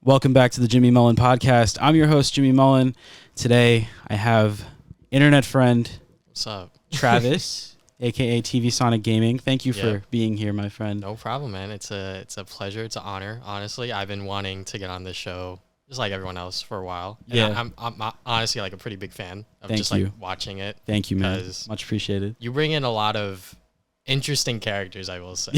Welcome back to the Jimmy Mullen Podcast. I'm your host, Jimmy Mullen. Today, I have internet friend, what's up, Travis, aka tvsonicgaming. Thank you for being here, my friend. No problem, man. It's a pleasure. It's an honor. Honestly, I've been wanting to get on this show, just like everyone else, for a while. And I'm honestly like a pretty big fan of watching it. Thank you, man. Much appreciated. You bring in a lot of interesting characters, I will say.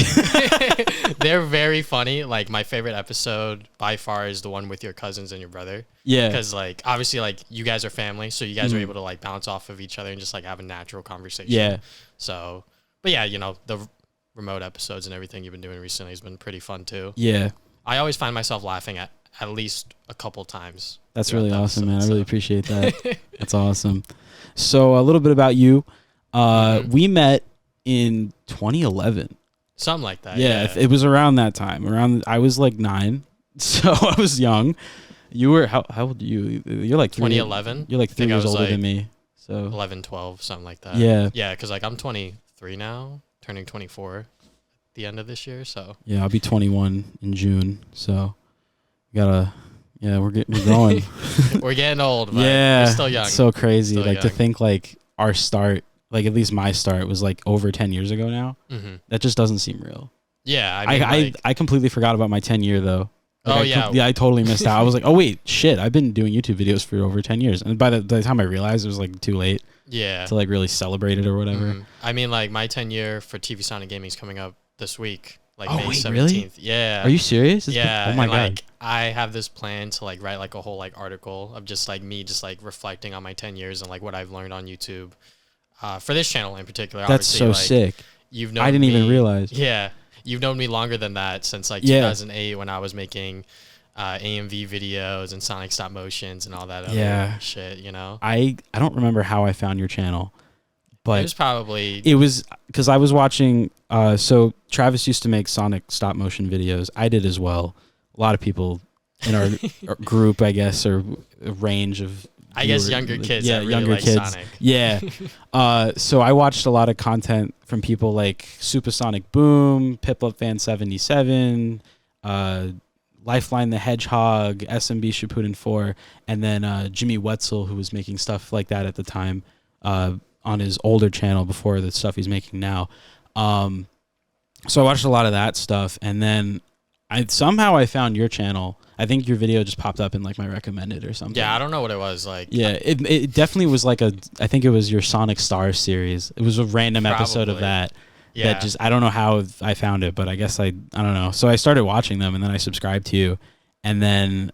They're very funny. Like, my favorite episode by far is the one with your cousins and your brother. Yeah. Because, like, obviously, like, you guys are family, so you guys are able to, like, bounce off of each other and just, like, have a natural conversation. Yeah. So, but yeah, you know, the remote episodes and everything you've been doing recently has been pretty fun, too. Yeah. I always find myself laughing at least a couple times. That's really awesome, man. I really appreciate that. That's awesome. So, a little bit about you. We met in 2011, something like that. Yeah, it was around that time. I was like 9, so I was young. You were how old are you? You're like 2011. You're like 3 years older than me. So 11, 12, something like that. Yeah, because like I'm 23 now, turning 24 at the end of this year. So yeah, I'll be 21 in June. So we're growing. We're getting old. But we're still young. It's so crazy. Still like young. To think like our start. Like, at least my start was like over 10 years ago now. Mm-hmm. That just doesn't seem real. Yeah. I mean, I completely forgot about my 10 year though. Like, I totally missed out. I was like, oh wait, shit, I've been doing YouTube videos for over 10 years. And by the time I realized, it was like too late. Yeah. To like really celebrate it or whatever. Mm-hmm. I mean, like, my 10 year for TV Sonic Gaming is coming up this week. Like May 17th. Really? Yeah. Are you serious? Oh my God. Like, I have this plan to like write like a whole like article of just like me just like reflecting on my 10 years and like what I've learned on YouTube. For this channel in particular. That's so like, sick. You've known I didn't even realize. Yeah. You've known me longer than that, since like 2008 when I was making AMV videos and Sonic stop motions and all that other shit, you know? I don't remember how I found your channel, but it was because I was watching, so Travis used to make Sonic stop motion videos. I did as well. A lot of people in our group, I guess, or range of younger kids. Yeah, that really younger like kids. Sonic. Yeah. So I watched a lot of content from people like Supersonic Boom, Piplup Fan 77, Lifeline the Hedgehog, SMB Shippuden 4, and then Jimmy Wetzel, who was making stuff like that at the time on his older channel before the stuff he's making now. So I watched a lot of that stuff, and then I found your channel. I think your video just popped up in like my recommended or something. Yeah, I don't know what it was like. Yeah, it definitely was like I think it was your Sonic Stars series. It was a random episode of that. Yeah. That just, I don't know how I found it, but I guess I don't know. So I started watching them, and then I subscribed to you, and then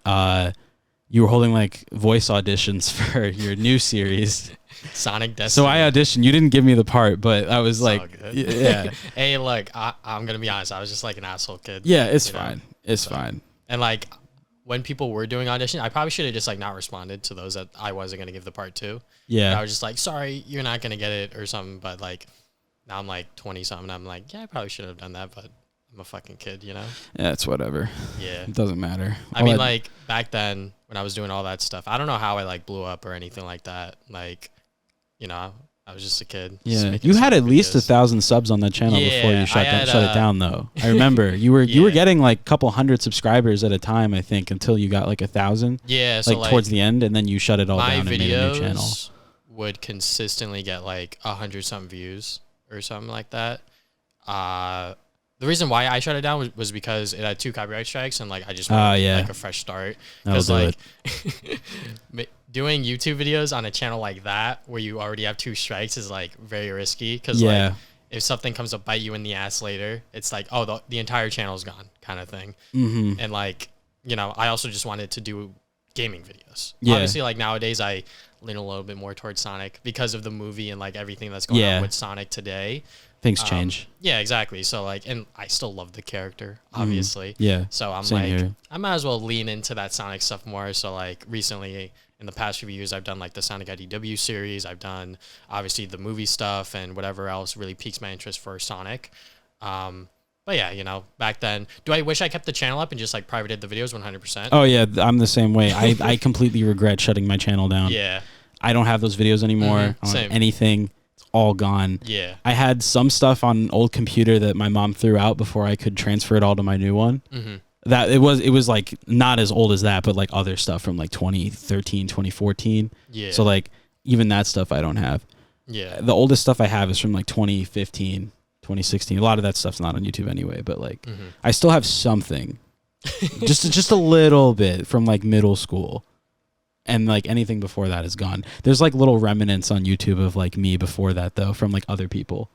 you were holding like voice auditions for your new series. Sonic Destiny. So I auditioned. You didn't give me the part, but I was like, yeah. Hey, look, I'm going to be honest. I was just like an asshole kid. Yeah, it's fine. It's fine. And like, when people were doing auditions, I probably should have just like not responded to those that I wasn't going to give the part to. Yeah. But I was just like, sorry, you're not going to get it or something. But like, now I'm like 20 something. I'm like, yeah, I probably should have done that, but I'm a fucking kid, you know? Yeah, it's whatever. Yeah. It doesn't matter. I mean, like, back then when I was doing all that stuff, I don't know how I like blew up or anything like that. Like, you know, I was just a kid. Yeah, you had at least 1,000 subs on that channel before you shut it down, though. I remember you were getting like a couple hundred subscribers at a time, I think, until you got like 1,000. Yeah, so like towards the end, and then you shut it all down and made a new channel. My videos would consistently get like 100 something views or something like that. The reason why I shut it down was because it had 2 copyright strikes, and like I just wanted like a fresh start. Because like doing YouTube videos on a channel like that where you already have 2 strikes is like very risky. Because like if something comes to bite you in the ass later, it's like, oh, the entire channel's gone, kind of thing. Mm-hmm. And like, you know, I also just wanted to do gaming videos. Yeah. Obviously, like nowadays I lean a little bit more towards Sonic because of the movie and like everything that's going on with Sonic today. Things change. Yeah, exactly. So like, and I still love the character, obviously. Yeah. So I'm like, here. I might as well lean into that Sonic stuff more. So like recently, in the past few years, I've done like the Sonic IDW series. I've done obviously the movie stuff and whatever else really piques my interest for Sonic. But yeah, you know, back then, do I wish I kept the channel up and just like privated the videos 100%? Oh yeah, I'm the same way. I completely regret shutting my channel down. Yeah. I don't have those videos anymore. I don't have anything. All gone. Yeah. I had some stuff on an old computer that my mom threw out before I could transfer it all to my new one. Mm-hmm. That it was like not as old as that, but like other stuff from like 2013, 2014. Yeah. So like even that stuff I don't have. Yeah. The oldest stuff I have is from like 2015, 2016. A lot of that stuff's not on YouTube anyway, but like I still have something. just a little bit from like middle school. And like anything before that is gone. There's like little remnants on YouTube of like me before that though, from like other people.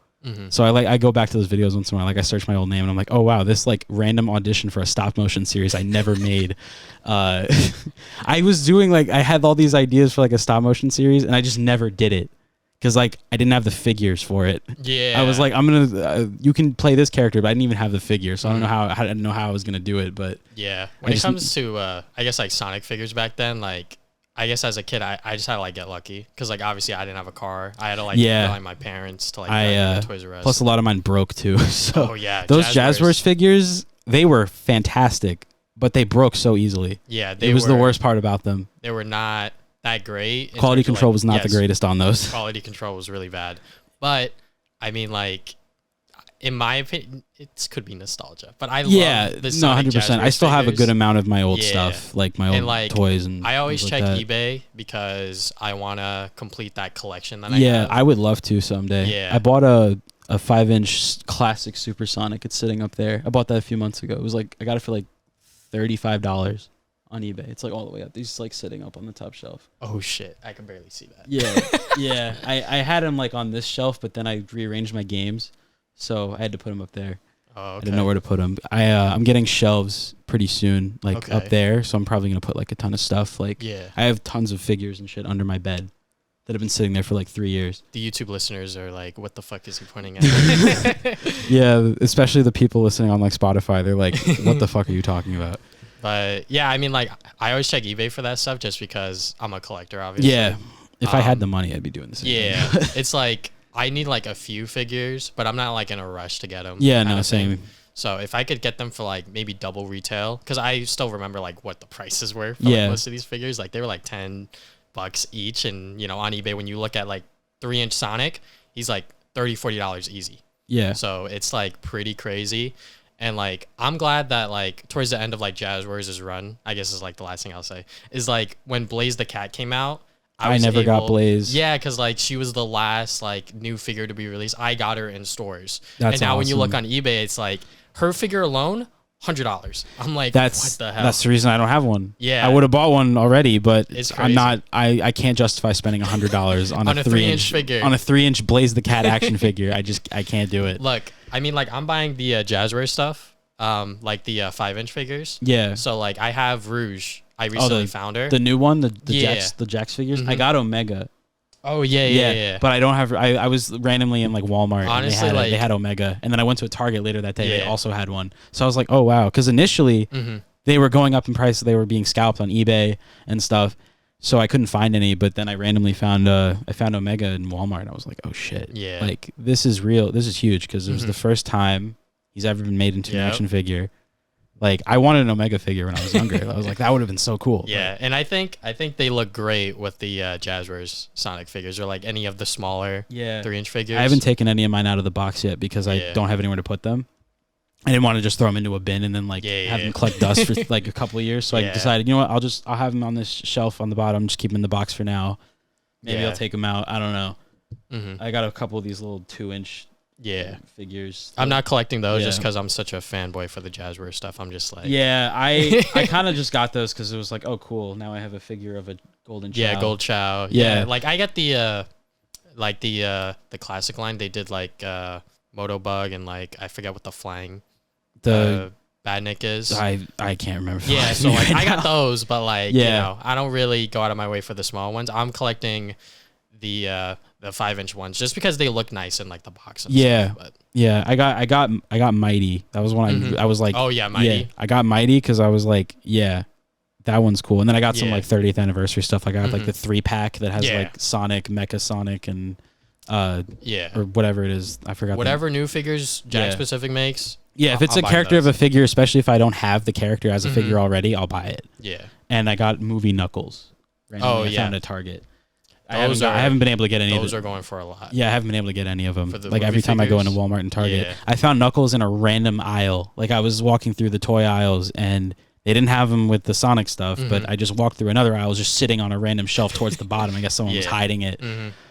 So I go back to those videos once in a while. Like I search my old name and I'm like, oh wow, this like random audition for a stop motion series I never made. I was doing like I had all these ideas for like a stop motion series and I just never did it because like I didn't have the figures for it. Yeah, I was like, I'm gonna you can play this character, but I didn't even have the figure, so I don't know how I didn't know how I was gonna do it. But yeah, when it comes to I guess like Sonic figures back then, like. I guess as a kid, I just had to like get lucky because like obviously I didn't have a car. I had to like rely on my parents to like Toys R Us. Plus a lot of mine broke too. So those Jazzwares figures, they were fantastic, but they broke so easily. Yeah, it was the worst part about them. They were not that great. Quality control was not the greatest on those. Quality control was really bad, but I mean like. In my opinion, it could be nostalgia, but I love the Sonic 100%. I still have a good amount of my old stuff, like my old like, toys and. I always check like eBay because I want to complete that collection that I have. I would love to someday. Yeah, I bought a 5-inch classic Supersonic. It's sitting up there. I bought that a few months ago. It was like I got it for like $35 on eBay. It's like all the way up. He's like sitting up on the top shelf. Oh shit! I can barely see that. Yeah. I had him like on this shelf, but then I rearranged my games. So I had to put them up there. Oh, okay. I didn't know where to put them. I'm getting shelves pretty soon, like up there. So I'm probably gonna put like a ton of stuff. Like I have tons of figures and shit under my bed that have been sitting there for like 3 years. The YouTube listeners are like, "What the fuck is he pointing at?" Yeah, especially the people listening on like Spotify. They're like, "What the fuck are you talking about?" But yeah, I mean, like I always check eBay for that stuff just because I'm a collector, obviously. Yeah, if I had the money, I'd be doing the same. Yeah, it's like. I need like a few figures, but I'm not like in a rush to get them. Yeah, no, same. So if I could get them for like maybe double retail, because I still remember like what the prices were for like, most of these figures. Like they were like $10 each, and you know on eBay when you look at like 3-inch Sonic, he's like $30-$40 easy. Yeah. So it's like pretty crazy, and like I'm glad that like towards the end of like Jazzwares' run, I guess is like the last thing I'll say is like when Blaze the Cat came out. I never got Blaze. Yeah, because like she was the last like new figure to be released. I got her in stores. That's and now awesome. when you look on eBay, it's like her figure alone, $100. I'm like, what the hell? That's the reason I don't have one. Yeah. I would have bought one already, but it's I'm not. I can't justify spending $100 on, on a 3-inch figure. On a 3-inch Blaze the Cat action figure. I can't do it. Look, I mean, like I'm buying the Jazzware stuff, like the 5-inch figures. Yeah. So like I have Rouge. I recently found her. The new one, the Jax figures. I got Omega. Oh yeah. But I don't have. I was randomly in like Walmart. Honestly, and they had Omega, and then I went to a Target later that day. They also had one. So I was like, oh wow, because initially they were going up in price. They were being scalped on eBay and stuff. So I couldn't find any. But then I randomly found Omega in Walmart. And I was like, oh shit. Yeah. Like this is real. This is huge because it was the first time he's ever been made into an action figure. Like I wanted an Omega figure when I was younger. I was like, that would have been so cool. Yeah, and I think they look great with the Jazzwares Sonic figures or like any of the smaller 3-inch figures. I haven't taken any of mine out of the box yet because I don't have anywhere to put them. I didn't want to just throw them into a bin and then like have them collect dust for like a couple of years. So I decided, you know what, I'll have them on this shelf on the bottom. Just keep them in the box for now. Maybe I'll take them out. I don't know. I got a couple of these little 2-inch. Figures. I'm not collecting those just because I'm such a fanboy for the Jazzware stuff. I'm just like I kind of just got those because it was like, oh cool, now I have a figure of a golden Chow. Yeah, Gold Chow. Like I get the classic line. They did like Motobug and like I forget what the flying Badnik is. I can't remember. So like I got those, but like you know I don't really go out of my way for the small ones. I'm collecting the 5-inch ones just because they look nice in like the box. And stuff, but. I got Mighty. That was one I was like, oh yeah, Mighty. Yeah, I got Mighty because I was like, that one's cool. And then I got some like 30th anniversary stuff. I got like the 3-pack that has like Sonic, Mecha Sonic, and or whatever it is. I forgot. Whatever new figures Jack Specific makes. Yeah, if it's a character of a figure, especially if I don't have the character as a figure already, I'll buy it. Yeah. And I got Movie Knuckles. I found at Target. I haven't been able to get any of those. Those are going for a lot. Yeah, I haven't been able to get any of them. Like every time I go into Walmart and Target, I found Knuckles in a random aisle. Like I was walking through the toy aisles and they didn't have them with the Sonic stuff, but I just walked through another aisle, just sitting on a random shelf towards the bottom. I guess someone was hiding it.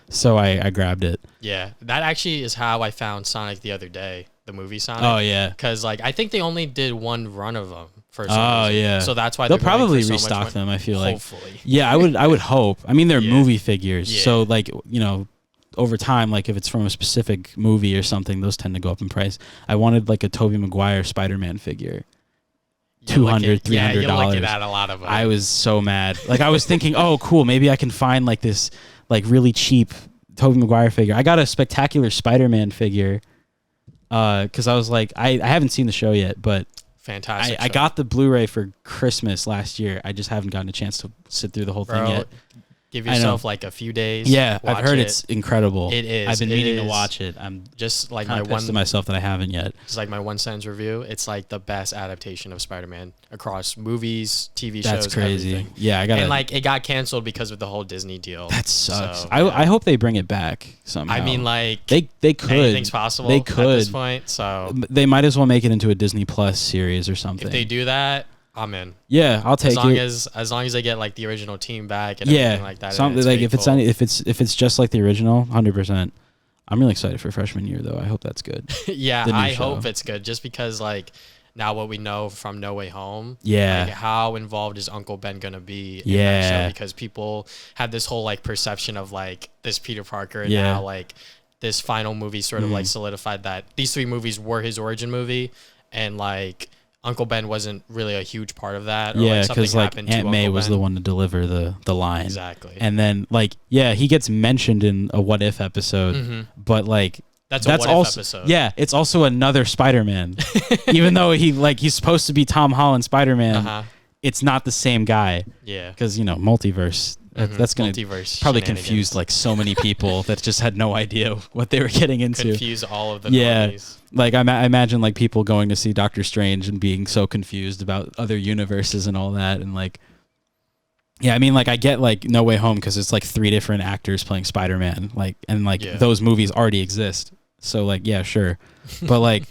So I grabbed it. Yeah, that actually is how I found Sonic the other day, the movie Sonic. Oh, yeah. Because like I think they only did one run of them for some reason. Yeah. So that's why they'll probably restock them, I feel like. Hopefully. Yeah, I would hope. I mean, they're movie figures. So like, you know, over time, like if it's from a specific movie or something, those tend to go up in price. I wanted like a Tobey Maguire Spider-Man figure. $200, $300. Yeah, you're looking at a lot of them. I was so mad. Like I was thinking, oh, cool, maybe I can find like this like really cheap Tobey Maguire figure. I got a Spectacular Spider-Man figure because I was like, I haven't seen the show yet, but fantastic. I got the Blu-ray for Christmas last year. I just haven't gotten a chance to sit through the whole thing yet. Give yourself like a few days. Yeah, I've heard it's incredible. It is. I've been meaning to watch it. I'm just like my one to myself that I haven't yet. Just like my 1 sentence review. It's like the best adaptation of Spider-Man across movies, TV shows. That's crazy. Everything. Yeah, I got. And like it got canceled because of the whole Disney deal. That sucks. So, I hope they bring it back somehow. I mean, like they could. Anything's possible. They could at this point. So they might as well make it into a Disney Plus series or something. If they do that, I'm in. Yeah, I'll take it. As long as they get like the original team back and everything like that. Something like if it's just like the original, 100%. I'm really excited for freshman year though. I hope that's good. Yeah, I hope it's good. Just because like now what we know from No Way Home. Yeah. Like how involved is Uncle Ben gonna be in that show? Because people had this whole like perception of like this Peter Parker and now like this final movie sort of like solidified that these 3 movies were his origin movie and like Uncle Ben wasn't really a huge part of that. Yeah, because like Aunt May was the one to deliver the line. Exactly. And then like he gets mentioned in a What If episode, but like that's also episode. Yeah, it's also another Spider-Man. Even though he's supposed to be Tom Holland Spider-Man, it's not the same guy. Yeah, because multiverse. That's going to probably confuse like so many people that just had no idea what they were getting into. Confuse all of the movies. Like I imagine like people going to see Doctor Strange and being so confused about other universes and all that, and like, I mean, like I get like No Way Home because it's like 3 different actors playing Spider-Man, like, and like those movies already exist, so like sure, but like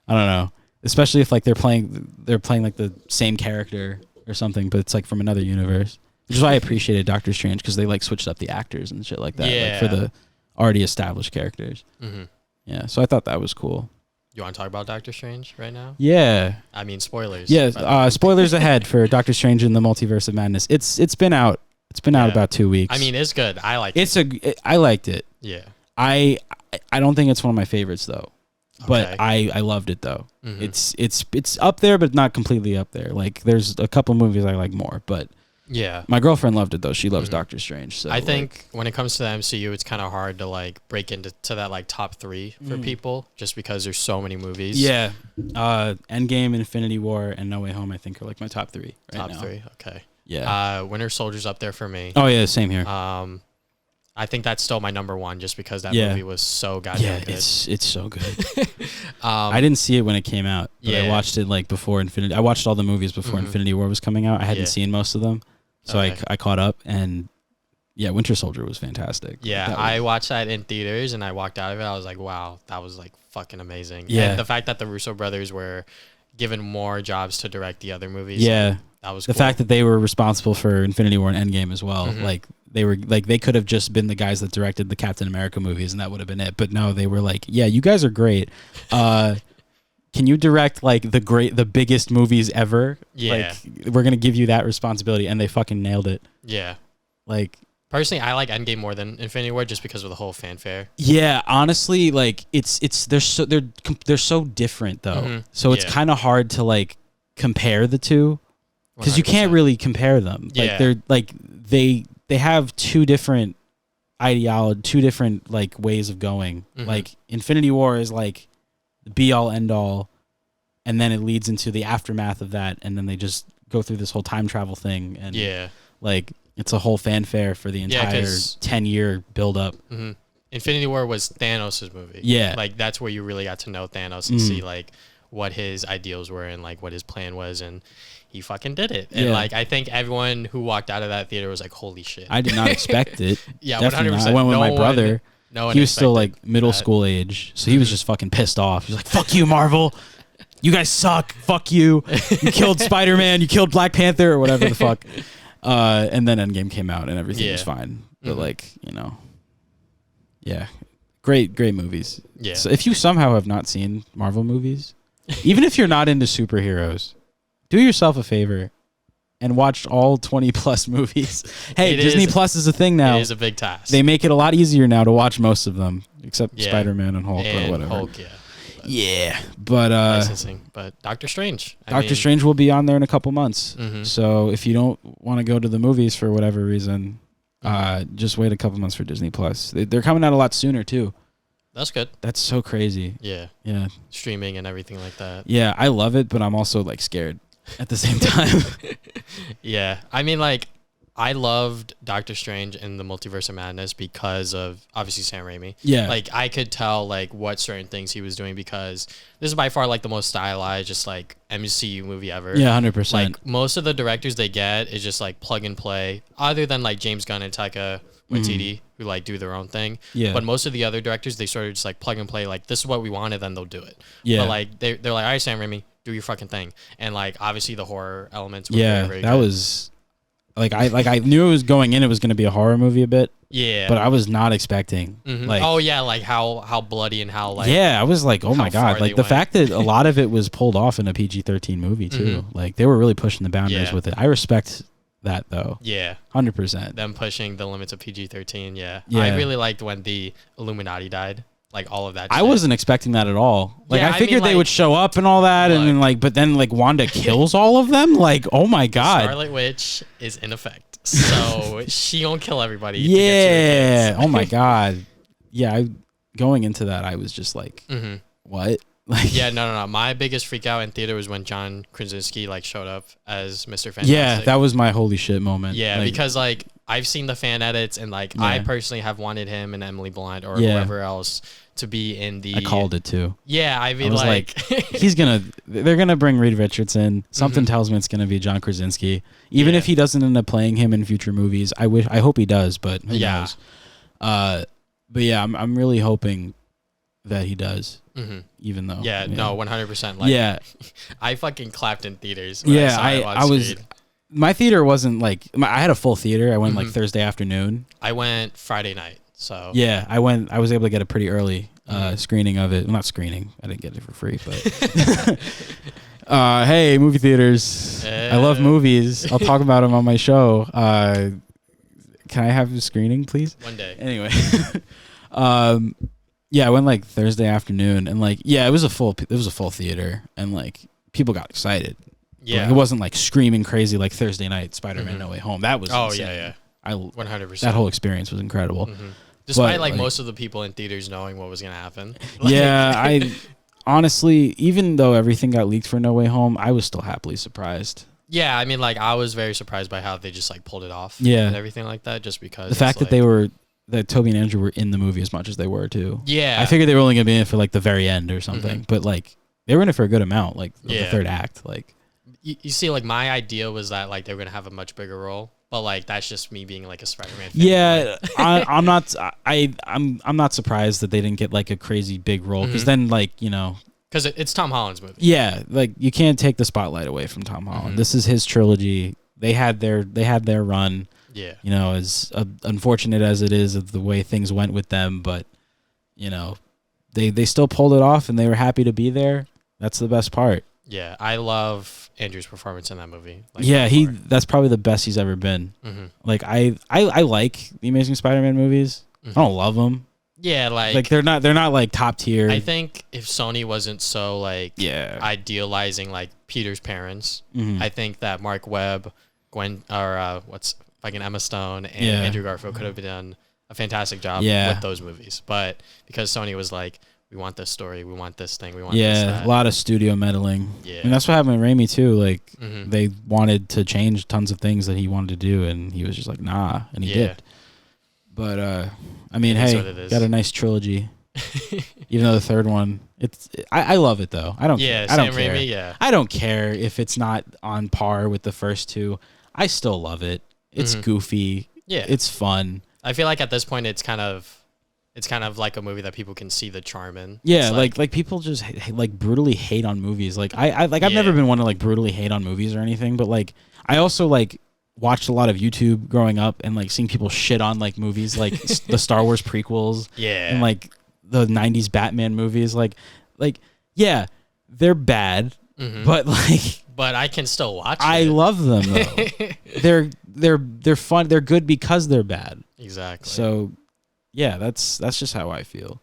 I don't know, especially if like they're playing like the same character or something, but it's like from another universe. Which is why I appreciated Doctor Strange because they like switched up the actors and shit like that, like, for the already established characters. Yeah, so I thought that was cool. You want to talk about Doctor Strange right now? Yeah. I mean, spoilers. Yeah, spoilers ahead for Doctor Strange in the Multiverse of Madness. It's been out. It's been out about 2 weeks. I mean, it's good. I like it. I liked it. Yeah. I don't think it's one of my favorites though. But I loved it though. It's up there, but not completely up there. Like there's a couple movies I like more, but yeah, my girlfriend loved it though. She loves Doctor Strange. So I think when it comes to the MCU, it's kind of hard to like break into that like top 3 for people, just because there's so many movies. Yeah, Endgame, Infinity War, and No Way Home. I think are like my top 3 right now. Top 3, okay. Yeah. Winter Soldier's up there for me. Oh yeah, same here. I think that's still my number 1, just because that movie was so goddamn good. It's so good. I didn't see it when it came out, but I watched it like before Infinity. I watched all the movies before Infinity War was coming out. I hadn't seen most of them, so I caught up. And Winter Soldier was fantastic. Yeah, I watched that in theaters, and I walked out of it. I was like, wow, that was like fucking amazing. Yeah, and the fact that the Russo brothers were given more jobs to direct the other movies. Yeah, that was the fact that they were responsible for Infinity War and Endgame as well. Like. They were like they could have just been the guys that directed the Captain America movies and that would have been it. But no, they were like, yeah, you guys are great. Can you direct like the biggest movies ever? Yeah, like, we're gonna give you that responsibility, and they fucking nailed it. Yeah, like personally, I like Endgame more than Infinity War just because of the whole fanfare. Yeah, honestly, like they're so different though. So it's kind of hard to like compare the two because you can't really compare them. Like they're like they have 2 different ideology, 2 different like ways of going. Like Infinity War is like the be all end all, and then it leads into the aftermath of that, and then they just go through this whole time travel thing, and like it's a whole fanfare for the entire 10-year build up. Infinity War was Thanos' movie. Yeah, like that's where you really got to know Thanos and see like what his ideals were and like what his plan was, and he fucking did it. And like I think everyone who walked out of that theater was like, holy shit. I did not expect it. Yeah, definitely 100%. not. I went with my brother. No one he was still like middle school age, so he was just fucking pissed off. He was like, fuck you, Marvel. You guys suck. Fuck you. You killed Spider-Man. You killed Black Panther or whatever the fuck. And then Endgame came out and everything was fine. But like, you know, yeah, great movies. Yeah. So if you somehow have not seen Marvel movies, even if you're not into superheroes, do yourself a favor and watch all 20 plus movies. Hey, Disney Plus is a thing now. It is a big task. They make it a lot easier now to watch most of them, except Spider-Man and Hulk or whatever. Hulk, yeah, but licensing. But Doctor Strange. Doctor Strange will be on there in a couple months. So if you don't want to go to the movies for whatever reason, just wait a couple months for Disney Plus. They're coming out a lot sooner too. That's good. That's so crazy. Yeah. Streaming and everything like that. Yeah, I love it, but I'm also like scared at the same time. Yeah, I mean, like, I loved Doctor Strange in the Multiverse of Madness because of obviously Sam Raimi. Yeah. Like, I could tell like what certain things he was doing because this is by far like the most stylized, just like MCU movie ever. Yeah, 100%. Like most of the directors they get is just like plug and play, other than like James Gunn and Taika Waititi who like do their own thing. Yeah. But most of the other directors they sort of just like plug and play. Like this is what we wanted, then they'll do it. Yeah. But like they're like, all right, Sam Raimi, do your fucking thing. And like obviously the horror elements were yeah, very that good. was. I knew it was going in. It was going to be a horror movie a bit. Yeah, but I was not expecting. Like, oh yeah, like how bloody and how like. Yeah, I was like, oh my god, like the fact that a lot of it was pulled off in a PG-13 movie too. Like they were really pushing the boundaries with it. I respect that though. Yeah, 100%. Them pushing the limits of PG-13. Yeah, I really liked when the Illuminati died. Like all of that. I wasn't expecting that at all. Like Yeah, I figured mean, they would show up and all that, and then like, but then like Wanda kills all of them. Like, oh my god, Scarlet Witch is in effect, so she gonna kill everybody. Yeah. Oh my god. Yeah. Going into that, I was just like, what? Like, yeah, no. My biggest freak out in theater was when John Krasinski like showed up as Mr. Fantastic. Yeah, that was my holy shit moment. Yeah, like, because like I've seen the fan edits and like I personally have wanted him and Emily Blunt or whoever else to be in the. I called it too. Yeah, I mean I was like they're gonna bring Reed Richardson. Something tells me it's gonna be John Krasinski. Even if he doesn't end up playing him in future movies, I hope he does, but who knows? But yeah, I'm really hoping that he does. Even though. Yeah, no, 100%. Like, I fucking clapped in theaters. I was. My theater wasn't like I had a full theater. I went like Thursday afternoon. I went Friday night. So yeah, I was able to get a pretty early screening of it. Well, not screening. I didn't get it for free, but hey, movie theaters. I love movies. I'll talk about them on my show. Can I have a screening, please? One day. Anyway, yeah, I went like Thursday afternoon, and like it was a full theater, and like people got excited. Yeah, like, it wasn't like screaming crazy like Thursday night Spider-Man No Way Home. That was insane. yeah. I 100%. That whole experience was incredible. Despite like most of the people in theaters knowing what was gonna happen. Yeah, I honestly, even though everything got leaked for No Way Home, I was still happily surprised. Yeah, I mean, like I was very surprised by how they just like pulled it off. Yeah, and everything like that, just because the fact that that Toby and Andrew were in the movie as much as they were too. Yeah, I figured they were only gonna be in it for like the very end or something, but like they were in it for a good amount, like the third act. Like you see, like my idea was that like they were gonna have a much bigger role. But like that's just me being like a Spider-Man fan. Yeah, I'm not surprised that they didn't get like a crazy big role because then like because it's Tom Holland's movie. Yeah, like you can't take the spotlight away from Tom Holland. This is his trilogy. They had their run. Yeah, as unfortunate as it is of the way things went with them, but they still pulled it off and they were happy to be there. That's the best part. Yeah, I love Andrew's performance in that movie. Like, yeah, that's probably the best he's ever been. Like I like the Amazing Spider-Man movies. I don't love them. Yeah, like they're not like top tier. I think if Sony wasn't so like idealizing like Peter's parents, I think that Mark Webb, Emma Stone and Andrew Garfield could have done a fantastic job with those movies. But because Sony was like, we want this story, we want this thing, we want this, that. A lot of studio meddling. Yeah. And that's what happened with Raimi too. Like they wanted to change tons of things that he wanted to do and he was just like, nah, and he did. But I mean, hey, got a nice trilogy. Even though the third one, I love it though. I don't care. I don't Sam care. Raimi, yeah. I don't care if it's not on par with the first two. I still love it. It's goofy. Yeah. It's fun. I feel like at this point it's kind of like a movie that people can see the charm in. Yeah, like people just like brutally hate on movies. Like I've never been one to like brutally hate on movies or anything, but like I also like watched a lot of YouTube growing up and like seeing people shit on like movies like the Star Wars prequels. Yeah. And like the 90s Batman movies like yeah, they're bad, but like I can still watch I love them though. they're fun. They're good because they're bad. Exactly. So yeah, that's just how I feel.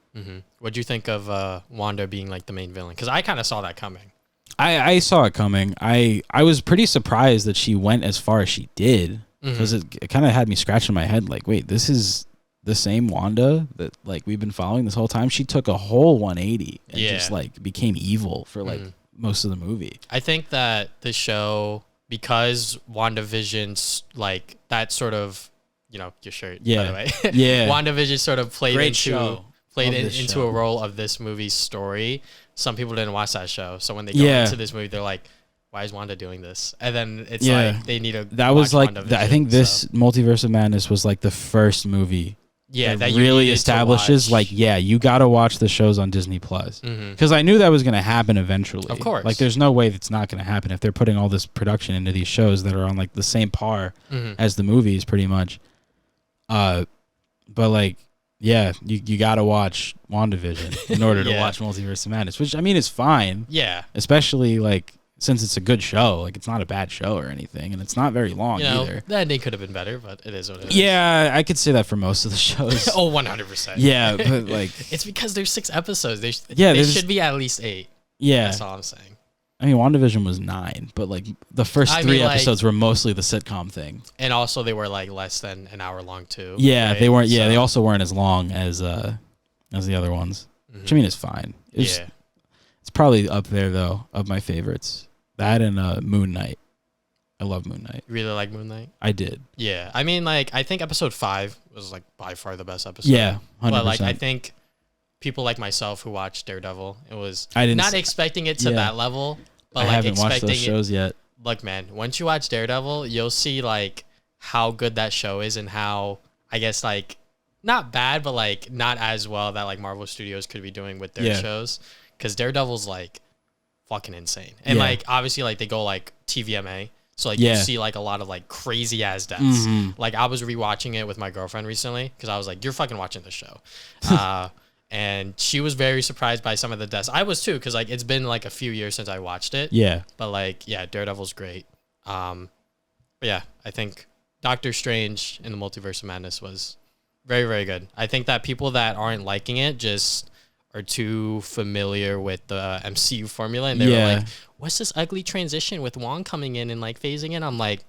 What'd you think of Wanda being like the main villain? Because I kind of saw that coming. I saw it coming. I was pretty surprised that she went as far as she did, because it kind of had me scratching my head like, wait, this is the same Wanda that like we've been following this whole time? She took a whole 180 and just like became evil for like most of the movie. I think that the show, because WandaVision's like that sort of, you know, your shirt, by the way. Yeah. WandaVision sort of played into a role of this movie's story. Some people didn't watch that show, so when they go into this movie, they're like, "Why is Wanda doing this?" And then it's like they need to. That was like I think this Multiverse of Madness was like the first movie. Yeah, that really establishes like, yeah, you got to watch the shows on Disney Plus, because I knew that was going to happen eventually. Of course, like there's no way that's not going to happen if they're putting all this production into these shows that are on like the same par as the movies, pretty much. But like, yeah, you got to watch WandaVision in order to watch Multiverse of Madness, which I mean is fine. Yeah, especially like since it's a good show. Like it's not a bad show or anything, and it's not very long either. The ending could have been better, but it is what it is. Yeah, I could say that for most of the shows. 100%. Yeah, but like it's because there's 6 episodes. There should be at least 8. Yeah, that's all I'm saying. I mean, WandaVision was 9, but like the first 3 episodes were mostly the sitcom thing, and also they were like less than an hour long too. Yeah, right? They weren't. Yeah, they also weren't as long as the other ones. Which I mean is fine. It's probably up there though of my favorites. That and Moon Knight. I love Moon Knight. You really like Moon Knight? I did. Yeah, I mean, like I think episode 5 was like by far the best episode. Yeah, 100%. But like I think people like myself who watched Daredevil, I didn't not expecting it to that level. But I haven't watched those shows yet. Look, man, once you watch Daredevil, you'll see like how good that show is and how, I guess, like not bad, but like not as well that like Marvel Studios could be doing with their shows. Because Daredevil's like fucking insane. And like obviously like they go like TVMA. So like you see like a lot of like crazy ass deaths. Like I was rewatching it with my girlfriend recently because I was like, you're fucking watching this show. And she was very surprised by some of the deaths. I was too, because like it's been like a few years since I watched it. Yeah. But like, yeah, Daredevil's great. But yeah, I think Doctor Strange in the Multiverse of Madness was very, very good. I think that people that aren't liking it just are too familiar with the MCU formula, and they were like, "What's this ugly transition with Wong coming in and like phasing in?" I'm like,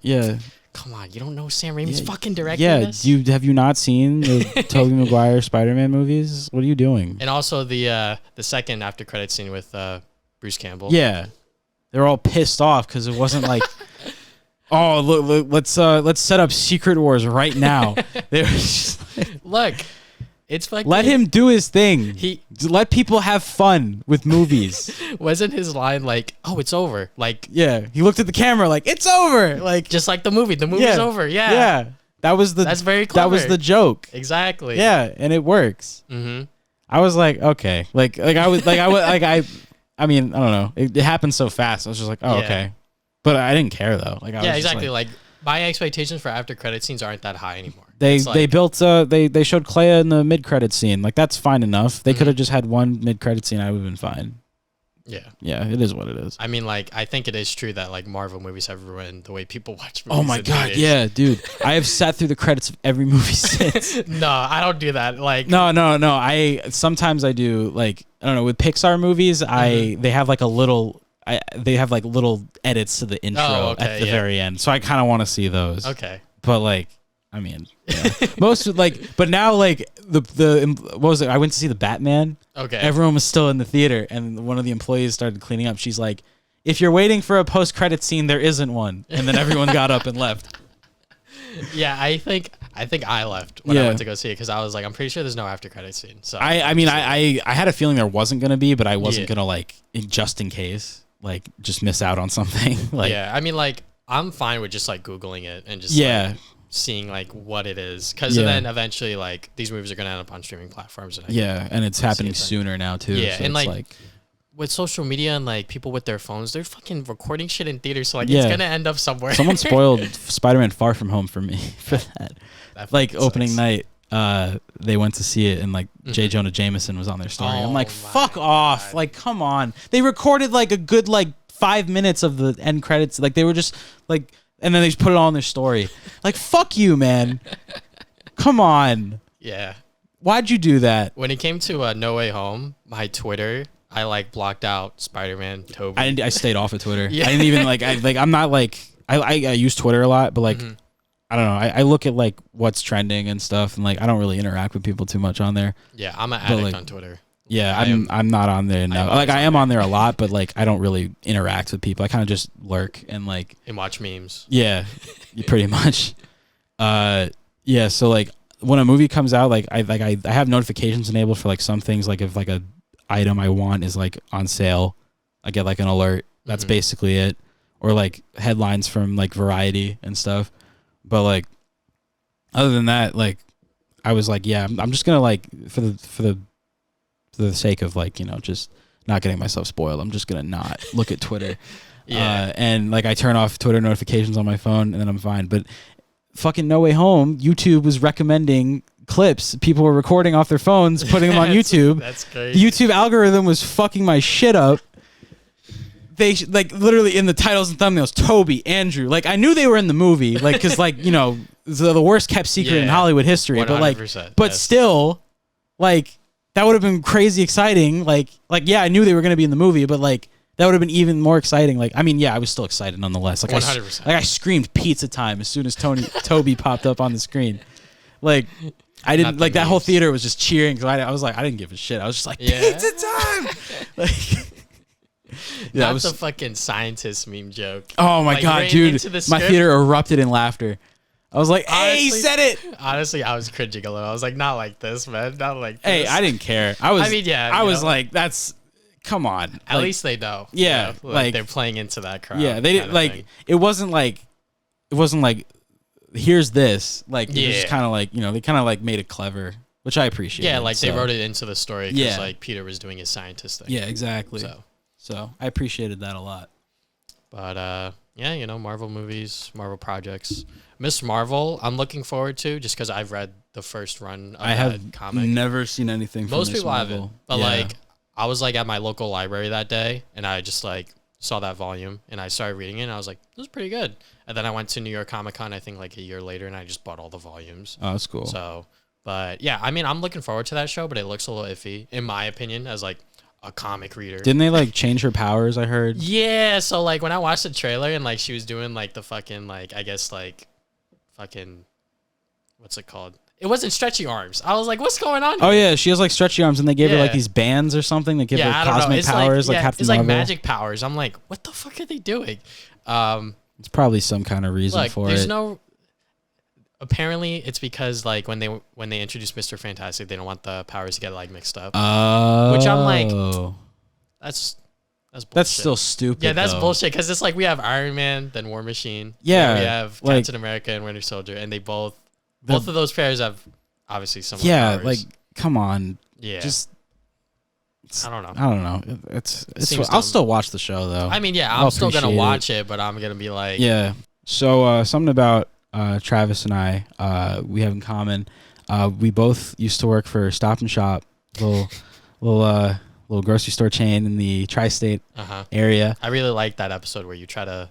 come on, you don't know Sam Raimi's fucking directing this? Have you not seen the Tobey Maguire Spider-Man movies? What are you doing? And also the second after credit scene with Bruce Campbell. Yeah, they're all pissed off because it wasn't like, oh look, let's set up Secret Wars right now. They were just like, look. It's like let him do his thing. Let people have fun with movies. Wasn't his line like, "Oh, it's over"? Like, yeah, he looked at the camera like, "It's over." Like, just like the movie. The movie's over. Yeah, yeah. That's very clever. That was the joke. Exactly. Yeah, and it works. I was like, okay, I mean, I don't know. It happened so fast. I was just like, oh, okay, but I didn't care though. Like, I was exactly. Like my expectations for after credit scenes aren't that high anymore. They built they showed Clea in the mid credit scene. Like that's fine enough. They could have just had one mid credit scene. I would have been fine. Yeah. Yeah, it is what it is. I mean, like I think it is true that like Marvel movies have ruined the way people watch movies. Oh my god, yeah, dude. I have sat through the credits of every movie since. No, I don't do that. Like No. I sometimes I do like I don't know, with Pixar movies, they have like a little they have like little edits to the intro at the very end. So I kind of want to see those. Okay. But like I mean, most like, but now like what was it? I went to see the Batman. Okay. Everyone was still in the theater, and one of the employees started cleaning up. She's like, "If you're waiting for a post-credit scene, there isn't one." And then everyone got up and left. Yeah, I think I think I left when I went to go see it because I was like, I'm pretty sure there's no after credit scene. So I had a feeling there wasn't gonna be, but I wasn't gonna like just in case like just miss out on something. Like I mean like I'm fine with just like Googling it and just like, seeing like what it is because then eventually like these movies are gonna end up on streaming platforms. And and it's happening sooner now too. Yeah, so and it's like with social media and like people with their phones, they're fucking recording shit in theaters, so like it's gonna end up somewhere. Someone spoiled Spider-Man Far From Home for me for that. Like opening night, they went to see it and like J. Jonah Jameson was on their story. I'm like, fuck off! Like, come on. They recorded like a good like 5 minutes of the end credits. Like they were just like, and then they just put it all on their story. Like, fuck you, man. Come on. Yeah. Why'd you do that? When it came to No Way Home, my Twitter, I like blocked out Spider-Man, Toby. I stayed off of Twitter. I didn't even like. I'm not like. I use Twitter a lot, but like, I don't know. I look at like what's trending and stuff, and like I don't really interact with people too much on there. Yeah, I'm an addict on Twitter. Yeah, I'm not on there now. Like I am on there a lot, but like I don't really interact with people. I kind of just lurk and like watch memes. Yeah, pretty much. Yeah. So like when a movie comes out, like I have notifications enabled for like some things. Like if like a item I want is like on sale, I get like an alert. That's basically it. Or like headlines from like Variety and stuff. But like other than that, like I was like, yeah, I'm just gonna like for the sake of like, you know, just not getting myself spoiled, I'm just gonna not look at Twitter. And like I turn off Twitter notifications on my phone and then I'm fine. But fucking No Way Home, YouTube was recommending clips. People were recording off their phones, putting them on YouTube. That's crazy. The YouTube algorithm was fucking my shit up. They like literally in the titles and thumbnails, Toby, Andrew. Like I knew they were in the movie, like because like you know the worst kept secret in Hollywood history. But like, still, like that would have been crazy exciting. Like yeah, I knew they were gonna be in the movie, but like that would have been even more exciting. Like I mean, yeah, I was still excited nonetheless. Like 100%. I screamed pizza time as soon as Toby popped up on the screen. Like I didn't like that whole theater was just cheering because I was like I didn't give a shit. I was just like pizza time. Like. Yeah, the fucking scientist meme joke. Oh my god, dude! My theater erupted in laughter. I was like, "Hey, he said it." Honestly, I was cringing a little. I was like, "Not like this, man. Not like this." Hey, I didn't care. I was. I mean, yeah. I was like, "That's come on." At least they know. Yeah, you know, like they're playing into that crowd. Yeah, they didn't like. It wasn't like. Here's this. Like it was kind of like they kind of like made it clever, which I appreciate. Yeah, like they wrote it into the story because like Peter was doing his scientist thing. Yeah, exactly. So I appreciated that a lot. But yeah, Marvel movies, Marvel projects. Miss Marvel, I'm looking forward to just because I've read the first run of that comic. I have never seen anything from Most Miss people Marvel. haven't. But like I was like at my local library that day and I just like saw that volume and I started reading it and I was like, this is pretty good. And then I went to New York Comic Con, I think like a year later, and I just bought all the volumes. Oh, that's cool. So, but yeah, I mean, I'm looking forward to that show, but it looks a little iffy, in my opinion, as like a comic reader. Didn't they like change her powers? I heard. Yeah, so like when I watched the trailer and like she was doing like the fucking like I guess like fucking what's it called? It wasn't stretchy arms. I was like, what's going on here? Oh yeah, she has like stretchy arms, and they gave her like these bands or something that give her cosmic powers, like Captain Marvel. It's like magic powers. I'm like, what the fuck are they doing? It's probably some kind of reason for there's it. No. Apparently, it's because like when they introduced Mr. Fantastic, they don't want the powers to get like mixed up. Which I'm like, that's bullshit. That's still stupid. Yeah, that's bullshit. Because it's like we have Iron Man, then War Machine. Yeah, we have Captain America and Winter Soldier, and they both of those pairs have obviously some. Yeah, like come on. Yeah, just. I don't know. I don't know. It's I'll still watch the show though. I mean, yeah, I'm still gonna watch it, but I'm gonna be like, yeah. So something about Travis and I we have in common. We both used to work for Stop and Shop, little grocery store chain in the tri-state area. I really like that episode where you try to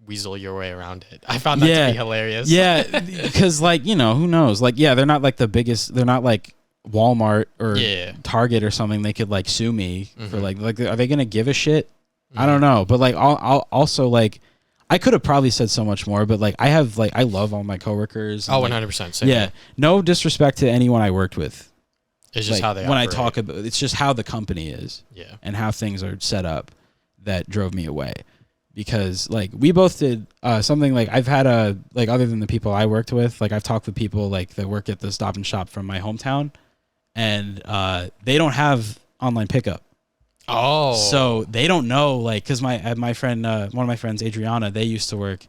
weasel your way around it. I found that to be hilarious. Yeah, because like who knows? Like they're not like the biggest. They're not like Walmart or Target or something. They could like sue me for like are they gonna give a shit? I don't know. But like I'll also like I could have probably said so much more, but like I love all my coworkers. Oh, 100%. Yeah, no disrespect to anyone I worked with. It's just how they when operate. I talk about it's just how the company is. Yeah, and how things are set up that drove me away. because like we both did something like I've had other than the people I worked with, like I've talked with people like that work at the Stop and Shop from my hometown, and they don't have online pickup. Oh, so they don't know, like, because my friend, one of my friends, Adriana, they used to work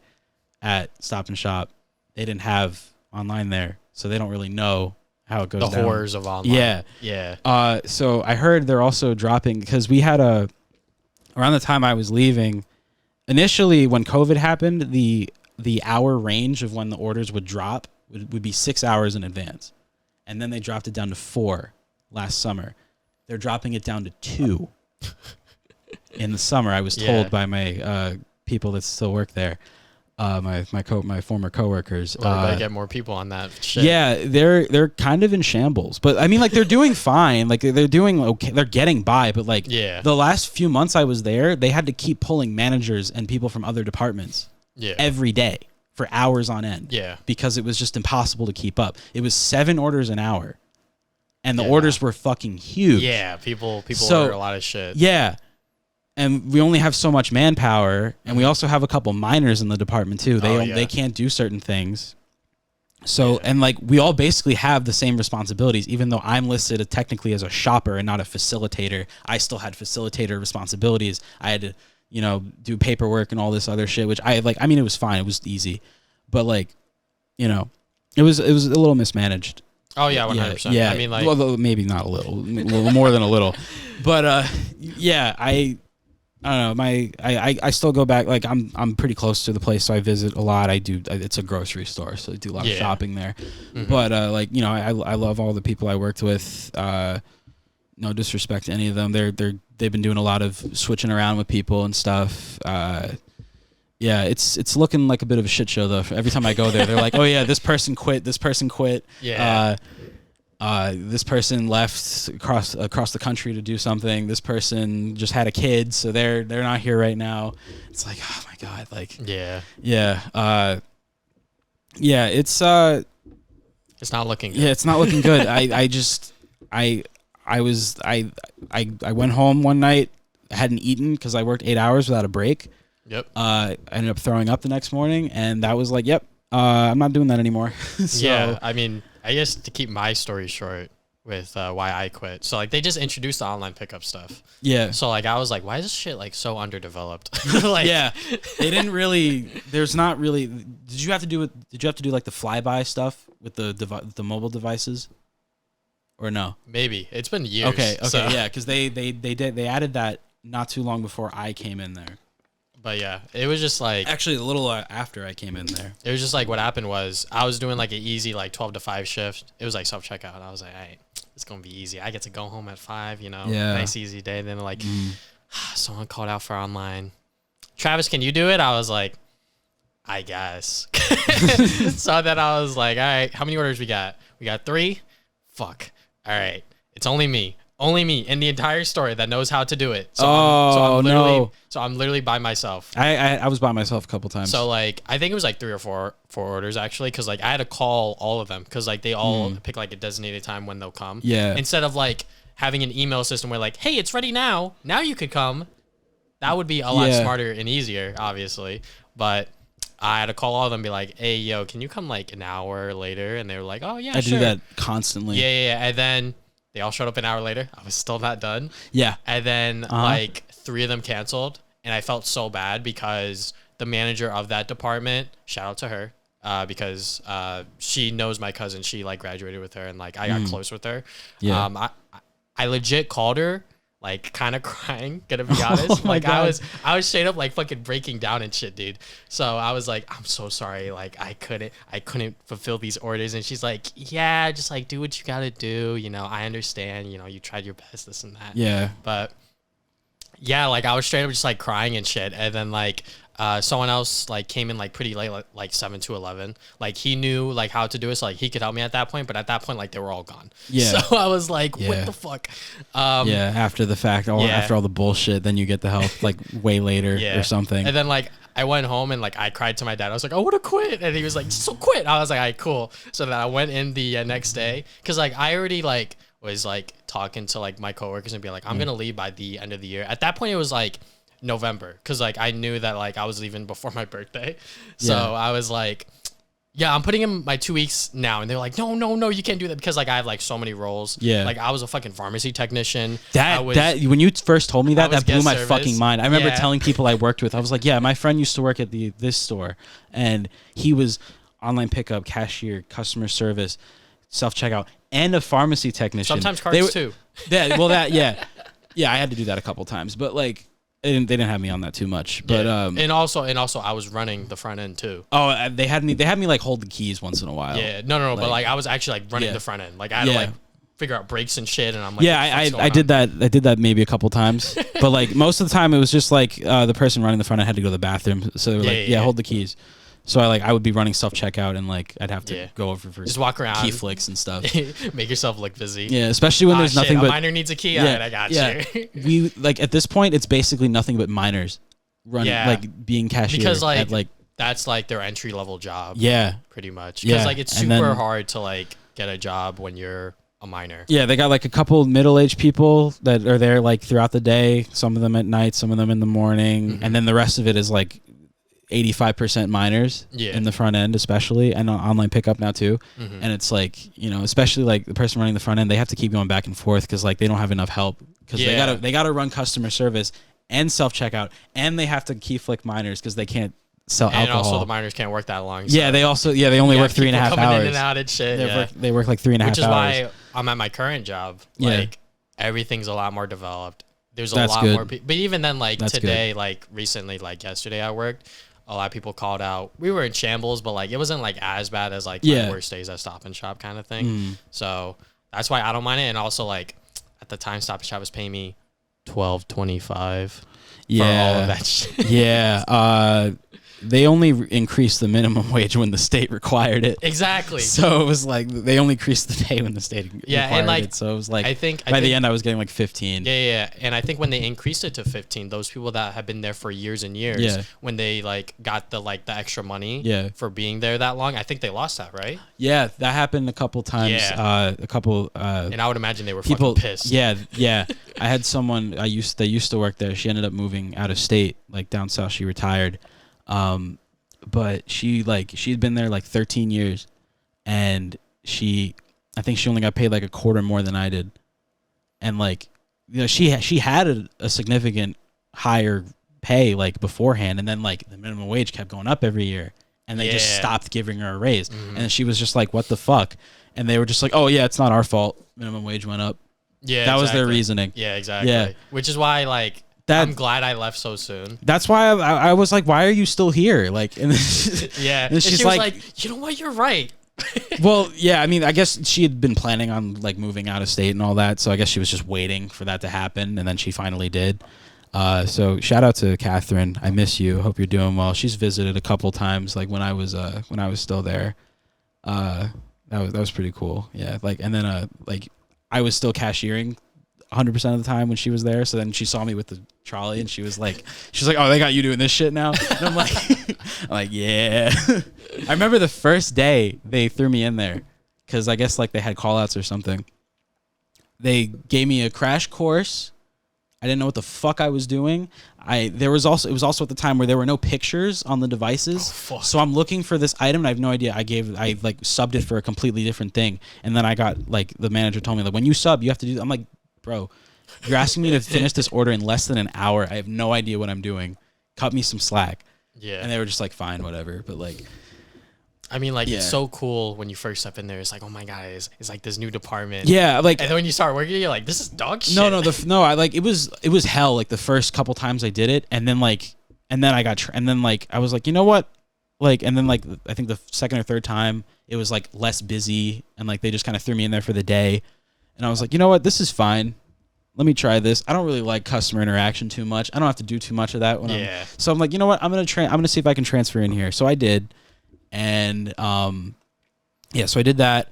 at Stop and Shop. They didn't have online there, so they don't really know how it goes down. The horrors of online. Yeah. So I heard they're also dropping, because we had around the time I was leaving, initially when COVID happened, the hour range of when the orders would drop would be 6 hours in advance. And then they dropped it down to 4 last summer. They're dropping it down to 2 in the summer. I was told by my people that still work there, my former coworkers. Well, gotta get more people on that shit. Yeah, they're kind of in shambles, but I mean, like, they're doing fine. Like, they're doing okay. They're getting by, but like, the last few months I was there, they had to keep pulling managers and people from other departments every day for hours on end. Yeah, because it was just impossible to keep up. It was 7 orders an hour, and the orders were fucking huge. Yeah, people order a lot of shit. Yeah. And we only have so much manpower, and we also have a couple minors in the department too. They can't do certain things. So, and like, we all basically have the same responsibilities, even though I'm listed technically as a shopper and not a facilitator. I still had facilitator responsibilities. I had to, do paperwork and all this other shit, which I like. I mean, it was fine. It was easy, but like, it was a little mismanaged. Oh yeah, 100%. Yeah, I mean, like, well, maybe not a little more than a little, but I don't know. I still go back. Like, I'm pretty close to the place, so I visit a lot. It's a grocery store, so I do a lot of shopping there. Mm-hmm. But I love all the people I worked with. No disrespect to any of them. They've been doing a lot of switching around with people and stuff. It's looking like a bit of a shit show though. Every time I go there, they're like, oh yeah, this person quit. This person quit. Yeah. This person left across the country to do something. This person just had a kid, so they're not here right now. It's like, oh my god, like it's not looking good. Yeah, it's not looking good. I went home one night, hadn't eaten because I worked 8 hours without a break. Yep. I ended up throwing up the next morning, and that was like, I'm not doing that anymore. So, yeah, I mean, I guess to keep my story short with why I quit. So like, they just introduced the online pickup stuff. Yeah. So like, I was like, why is this shit like so underdeveloped? Like, yeah, they didn't really. There's not really. Did you have to do like the flyby stuff with the mobile devices, or no? Maybe it's been years. Okay, so. Yeah, because they added that not too long before I came in there. But yeah, it was just like, actually a little after I came in there. It was just like, what happened was I was doing like an easy like 12 to 5 shift. It was like self checkout. I was like, hey, it's gonna be easy. I get to go home at 5. Nice easy day. Then like, someone called out for online. Travis, can you do it? I was like, I guess. So then I was like, all right, how many orders we got? We got 3. Fuck. All right, it's only me in the entire store that knows how to do it. So I'm literally by myself. I was by myself a couple times. So like, I think it was like 3 or 4 orders actually, because like I had to call all of them because like they all pick like a designated time when they'll come. Yeah. Instead of like having an email system where like, hey, it's ready now you could come. That would be a lot smarter and easier, obviously. But I had to call all of them and be like, hey, yo, can you come like an hour later? And they were like, oh yeah, I do that constantly. Yeah. And then they all showed up an hour later. I was still not done. Yeah. And then like 3 of them canceled. And I felt so bad because the manager of that department, shout out to her, because she knows my cousin. She like graduated with her and like I got close with her. Yeah. I legit called her like kind of crying, gonna be honest. Like God. I was straight up like fucking breaking down and shit, dude. So I was like, I'm so sorry. Like I couldn't fulfill these orders. And she's like, yeah, just like do what you gotta do. I understand, you tried your best, this and that. Yeah. But yeah, like I was straight up just like crying and shit. And then like someone else like came in like pretty late, like 7 to 11. Like he knew like how to do it, so like he could help me at that point. But at that point, like they were all gone. Yeah. So I was like, what the fuck? After the fact, after all the bullshit, then you get the help like way later or something. And then like I went home and like I cried to my dad. I was like, I want to quit, and he was like, so quit. I was like, all right, cool. So then I went in the next day because like I already like was like talking to like my coworkers and be like, I'm gonna leave by the end of the year. At that point, it was like November, because like I knew that like I was leaving before my birthday, so I was like, yeah, I'm putting in my 2 weeks now, and they're like, no, you can't do that, because like I have like so many roles. Yeah, like I was a fucking pharmacy technician. That when you first told me that blew my fucking mind. I remember telling people I worked with, I was like, yeah, my friend used to work at this store, and he was online pickup, cashier, customer service, self checkout, and a pharmacy technician. Sometimes cards too. Yeah, I had to do that a couple times, but like they didn't have me on that too much. But and also I was running the front end too. Oh, they had me like hold the keys once in a while. Yeah, no, like, but like I was actually like running the front end. Like I had to like figure out brakes and shit, and I'm like, I did that. I did that maybe a couple times, but like most of the time it was just like the person running the front end had to go to the bathroom, so they were like, hold the keys. So I would be running self checkout, and like I'd have to go over for just walk around, key flicks and stuff. Make yourself look busy. Yeah, especially when there's nothing but a miner needs a key. All right, I got you. We like at this point it's basically nothing but miners running, like being cashier, because like that's like their entry level job. Yeah, pretty much. Because like it's super hard to like get a job when you're a miner. Yeah, they got like a couple middle-aged people that are there like throughout the day. Some of them at night, some of them in the morning, and then the rest of it is like 85% miners in the front end, especially, and online pickup now too. And it's like, especially like the person running the front end, they have to keep going back and forth because like they don't have enough help, because they gotta run customer service and self checkout, and they have to key flick miners because they can't sell alcohol. And also the miners can't work that long. So they only work 3.5 hours. Coming in and out and shit. They work like 3.5 hours. Which is why I'm at my current job. Like everything's a lot more developed. There's a lot more people. But even then, like today, like recently, like yesterday, I worked. A lot of people called out. We were in shambles, but like it wasn't like as bad as like my worst days at Stop and Shop kind of thing. So that's why I don't mind it. And also like at the time, Stop and Shop was paying me $12.25 for all of that shit. Yeah. They only increased the minimum wage when the state required it. Exactly. So it was like they only increased the pay when the state required and like, it. So it was like I think by the end I was getting like 15. Yeah. And I think when they increased it to 15, those people that have been there for years and years, when they like got the extra money for being there that long, I think they lost that, right? Yeah, that happened a couple times. Yeah. And I would imagine they were fucking pissed. Yeah. I had someone they used to work there. She ended up moving out of state, like down south. She retired. But she'd been there like 13 years, and I think she only got paid like a quarter more than I did. And like, she had a significant higher pay like beforehand. And then like the minimum wage kept going up every year, and they just stopped giving her a raise. And she was just like, what the fuck? And they were just like, oh yeah, it's not our fault. Minimum wage went up. Yeah. That was their reasoning. Yeah, exactly. Yeah. Which is why like, I'm glad I left so soon. That's why I was like, why are you still here? Like, and and she's like, you know what? You're right. Well, yeah, I mean, I guess she had been planning on like moving out of state and all that. So I guess she was just waiting for that to happen. And then she finally did. So shout out to Catherine. I miss you. Hope you're doing well. She's visited a couple times, like when I was still there. That was pretty cool. Yeah. Like, and then, like I was still cashiering 100% of the time when she was there. So then she saw me with the trolley, and she was like, oh, they got you doing this shit now. And I'm like, yeah. I remember the first day they threw me in there, because I guess like they had call outs or something. They gave me a crash course. I didn't know what the fuck I was doing. It was also at the time where there were no pictures on the devices. Oh, fuck. So I'm looking for this item and I have no idea. I like subbed it for a completely different thing. And then I got like, the manager told me like, when you sub, you have to do, I'm like, bro, you're asking me to finish this order in less than an hour. I have no idea what I'm doing. Cut me some slack. Yeah. And they were just like, fine, whatever. But like, I mean, like, it's so cool when you first step in there. It's like, oh my God, it's like this new department. Yeah, like, and then when you start working, you're like, this is dog shit. No, I like, it was hell. Like the first couple times I did it, and then like, and then I was like, you know what, like, and then like, I think the second or third time it was like less busy, and like they just kind of threw me in there for the day, and I was like, you know what, this is fine. Let me try this. I don't really like customer interaction too much. I don't have to do too much of that so I'm like, you know what, I'm gonna see if I can transfer in here. So I did. And so I did that,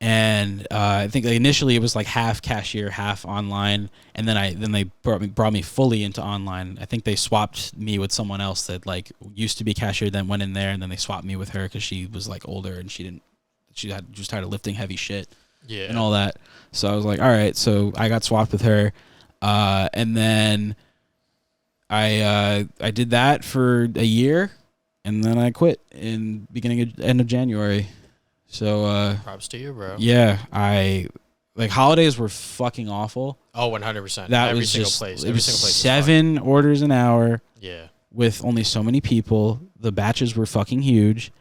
and I think initially it was like half cashier, half online, and then they brought me fully into online. I think they swapped me with someone else that like used to be cashier, then went in there, and then they swapped me with her because she was like older and she just tired of lifting heavy shit, and all that. So I was like, all right, so I got swapped with her, and then I did that for a year, and then I quit in end of January. So props to you, bro. Yeah, holidays were fucking awful. Oh, 100%. That every was single just place. It every was single place 7 orders an hour. Yeah. With only so many people. The batches were fucking huge.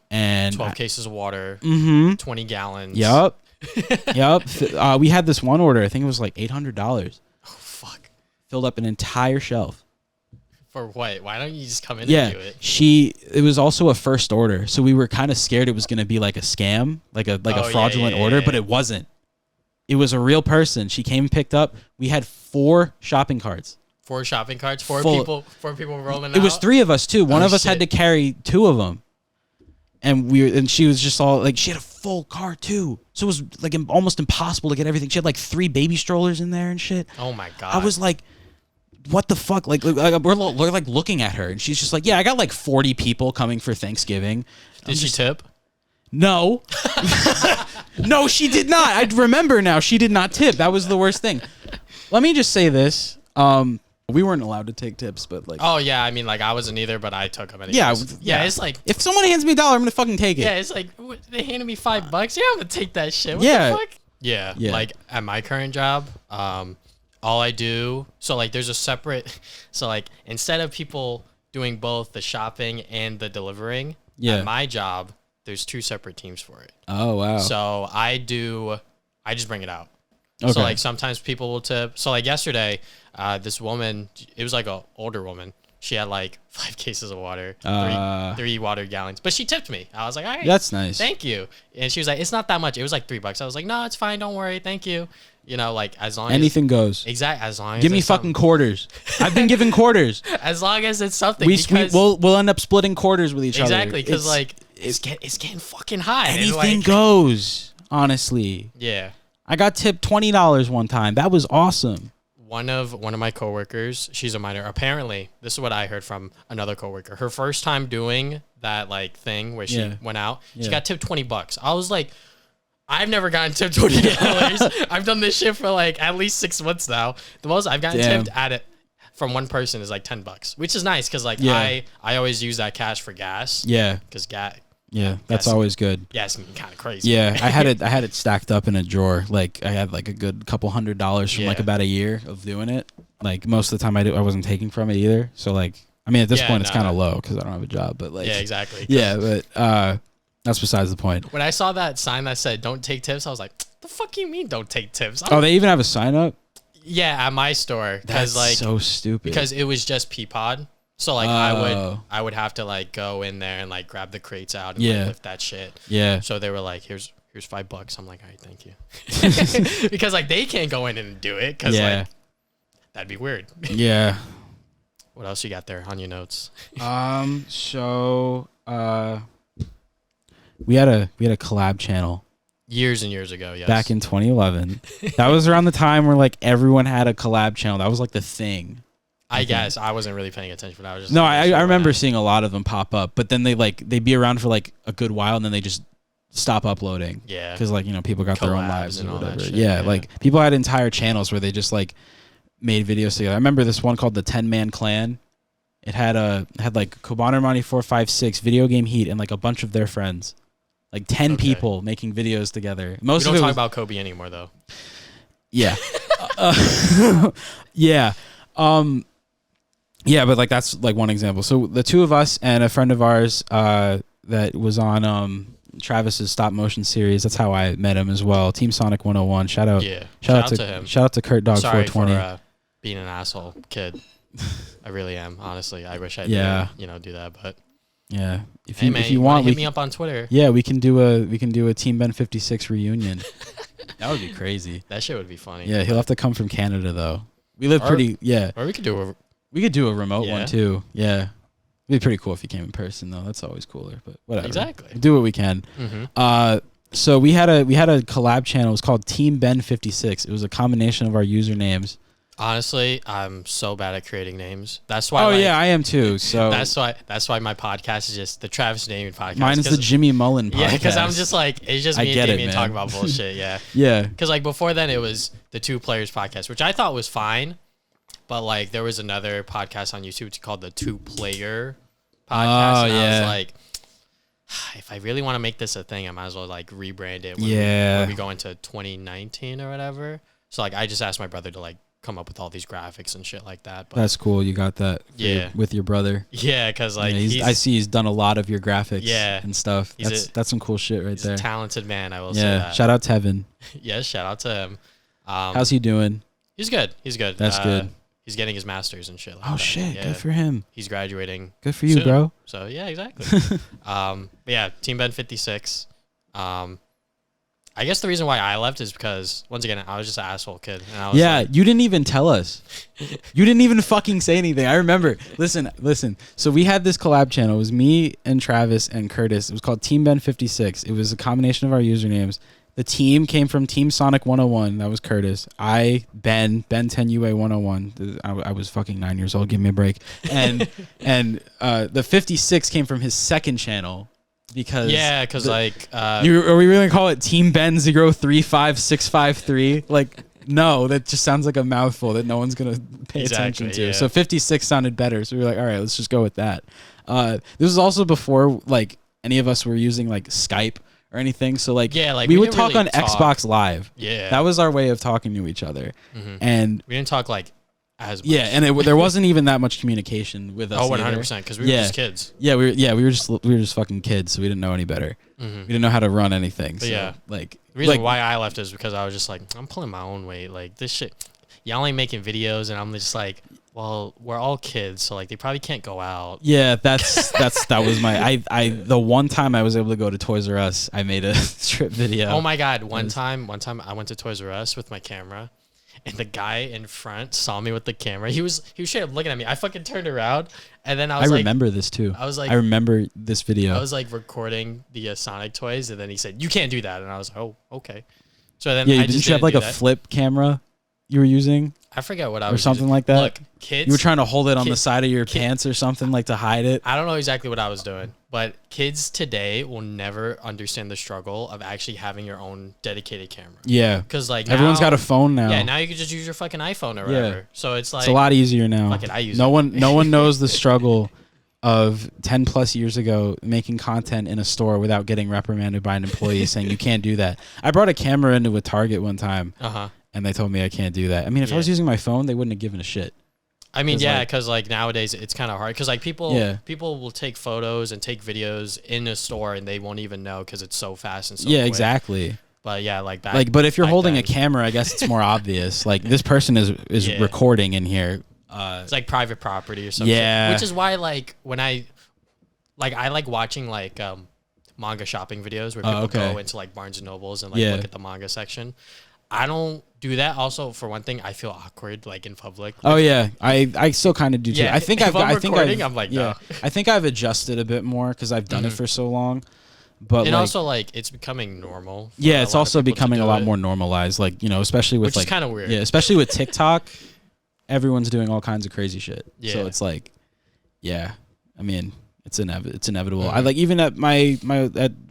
And 12 cases of water. 20 gallons. Yep. We had this one order. I think it was like $800. Oh fuck. Filled up an entire shelf. For what? Why don't you just come in and do it? It was also a first order, so we were kind of scared it was going to be like a scam, like a fraudulent order, but it wasn't. It was a real person. She came and picked up. We had 4 shopping carts. 4 shopping carts, 4 people rolling out. It was 3 of us too. One of us had to carry 2 of them. And she was just all like, she had a full car too. So it was like almost impossible to get everything. She had like 3 baby strollers in there and shit. Oh my God. I was like, what the fuck? Like we're like looking at her and she's just like, yeah, I got like 40 people coming for Thanksgiving. Did she tip? No. No, she did not. I remember now. She did not tip. That was the worst thing. Let me just say this. We weren't allowed to take tips, but like. Oh yeah, I mean, like I wasn't either, but I took them anyways. Yeah. It's like if someone hands me $1, I'm gonna fucking take it. Yeah, it's like they handed me $5. Yeah, I'm gonna take that shit. What the fuck? Yeah. Like at my current job, all I do. So like, there's a separate. So like, instead of people doing both the shopping and the delivering, at my job, there's 2 separate teams for it. Oh wow. So I just bring it out. Okay. So like sometimes people will tip. So like yesterday, this woman, it was like an older woman. She had like 5 cases of water, 3 water gallons, but she tipped me. I was like, all right, that's nice. Thank you. And she was like, it's not that much. It was like $3. I was like, no, it's fine. Don't worry. Thank you. You know, like as long anything goes. Exactly. As long as give me fucking quarters. I've been giving quarters. As long as it's something. We'll end up splitting quarters with each other. Exactly, because like it's getting fucking high. Anything goes. Honestly. Yeah. I got tipped $20 one time. That was awesome. One of my coworkers, she's a minor. Apparently, this is what I heard from another coworker. Her first time doing that like thing where she went out, she got tipped $20. I was like, I've never gotten tipped $20. I've done this shit for like at least 6 months now. The most I've gotten tipped at it from one person is like $10, which is nice because like I always use that cash for gas. Yeah, because gas. Yeah, that's always good. Yeah, it's kind of crazy. Yeah, I had it stacked up in a drawer. Like I had like a good couple $100 from like about a year of doing it. Like most of the time I wasn't taking from it either. So like, I mean, at this point it's kind of low because I don't have a job. But like, yeah, exactly. Yeah, but that's besides the point. When I saw that sign that said "Don't take tips," I was like, "The fuck you mean don't take tips?" They even have a sign up. Yeah, at my store. That's like so stupid. Because it was just Peapod. So like I would have to like go in there and like grab the crates out and like lift that shit. Yeah. So they were like, here's $5. I'm like, all right, thank you. Because like they can't go in and do it because like that'd be weird. Yeah. What else you got there on your notes? So we had a collab channel. Years and years ago, yes. Back in 2011. That was around the time where like everyone had a collab channel. That was like the thing. I guess I wasn't really paying attention, but I was just. No, I remember seeing a lot of them pop up, but then they'd be around for like a good while, and then they just stop uploading. Yeah. Because like people got their own lives and whatever. Shit, yeah, like people had entire channels where they just like made videos together. I remember this one called the 10-Man Clan. It had like Cubano Armani 456, Video Game Heat, and like a bunch of their friends, like 10 people making videos together. Most we of don't it talk about Kobe anymore, though. Yeah. Yeah. Yeah, but like that's like one example. So the 2 of us and a friend of ours that was on Travis's stop motion series. That's how I met him as well. Team Sonic 101. Shout out to him. Shout out to Kurt Dog 420. Sorry for being an asshole kid. I really am, honestly. I wish I didn't, do that, but yeah. If you want, hit me up on Twitter. Yeah, we can do a Team Ben 56 reunion. That would be crazy. That shit would be funny. Yeah, he'll have to come from Canada though. We live or we could do a remote one too. Yeah. It'd be pretty cool if you came in person though. That's always cooler, but whatever. Exactly. We'll do what we can. Mm-hmm. So we had a collab channel. It was called Team Ben 56. It was a combination of our usernames. Honestly, I'm so bad at creating names. That's why. Oh yeah, I am too. So that's why my podcast is just the Travis Damian Podcast. Mine is the Jimmy Mullen podcast. Yeah, because I'm just like it's just me and Damian talking about bullshit. Yeah. Yeah. Because like before then it was the Two Players Podcast, which I thought was fine. But like there was another podcast on YouTube called the Two Player Podcast. And I was like, if I really want to make this a thing, I might as well like rebrand it when we go into 2019 or whatever. So like I just asked my brother to like come up with all these graphics and shit like that. But that's cool. You got that with your brother. Yeah, because like I see he's done a lot of your graphics and stuff. That's some cool shit right there. He's a talented man, I will say that. Shout out Tevin. Yes, shout out to him. How's he doing? He's good. That's good. He's getting his master's and shit like that. Shit, good for him. He's graduating. Good for you, soon. bro. So yeah, exactly. Team Ben 56. I guess the reason why I left is because once again I was just an asshole kid. And I was you didn't even tell us. You didn't even fucking say anything. I remember. Listen. So we had this collab channel. It was me and Travis and Curtis. It was called Team Ben 56. It was a combination of our usernames. The team came from Team Sonic 101. That was Curtis. Ben 10 UA 101. I was fucking 9 years old. Give me a break. And the 56 came from his second channel because are we really gonna call it Team Ben 035653? Like no, that just sounds like a mouthful that no one's gonna pay attention to. Yeah. So 56 sounded better. So we were like, all right, let's just go with that. This was also before like any of us were using like Skype or anything, so like we would talk on Xbox Live. Yeah, that was our way of talking to each other, and we didn't talk like as much. Yeah, and there wasn't even that much communication with us. 100%, because we were just kids. Yeah, we were just fucking kids, so we didn't know any better. We didn't know how to run anything. So, like the reason why I left is because I was just like, I'm pulling my own weight. Like this shit, y'all ain't making videos, and I'm just like, well, we're all kids, so like they probably can't go out. Yeah, that was my the one time I was able to go to Toys R Us, I made a strip video. Oh my god, one time I went to Toys R Us with my camera, and the guy in front saw me with the camera. He was straight up looking at me. I fucking turned around, and then I remember this too. I remember this video. I was like recording the Sonic toys, and then he said, "You can't do that," and I was like, "Oh, okay." So then didn't you have like a flip camera you were using? I forget what I was or something using. Like that. Look, kids. You were trying to hold it on the side of your pants or something like to hide it. I don't know exactly what I was doing, but kids today will never understand the struggle of actually having your own dedicated camera. Yeah, because like everyone's got a phone now. Yeah, now you can just use your fucking iPhone or whatever. Yeah. So it's like it's a lot easier now. Fuck it, I use no one knows the struggle of 10 plus years ago making content in a store without getting reprimanded by an employee saying you can't do that. I brought a camera into a Target one time. And they told me I can't do that. I mean, if I was using my phone, they wouldn't have given a shit. I mean, because like nowadays it's kind of hard because like people will take photos and take videos in a store and they won't even know because it's so fast and so quick. Exactly. But yeah, like that. Like, but if you're holding a camera, I guess it's more obvious. Like this person is recording in here. It's like private property or something. Yeah. Which is why like when I like watching like manga shopping videos where people go into like Barnes and Nobles and like look at the manga section. I don't do that. Also, for one thing, I feel awkward like in public. Oh yeah, I still kind of do too. I think I'm like, no. I think I've adjusted a bit more because I've done it for so long. But and also like it's becoming normal. Yeah, it's also becoming a lot more normalized. Like especially with which is kind of weird. Yeah, especially with TikTok, everyone's doing all kinds of crazy shit. Yeah. So it's like, I mean, it's inevitable. I like even at my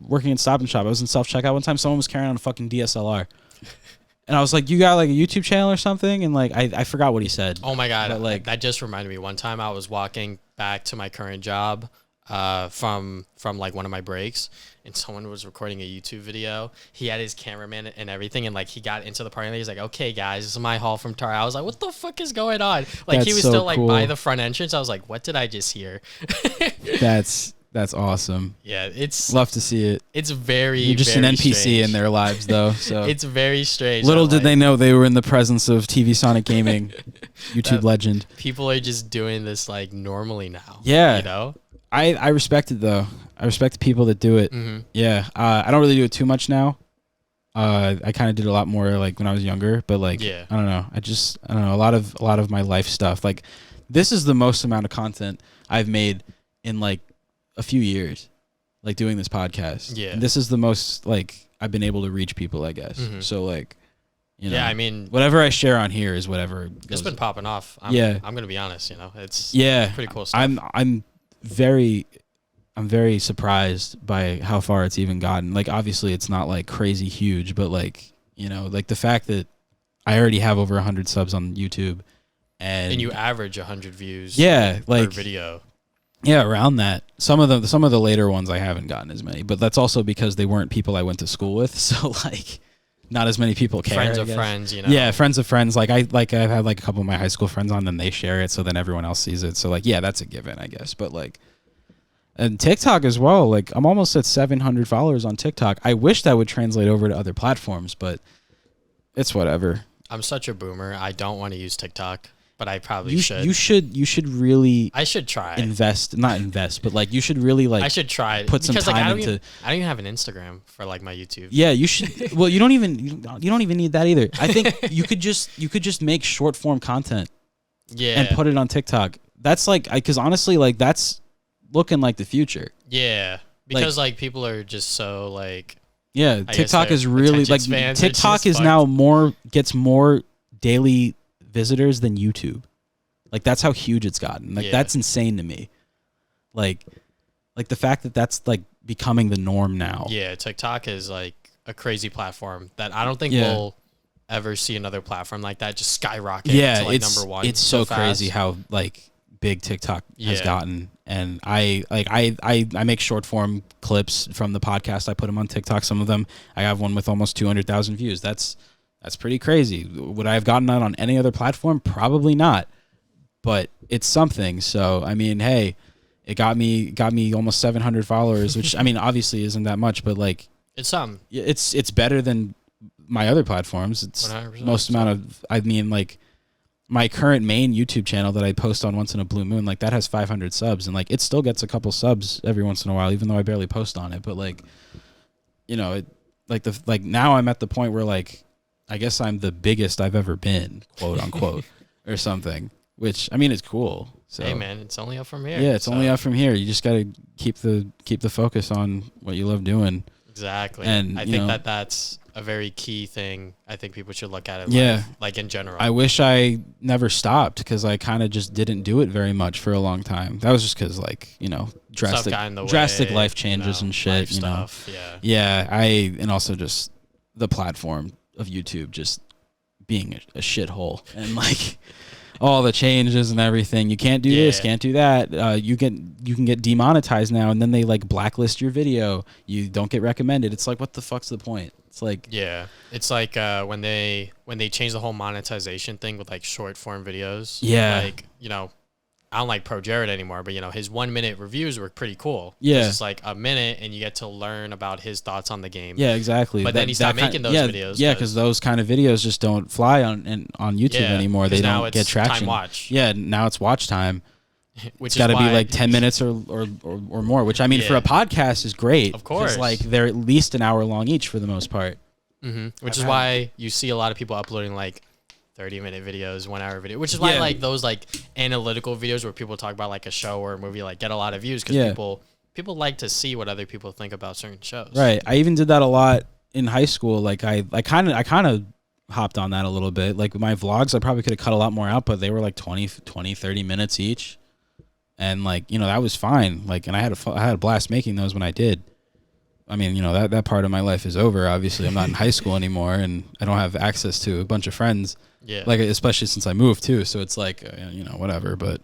working at Stop and Shop, I was in self checkout one time. Someone was carrying on a fucking DSLR. And I was like, you got like a YouTube channel or something? And like, I forgot what he said. Oh my God. But, like, that just reminded me. One time I was walking back to my current job from like one of my breaks and someone was recording a YouTube video. He had his cameraman and everything. And like, he got into the party and he's like, okay guys, this is my haul from Tar. I was like, what the fuck is going on? Like he was still like by the front entrance. I was like, what did I just hear? That's awesome. Yeah, it's love to see it. It's very You're just very an NPC strange. in their lives, though. So it's very strange. Little did they know they were in the presence of TVsonicgaming, YouTube legend. People are just doing this like normally now. Yeah, you know. I respect it though. I respect the people that do it. Mm-hmm. Yeah, I don't really do it too much now. I kind of did a lot more like when I was younger, but like I don't know. I don't know. A lot of my life stuff. Like this is the most amount of content I've made in like a few years, like doing this podcast. Yeah, and this is the most like I've been able to reach people, I guess. Mm-hmm. So like, yeah, I mean, whatever I share on here is whatever. It's been popping off. I'm gonna be honest. It's pretty cool stuff. I'm very surprised by how far it's even gotten. Like obviously it's not like crazy huge, but like like the fact that I already have over 100 subs on YouTube And you average 100 views. Yeah, per video. Yeah, around that. Some of the later ones I haven't gotten as many, but that's also because they weren't people I went to school with. So like, not as many people care. Friends of friends, you know. Yeah, friends of friends. Like I've had like a couple of my high school friends on, then they share it, so then everyone else sees it. So like, yeah, that's a given, I guess. But like, and TikTok as well. Like I'm almost at 700 followers on TikTok. I wish that would translate over to other platforms, but it's whatever. I'm such a boomer. I don't want to use TikTok. But I probably should. You should really. I should try. Not invest, but like you should really like. I should try. Put some time into. I don't even have an Instagram for like my YouTube. Yeah, you should. Well, you don't even need that either. I think you could just make short form content. Yeah. And put it on TikTok. That's like, because honestly, like that's looking like the future. Yeah, because like people are just so like. Yeah, TikTok is really like TikTok is now gets more daily visitors than YouTube. Like that's how huge it's gotten. Like that's insane to me. Like the fact that that's like becoming the norm now. Yeah, TikTok is like a crazy platform that I don't think we'll ever see another platform like that just skyrocket to like number one. It's so crazy how like big TikTok has gotten. And I make short form clips from the podcast. I put them on TikTok. Some of them, I have one with almost 200,000 views. That's pretty crazy. Would I have gotten that on any other platform? Probably not. But it's something. So, I mean, hey, it got me almost 700 followers, which I mean, obviously isn't that much, but like it's something. It's better than my other platforms. It's 100%. Most amount of, I mean, like my current main YouTube channel that I post on once in a blue moon, like that has 500 subs, and like it still gets a couple subs every once in a while, even though I barely post on it. But like, you know, it like now I'm at the point where like, I guess I'm the biggest I've ever been, quote unquote, or something, which I mean, it's cool. So, hey man, it's only up from here. Yeah, it's only up from here. You just got to keep the focus on what you love doing. Exactly. And I think that's a very key thing. I think people should look at it. Like in general. I wish I never stopped because I kind of just didn't do it very much for a long time. That was just because like, you know, drastic life changes and shit, you know. Stuff, yeah. And also just the platform of YouTube just being a shithole and like all the changes and everything. You can't do this, can't do that. You can get demonetized now, and then they like blacklist your video. You don't get recommended. It's like, what the fuck's the point? It's like, yeah, it's like when they changed the whole monetization thing with like short form videos. Yeah, like, you know, I don't like Pro Jared anymore, but you know, his 1 minute reviews were pretty cool. Yeah, it's like a minute and you get to learn about his thoughts on the game. Yeah, exactly. But then he stopped making those videos. Yeah, because those kind of videos just don't fly on YouTube anymore. They don't get traction. Time watch. Yeah, now it's watch time. Which it's got to be like 10 minutes or more. Which I mean, for a podcast is great. Of course, like they're at least an hour long each for the most part. Mm-hmm. Which is why you see a lot of people uploading like 30-minute videos, 1 hour video, which is why like those like analytical videos where people talk about like a show or a movie like get a lot of views because people like to see what other people think about certain shows. Right. I even did that a lot in high school. Like I kind of hopped on that a little bit. Like my vlogs, I probably could have cut a lot more out, but they were like 30 minutes each. And like, you know, that was fine. Like, and I had a blast making those when I did. I mean, you know, that part of my life is over. Obviously, I'm not in high school anymore, and I don't have access to a bunch of friends. Yeah. Like, especially since I moved too. So it's like, you know, whatever. But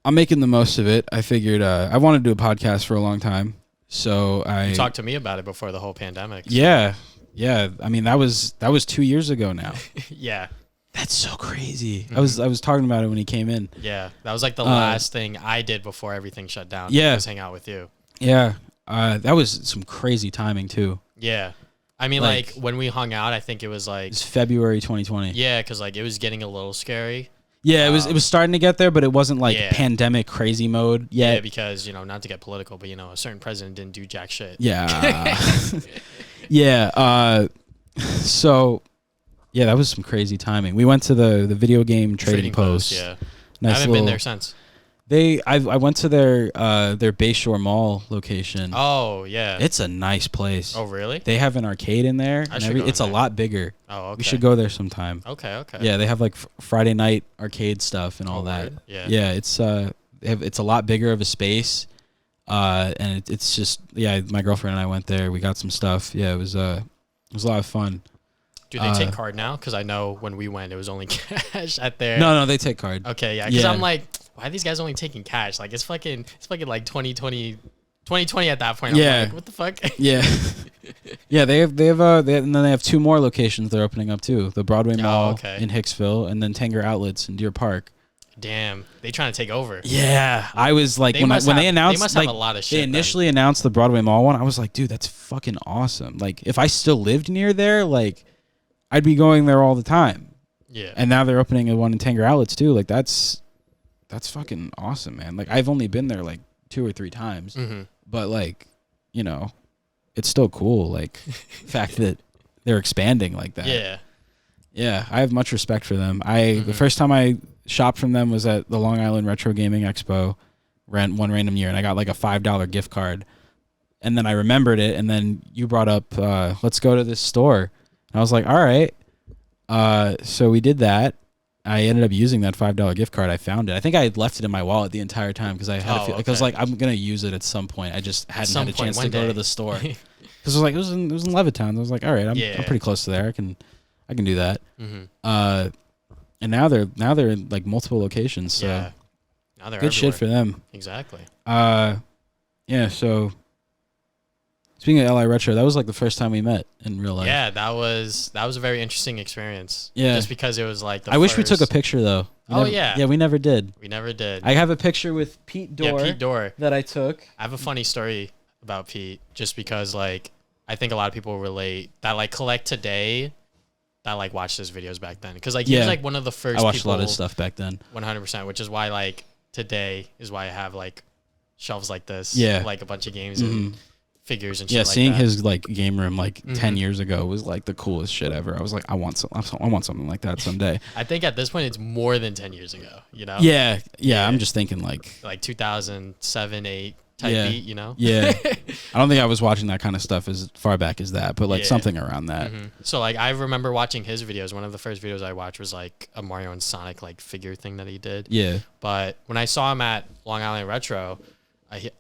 I'm making the most of it. I figured I wanted to do a podcast for a long time. So you talked to me about it before the whole pandemic. So. Yeah. Yeah. I mean, that was 2 years ago now. Yeah. That's so crazy. Mm-hmm. I was talking about it when he came in. Yeah. That was like the last thing I did before everything shut down. Yeah. Was hang out with you. Yeah. That was some crazy timing too. Yeah. I mean, like when we hung out, I think it was like... It's February 2020. Yeah, because like it was getting a little scary. Yeah, it was starting to get there, but it wasn't like pandemic crazy mode yet. Yeah, because, you know, not to get political, but, you know, a certain president didn't do jack shit. Yeah. Yeah. So, yeah, that was some crazy timing. We went to the video game trading post. Yeah. Nice. I haven't been there since. I went to their Bayshore Mall location. Oh, yeah. It's a nice place. Oh, really? They have an arcade in there. It's a lot bigger. Oh, okay. We should go there sometime. Okay. Yeah, they have like Friday night arcade stuff and all that. Right. Yeah. Yeah, it's a lot bigger of a space. And it's just my girlfriend and I went there. We got some stuff. Yeah, it was a lot of fun. Do they take card now? Because I know when we went, it was only cash at their. No, they take card. Okay, yeah. Because I'm like, why are these guys only taking cash? Like it's fucking like 2020 at that point. I'm like, what the fuck? Yeah. Yeah, they have and then they have 2 more locations they're opening up too. The Broadway Mall in Hicksville, and then Tanger Outlets in Deer Park. Damn, they trying to take over. Yeah, I was like, when they announced, they must like, have a lot of shit. They initially announced the Broadway Mall one. I was like, dude, that's fucking awesome. Like, if I still lived near there, like, I'd be going there all the time. Yeah. And now they're opening a one in Tanger Outlets too. Like, that's fucking awesome, man. Like, I've only been there like 2 or 3 times, but like, you know, it's still cool. Like, the fact that they're expanding like that. Yeah. Yeah, I have much respect for them. The first time I shopped from them was at the Long Island Retro Gaming Expo, one random year, and I got like a $5 gift card. And then I remembered it, and then you brought up, let's go to this store. And I was like, all right. So we did that. I ended up using that $5 gift card. I found it. I think I had left it in my wallet the entire time because I had I was like, I'm gonna use it at some point. I just hadn't had a chance to go to the store because it was in Levittown. I was like, all right, I'm pretty close to there. I can do that. And now they're in like multiple locations. So now they're good everywhere. shit for them. Exactly. Yeah. So speaking of LI Retro, that was like the first time we met in real life. Yeah, that was a very interesting experience. Yeah. Just because it was like I wish we took a picture though. Yeah, we never did. We never did. I have a picture with Pete Dorr. Yeah, Pete Dorr that I took. I have a funny story about Pete, just because like I think a lot of people relate that like collect today. That like watched his videos back then, because like he was like one of the first. I watched a lot of stuff back then. 100%, which is why like today is why I have like shelves like this. Yeah, like a bunch of games and figures and shit. Yeah, like seeing that. his like game room like 10 years ago was like the coolest shit ever. I was like, I want something like that someday. I think at this point it's more than 10 years ago. You know? Yeah. I'm just thinking like 2007, 8. Type beat, you know? Yeah. I don't think I was watching that kind of stuff as far back as that, but like something around that. So like I remember watching his videos. One of the first videos I watched was like a Mario and Sonic like figure thing that he did. Yeah. But when I saw him at Long Island Retro,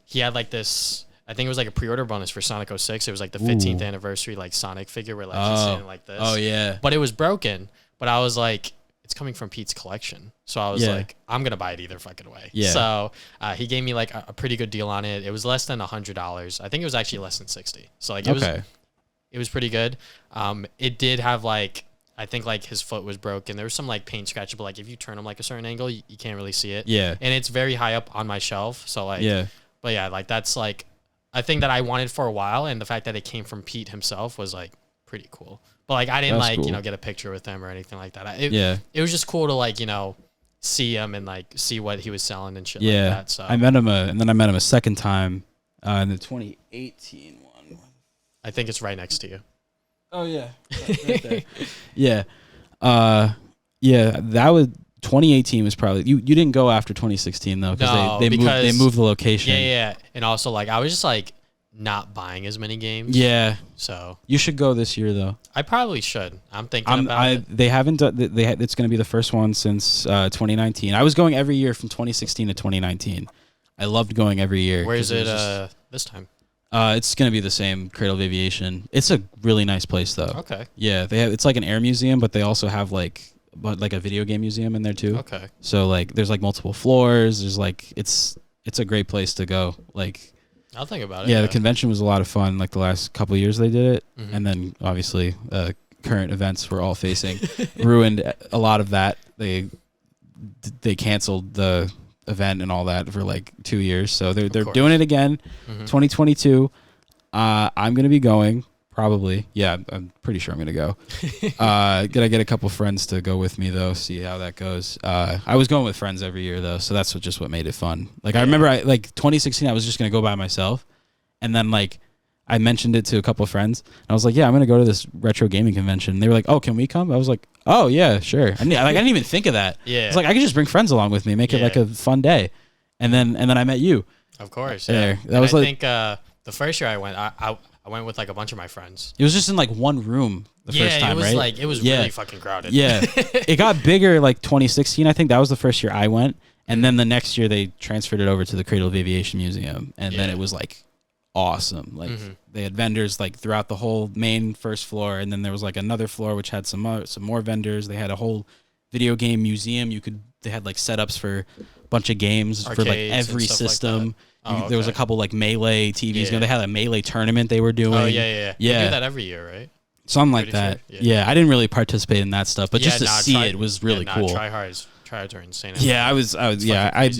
he had like this, I think it was like a pre-order bonus for Sonic 06. It was like the 15th anniversary like Sonic figure where like he's sitting like this. Oh yeah. But it was broken. But I was like, it's coming from Pete's collection. So I was like, I'm going to buy it either fucking way. Yeah. So he gave me like a pretty good deal on it. It was less than $100. I think it was actually less than 60. So like it was pretty good. It did have like, I think like his foot was broken. There was some like paint scratch, but like if you turn him like a certain angle, you can't really see it. Yeah. And it's very high up on my shelf. So like, but yeah, like that's like a thing that I wanted for a while. And the fact that it came from Pete himself was like pretty cool. But like I didn't like cool. Get a picture with him or anything like that. It was just cool to like see him and like see what he was selling and shit like that. So I met him and then I met him a second time in the 2018 one. I think it's right next to you. Oh yeah, right there. Yeah, that was 2018 was probably you didn't go after 2016 though because they moved the location. Yeah, and also like I was just like not buying as many games. Yeah. So you should go this year though. I probably should. I'm thinking about it. They haven't done. It's going to be the first one since 2019. I was going every year from 2016 to 2019. I loved going every year. Where is it this time? It's going to be the same, Cradle of Aviation. It's a really nice place though. Okay. Yeah, it's like an air museum, but they also have like a video game museum in there too. Okay. So like there's like multiple floors. There's like it's a great place to go. Like I'll think about it. Yeah, the convention was a lot of fun. Like the last couple of years they did it, and then obviously current events we're all facing ruined a lot of that. They canceled the event and all that for like 2 years, so they're doing it again. 2022. I'm gonna be going probably. Yeah, I'm pretty sure I'm gonna go. Gotta get a couple friends to go with me though. See how that goes. I was going with friends every year though, so that's what made it fun. Like I remember, 2016, I was just gonna go by myself, and then like I mentioned it to a couple of friends. And I was like, yeah, I'm gonna go to this retro gaming convention. And they were like, oh, can we come? I was like, oh yeah, sure. I didn't even think of that. Yeah, it's like I could just bring friends along with me, make it like a fun day. And then I met you. Of course. Yeah. I think the first year I went, I went with like a bunch of my friends. It was just in like one room the first time, right? It was really fucking crowded. Yeah. It got bigger like 2016. I think that was the first year I went. And then the next year they transferred it over to the Cradle of Aviation Museum. And then it was like awesome. Like they had vendors like throughout the whole main first floor, and then there was like another floor which had some more vendors. They had a whole video game museum. They had like setups for a bunch of games for like every system. Like there was a couple like Melee TVs. You know, they had a Melee tournament they were doing. Oh yeah. They do that every year, right? Something like that. Sure. Yeah, I didn't really participate in that stuff, but just to see it was really cool. Tryhards are insane. Yeah,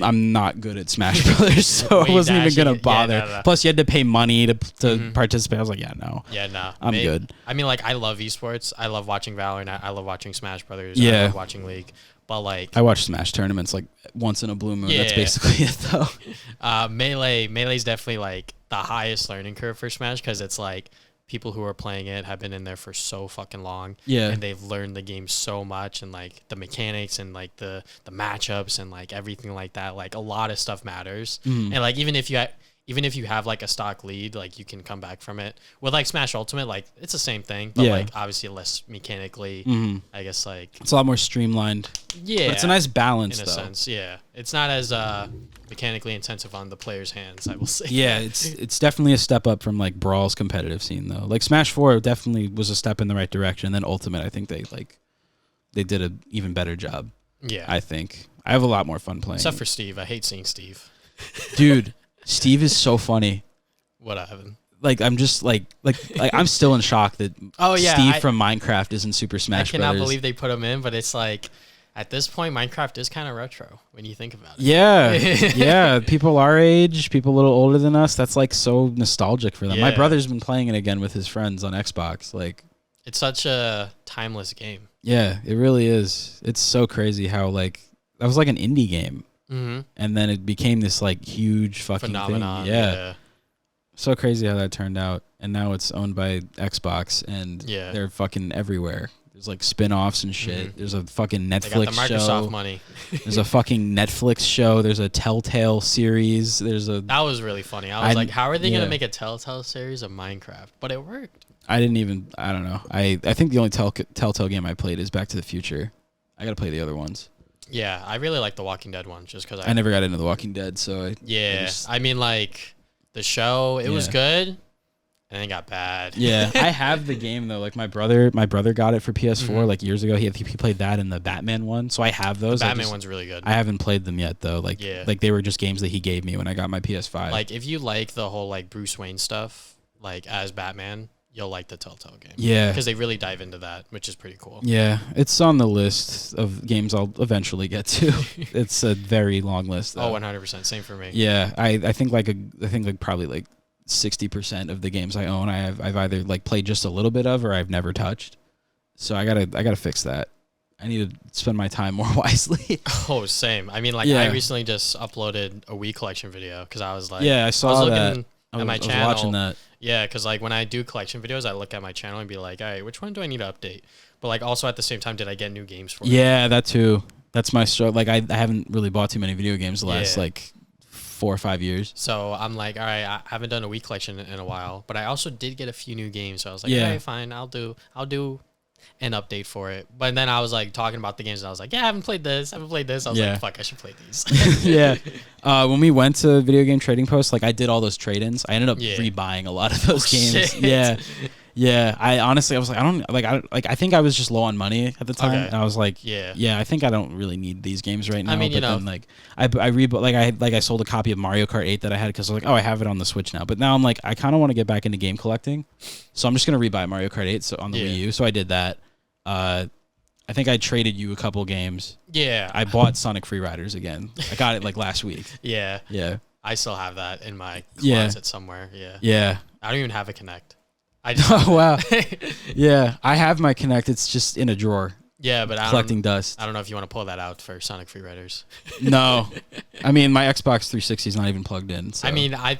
I'm not good at Smash Brothers, so I wasn't even gonna bother. No. Plus, you had to pay money to participate. I was like, I'm good. I mean, like, I love esports. I love watching Valorant. I love watching Smash Brothers. I love watching League. But like, I watch Smash tournaments like once in a blue moon. That's basically it, though. Melee's definitely like the highest learning curve for Smash because it's like people who are playing it have been in there for so fucking long. Yeah. And they've learned the game so much and like the mechanics and like the matchups and like everything like that. Like a lot of stuff matters. And like even if you have like a stock lead, like you can come back from it. With like Smash Ultimate, like it's the same thing, but like obviously less mechanically. I guess like it's a lot more streamlined. Yeah. But it's a nice balance in a sense. Yeah. It's not as mechanically intensive on the player's hands, I will say. Yeah, it's definitely a step up from like Brawl's competitive scene though. Like Smash 4 definitely was a step in the right direction. And then Ultimate, I think they did an even better job. Yeah. I think. I have a lot more fun playing. Except for Steve. I hate seeing Steve. Dude, Steve is so funny. What happened? Like I'm just like I'm still in shock that Steve from Minecraft is in Super Smash Brothers. I cannot believe they put him in, but it's like at this point Minecraft is kind of retro when you think about it. Yeah. Yeah, people our age, people a little older than us, that's like so nostalgic for them. My brother's been playing it again with his friends on Xbox. Like it's such a timeless game. Yeah, it really is. It's so crazy how like that was like an indie game. And then it became this like huge fucking phenomenon. Thing. Yeah. So crazy how that turned out. And now it's owned by Xbox and they're fucking everywhere. There's like spin-offs and shit. There's a fucking Netflix show. They got the Microsoft money. There's a fucking Netflix show. There's a Telltale series. That was really funny. I was like, how are they going to make a Telltale series of Minecraft? But it worked. I don't know. I think the only Telltale game I played is Back to the Future. I got to play the other ones. Yeah, I really like the Walking Dead one just because I never got into the Walking Dead, so I mean, like the show, it was good, and then it got bad. Yeah, I have the game though. Like my brother got it for PS4 like years ago. He played that and the Batman one, so I have those. The Batman one's really good. I haven't played them yet though. Like they were just games that he gave me when I got my PS5. Like if you like the whole like Bruce Wayne stuff, like as Batman, you'll like the Telltale game. Yeah. Because they really dive into that, which is pretty cool. Yeah. It's on the list of games I'll eventually get to. It's a very long list though. Oh, 100%. Same for me. Yeah. I think probably like 60% of the games I own I've either like played just a little bit of or I've never touched. So I gotta fix that. I need to spend my time more wisely. Oh, same. I mean, like I recently just uploaded a Wii collection video because I was like, I saw that. At my channel. I was watching that. Yeah, because like when I do collection videos, I look at my channel and be like, all right, which one do I need to update? But like also at the same time, did I get new games for it? Yeah, that too. That's my struggle. Like I haven't really bought too many video games the last like 4 or 5 years. So I'm like, all right, I haven't done a Wii collection in a while, but I also did get a few new games. So I was like, all right, fine, I'll do an update for it. But then I was like talking about the games and I was like, I haven't played this. I was like, fuck, I should play these. Yeah. When we went to Video Game Trading Post, like I did all those trade-ins. I ended up rebuying a lot of those games. Shit. Yeah. Yeah. I was like, I think I was just low on money at the time. Okay. And I was like, I think I don't really need these games right now. I mean, then like I sold a copy of Mario Kart 8 that I had because I was like, I have it on the Switch now. But now I'm like, I kind of want to get back into game collecting. So I'm just going to rebuy Mario Kart 8 on the Wii U. So I did that. I think I traded you a couple games. Yeah. I bought Sonic Free Riders again. I got it like last week. Yeah. Yeah. I still have that in my closet somewhere. Yeah. Yeah. I don't even have a Kinect. Oh, wow. Yeah. I have my Kinect. It's just in a drawer. Yeah, but collecting dust. I don't know if you want to pull that out for Sonic Free Riders. No. I mean, my Xbox 360 is not even plugged in. So. I mean, I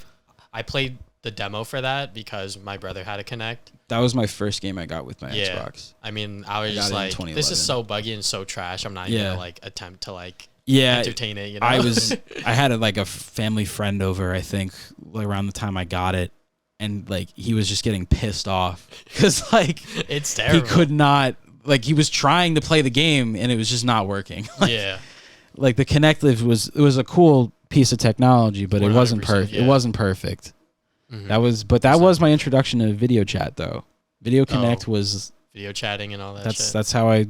played the demo for that because my brother had a Kinect. That was my first game I got with my Xbox. I mean, I was just like, this is so buggy and so trash. I'm not even gonna like attempt to like entertain it. You know? I had a family friend over, I think, around the time I got it, and like he was just getting pissed off because like it's terrible. He could not he was trying to play the game and it was just not working. Like the Kinect was a cool piece of technology, but it wasn't perfect. It wasn't perfect. That was my introduction to video chat though. Video Connect was video chatting and all that. That's how I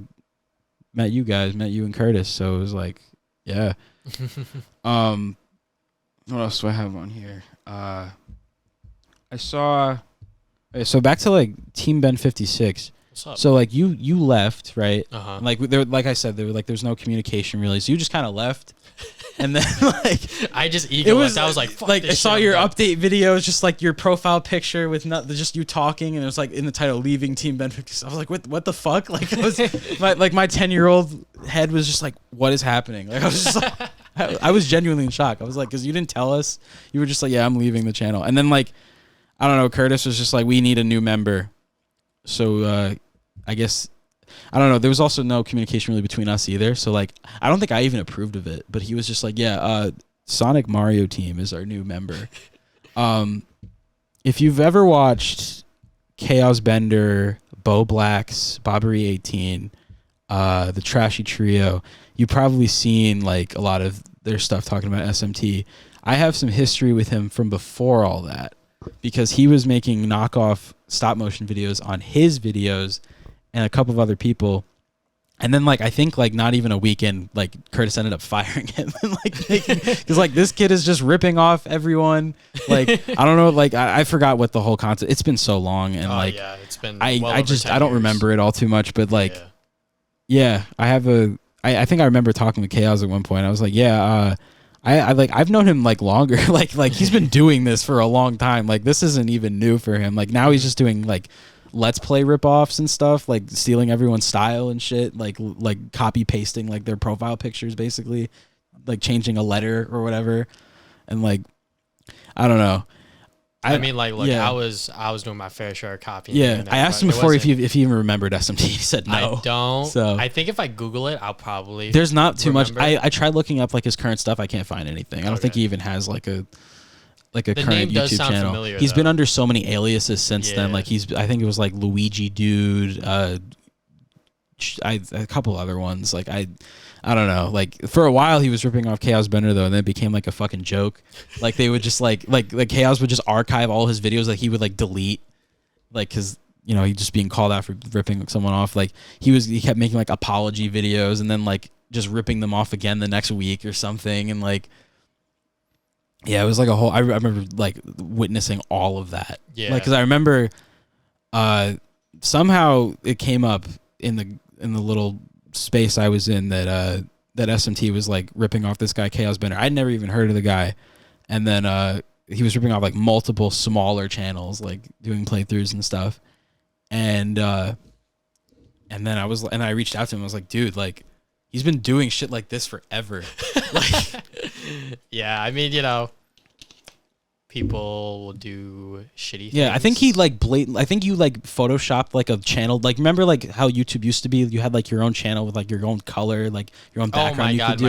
met you and Curtis. So it was like, yeah. What else do I have on here? I saw. Okay, so back to like Team Ben 56. What's up? So like you left, right? Uh-huh. Like I said, there's no communication really. So you just kind of left, and then like I just ego left. I was like, fuck like this I saw shit, your bro. update videos, just like your profile picture with just you talking, and it was like in the title "Leaving Team Ben 56." I was like, what the fuck? Like it was my 10-year-old head was just like, what is happening? Like I was just like, I was genuinely in shock. I was like, because you didn't tell us, you were just like, yeah, I'm leaving the channel, and then like I don't know, Curtis was just like, we need a new member. So I guess, I don't know. There was also no communication really between us either. So like, I don't think I even approved of it, but he was just like, yeah, Sonic Mario Team is our new member. If you've ever watched Chaos Bender, Bo Black's, Bobbery 18, the Trashy Trio, you've probably seen like a lot of their stuff talking about SMT. I have some history with him from before all that, because he was making knockoff stop motion videos on his videos and a couple of other people. And then like, I think like not even a weekend, like Curtis ended up firing him and like making, cause like this kid is just ripping off everyone. Like, I don't know. Like I forgot what the whole concept, it's been so long. And it's been, I don't remember it all too much, but like, yeah, I think I remember talking with Chaos at one point. I was like, yeah, I've known him like longer. like he's been doing this for a long time. Like this isn't even new for him. Like now he's just doing like Let's Play ripoffs and stuff, like stealing everyone's style and shit, like copy pasting like their profile pictures, basically, like changing a letter or whatever, and like I don't know. I mean, like, look, yeah. I was doing my fair share of copying. Yeah, I asked him before if he even remembered SMT. He said no. I don't. So I think if I Google it, I'll probably. There's not too much. I tried looking up like his current stuff. I can't find anything. I don't think he even has like a current YouTube channel. Familiar, he's been under so many aliases since then. Like I think it was like Luigi Dude, a couple other ones. Like I don't know. Like for a while he was ripping off Chaos Bender though, and then it became like a fucking joke. Like they would just like Chaos would just archive all his videos. Like he would like delete, like because you know he just being called out for ripping someone off. Like he kept making like apology videos and then like just ripping them off again the next week or something, and like. Yeah, it was like a whole. I remember like witnessing all of that. Yeah, like because I remember, somehow it came up in the little space I was in that SMT was like ripping off this guy Chaos Bender. I'd never even heard of the guy, and then he was ripping off like multiple smaller channels, like doing playthroughs and stuff, and then I reached out to him. I was like, dude, like. He's been doing shit like this forever. Like, yeah, I mean, you know, people will do shitty things. Yeah, I think he like I think you like photoshopped like a channel. Like, remember like how YouTube used to be? You had like your own channel with like your own color, like your own background. Oh my god,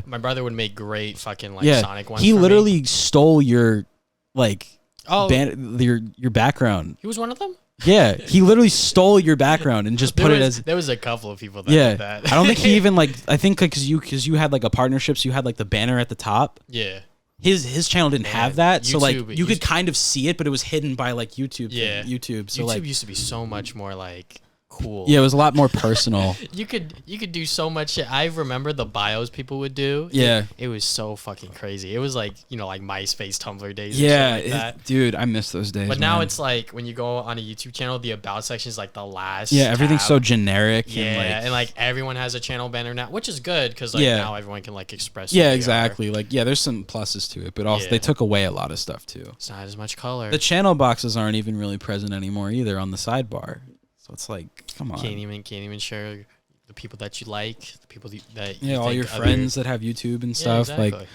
my brother would make great fucking like Sonic ones. He literally stole your like your background. He was one of them? Yeah, he literally stole your background and just put it as. There was a couple of people that did that. I don't think he even like. I think like because you had like a partnership, so you had like the banner at the top. Yeah. His channel didn't have that, so like you could kind of see it, but it was hidden by like YouTube. Yeah. YouTube. So YouTube like used to be so much more like cool. Yeah, it was a lot more personal. You could do so much shit. I remember the bios people would do. Yeah. It was so fucking crazy. It was like, you know, like MySpace, Tumblr days. Yeah, and shit like that. Dude, I miss those days. But now it's like when you go on a YouTube channel, the about section is like the last. Yeah, everything's tab. so generic. Yeah, and like everyone has a channel banner now, which is good because like now everyone can like express. Yeah, exactly. Like there's some pluses to it, but also they took away a lot of stuff too. It's not as much color. The channel boxes aren't even really present anymore either on the sidebar. So it's like, come on. Can't even share the people that you like, the people that all your friends that have YouTube and stuff. Yeah, exactly. Like,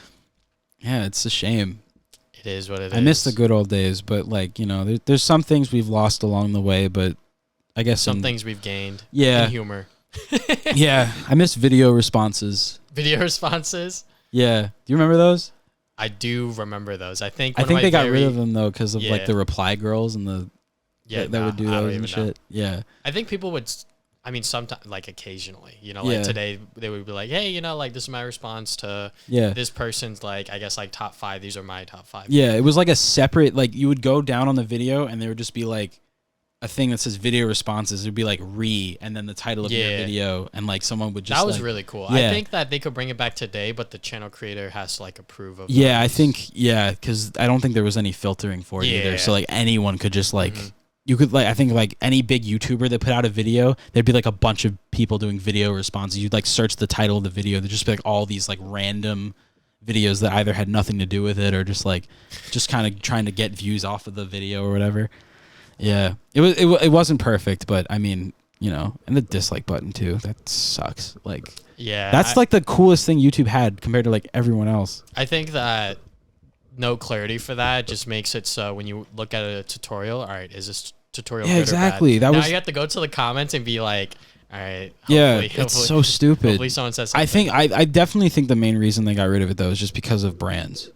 yeah, it's a shame. It is what it is. I miss the good old days, but like, you know, there's some things we've lost along the way, but I guess some things we've gained. Yeah. In humor. Yeah, I miss video responses. Video responses? Yeah. Do you remember those? I do remember those. I think they got rid of them though because of like the reply girls and the that would do those and shit. Know. Yeah. I think people would. I mean, sometimes, like, occasionally, you know, like today they would be like, hey, you know, like, this is my response to this person's, like, I guess, like, top 5. These are my top 5. Yeah, it was like a separate, like, you would go down on the video and there would just be, like, a thing that says video responses. It would be, like, and then the title of your video, and, like, someone would just, that was really cool. I think that they could bring it back today, but the channel creator has to, like, approve of those. I think, because I don't think there was any filtering for it either. So, like, anyone could just, like... You could, like, I think, like, any big YouTuber that put out a video, there'd be, like, a bunch of people doing video responses. You'd, like, search the title of the video. There'd just be, like, all these, like, random videos that either had nothing to do with it or just, like, just kind of trying to get views off of the video or whatever. Yeah. It wasn't perfect, but, I mean, you know, and the dislike button, too. That sucks. Like, that's, like, the coolest thing YouTube had compared to, like, everyone else. I think that no clarity for that just makes it so when you look at a tutorial, all right, is this tutorial good exactly. or bad? Now you have to go to the comments and be like, all right, it's so stupid. Hopefully someone says something. I definitely think the main reason they got rid of it though is just because of brands.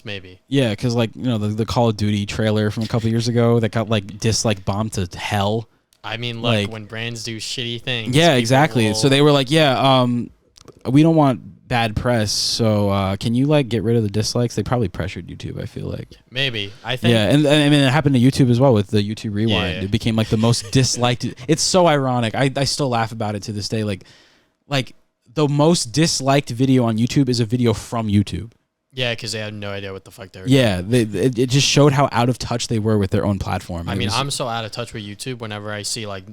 Maybe. Yeah, because like, you know, the Call of Duty trailer from a couple years ago that got like dislike bombed to hell. I mean, look, like, when brands do shitty things. Yeah, exactly. So they were like, we don't want bad press, so can you like get rid of the dislikes? They probably pressured YouTube, I feel like. Maybe. I think. Yeah, and I mean it happened to YouTube as well with the YouTube Rewind. It became like the most disliked. It's so ironic. I still laugh about it to this day. Like the most disliked video on YouTube is a video from YouTube. Yeah, because they had no idea what the fuck they were doing. It just showed how out of touch they were with their own platform. I mean, I'm so out of touch with YouTube whenever I see like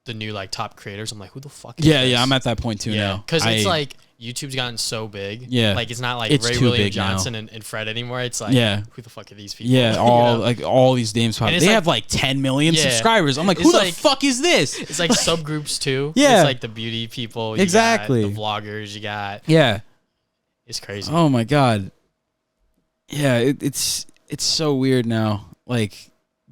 the new like top creators. I'm like, who the fuck is this? Yeah, I'm at that point too now. Because it's like YouTube's gotten so big. Yeah. Like it's not like Ray William Johnson and Fred anymore. It's like, who the fuck are these people? Yeah, all these names pop. They have like 10 million subscribers. I'm like, who the fuck is this? It's like subgroups too. Yeah. It's like the beauty people. You exactly. got the vloggers. You got. Yeah. It's crazy. Oh my God. Yeah, it's so weird now. Like